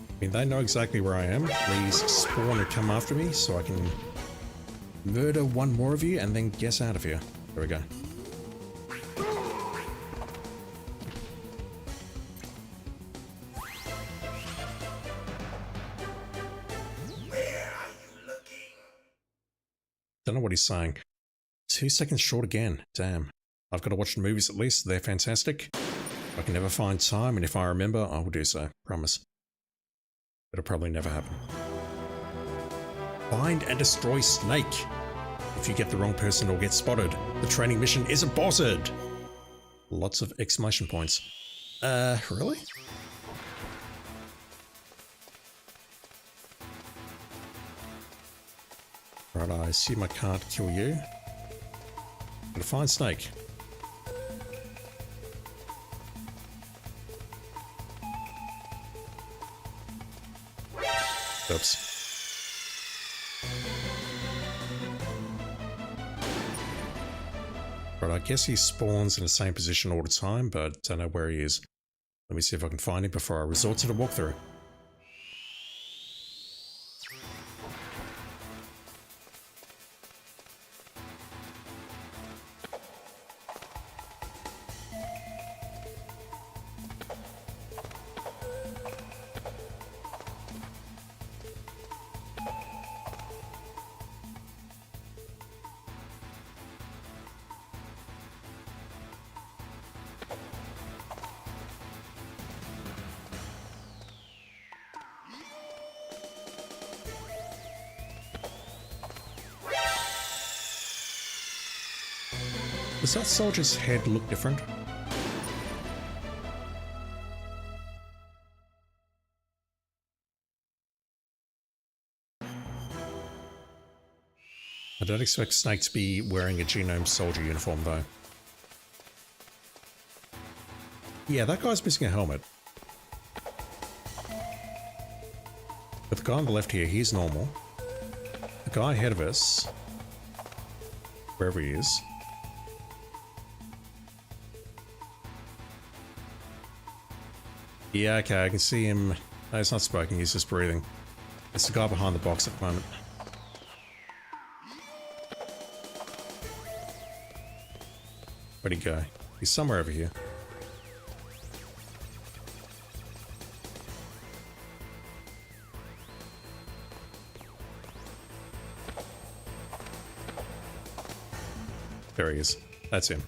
I mean, they know exactly where I am. Please spawn and come after me so I can murder one more of you and then get out of here. There we go. Don't know what he's saying. 2 seconds short again. Damn. I've got to watch the movies at least. They're fantastic. I can never find time, and if I remember, I will do so. Promise. It'll probably never happen. Find and destroy Snake. If you get the wrong person or get spotted, the training mission is aborted. Lots of exclamation points. Really? Right, I assume I can't kill you. Gotta find Snake. Oops. Right, I guess he spawns in the same position all the time, but don't know where he is. Let me see if I can find him before I resort to the walkthrough. Does that soldier's head look different? I don't expect Snake to be wearing a Genome Soldier uniform, though. Yeah, that guy's missing a helmet. But the guy on the left here, he's normal. The guy ahead of us, wherever he is, yeah, okay, I can see him. No, he's not smoking, he's just breathing. It's the guy behind the box at the moment. Where'd he go? He's somewhere over here. There he is. That's him.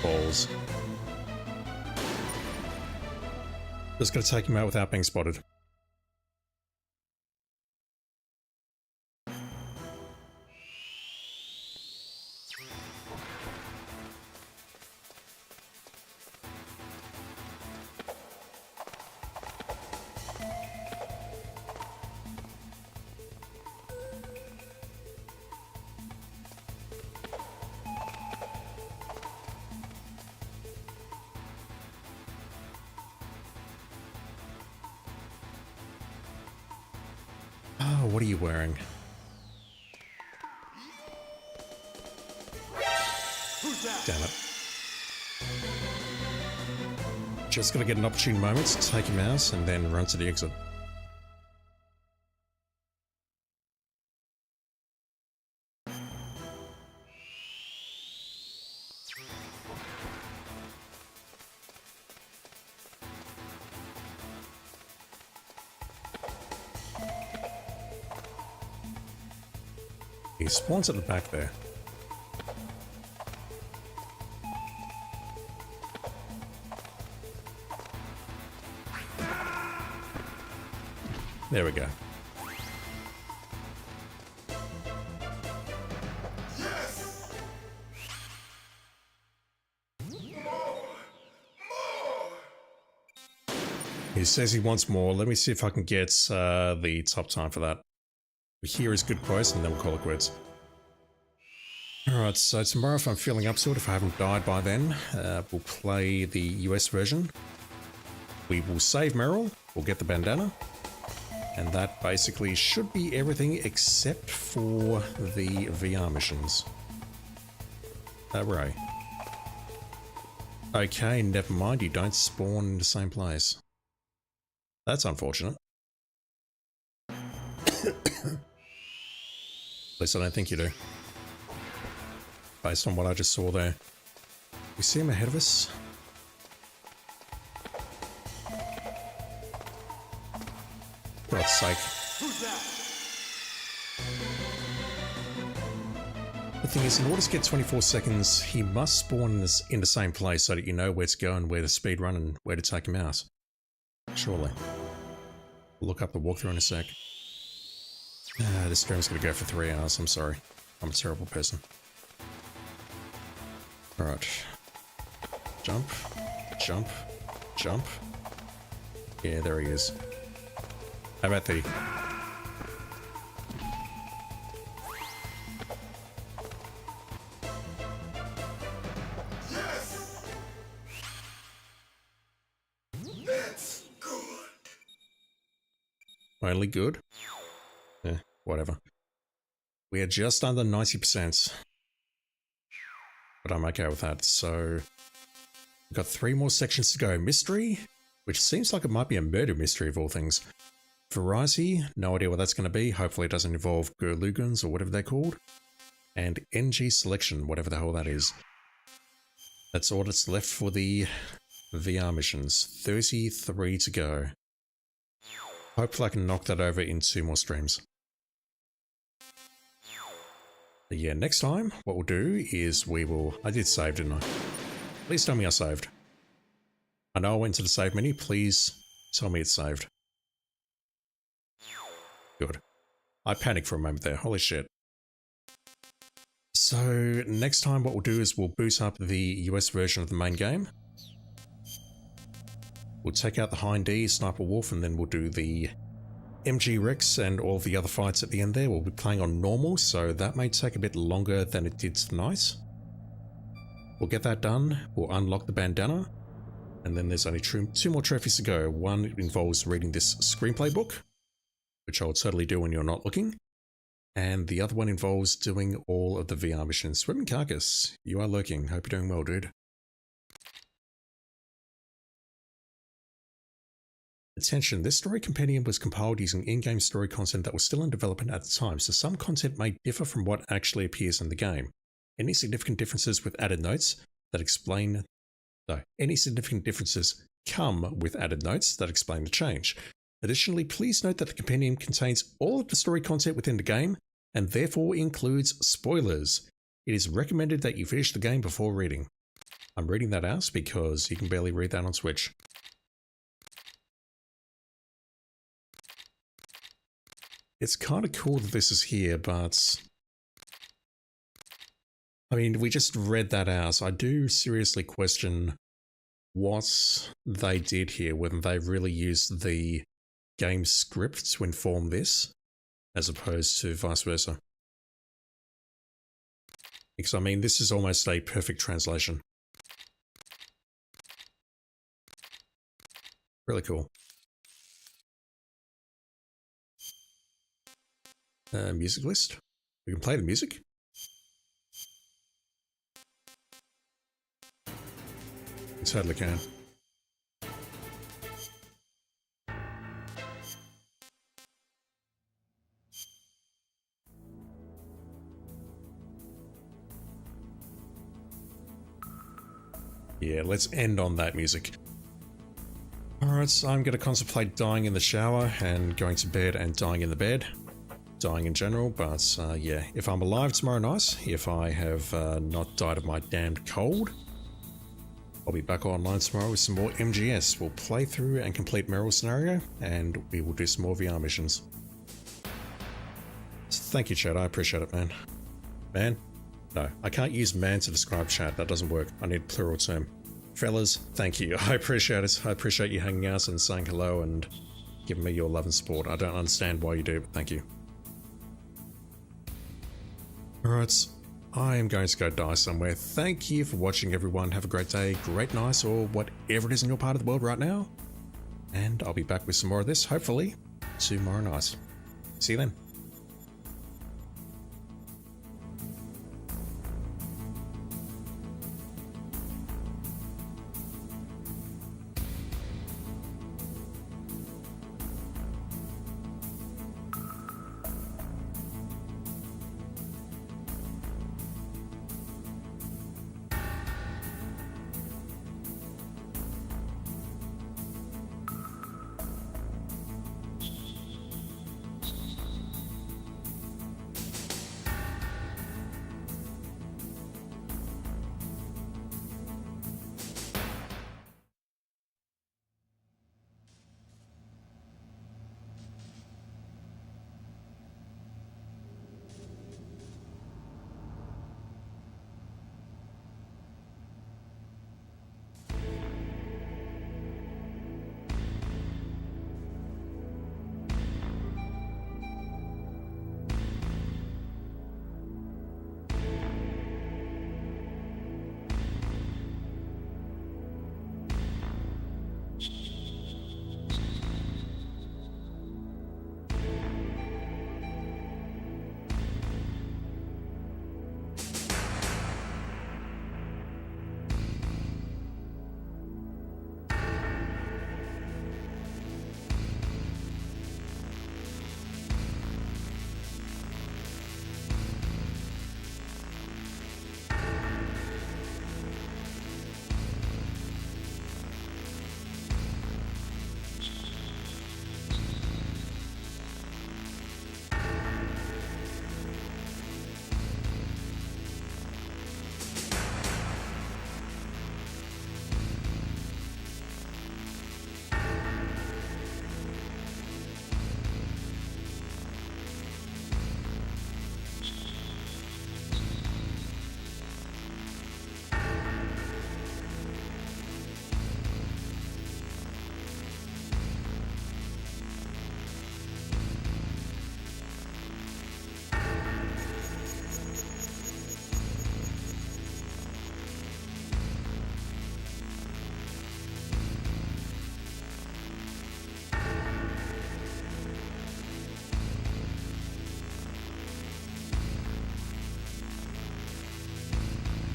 Balls. Just gotta take him out without being spotted. Oh, what are you wearing? Damn it. Just gotta get an opportune moment to take him out and then run to the exit. He spawns at the back there. There we go. He says he wants more. Let me see if I can get the top time for that. Here is good price, and then we'll call it quits. Alright, so tomorrow, if I'm feeling up to it, if I haven't died by then, we'll play the US version. We will save Meryl, we'll get the bandana, and that basically should be everything except for the VR missions. Hooray. Okay, never mind, you don't spawn in the same place. That's unfortunate. At least I don't think you do. Based on what I just saw there. We see him ahead of us? For God's sake. The thing is, in order to get 24 seconds, he must spawn in the same place so that you know where to go and where to speed run and where to take him out. Surely. We'll look up the walkthrough in a sec. This stream's gonna go for 3 hours, I'm sorry. I'm a terrible person. Alright. Jump. Jump. Jump. Yeah, there he is. How about the... Yes! That's good. Only good? Whatever. We are just under 90%. But I'm okay with that, so... We've got 3 more sections to go. Mystery, which seems like it might be a murder mystery of all things. Variety, no idea what that's going to be. Hopefully it doesn't involve Gurlugans or whatever they're called. And NG Selection, whatever the hell that is. That's all that's left for the VR missions. 33 to go. Hopefully I can knock that over in 2 more streams. But yeah, next time, what we'll do is we will... I did save, didn't I? Please tell me I saved. I know I went to the save menu. Please tell me it's saved. Good. I panicked for a moment there, holy shit. So next time what we'll do is we'll boot up the US version of the main game. We'll take out the Hind D, Sniper Wolf, and then we'll do the MG Rex and all the other fights at the end there. We'll be playing on normal, so that may take a bit longer than it did tonight. We'll get that done, we'll unlock the bandana, and then there's only two more trophies to go. One involves reading this screenplay book, which I'll totally do when you're not looking. And the other one involves doing all of the VR missions. Swimming Carcass, you are lurking. Hope you're doing well, dude. Attention, this story compendium was compiled using in-game story content that was still in development at the time, so some content may differ from what actually appears in the game. Any significant differences with added notes that explain... No, any significant differences come with added notes that explain the change. Additionally, please note that the compendium contains all of the story content within the game, and therefore includes spoilers. It is recommended that you finish the game before reading. I'm reading that out because you can barely read that on Switch. It's kind of cool that this is here, but... I mean, we just read that out. I do seriously question what they did here, whether they really used the game script to inform this, as opposed to vice versa. Because, I mean, this is almost a perfect translation. Really cool. Music list. We can play the music. We totally can. Yeah, let's end on that music. Alright, so I'm going to contemplate dying in the shower and going to bed and dying in the bed. Dying in general, but yeah, if I'm alive tomorrow night, if I have not died of my damned cold, I'll be back online tomorrow with some more MGS. We'll play through and complete Meryl's scenario, and we will do some more VR missions. So thank you, chat. I appreciate it, man. Man? No, I can't use man to describe chat. That doesn't work. I need plural term. Fellas, thank you. I appreciate it. I appreciate you hanging out and saying hello and giving me your love and support. I don't understand why you do, but thank you. Alright, I am going to go die somewhere. Thank you for watching, everyone. Have a great day, great night, or whatever it is in your part of the world right now. And I'll be back with some more of this, hopefully, tomorrow night. See you then.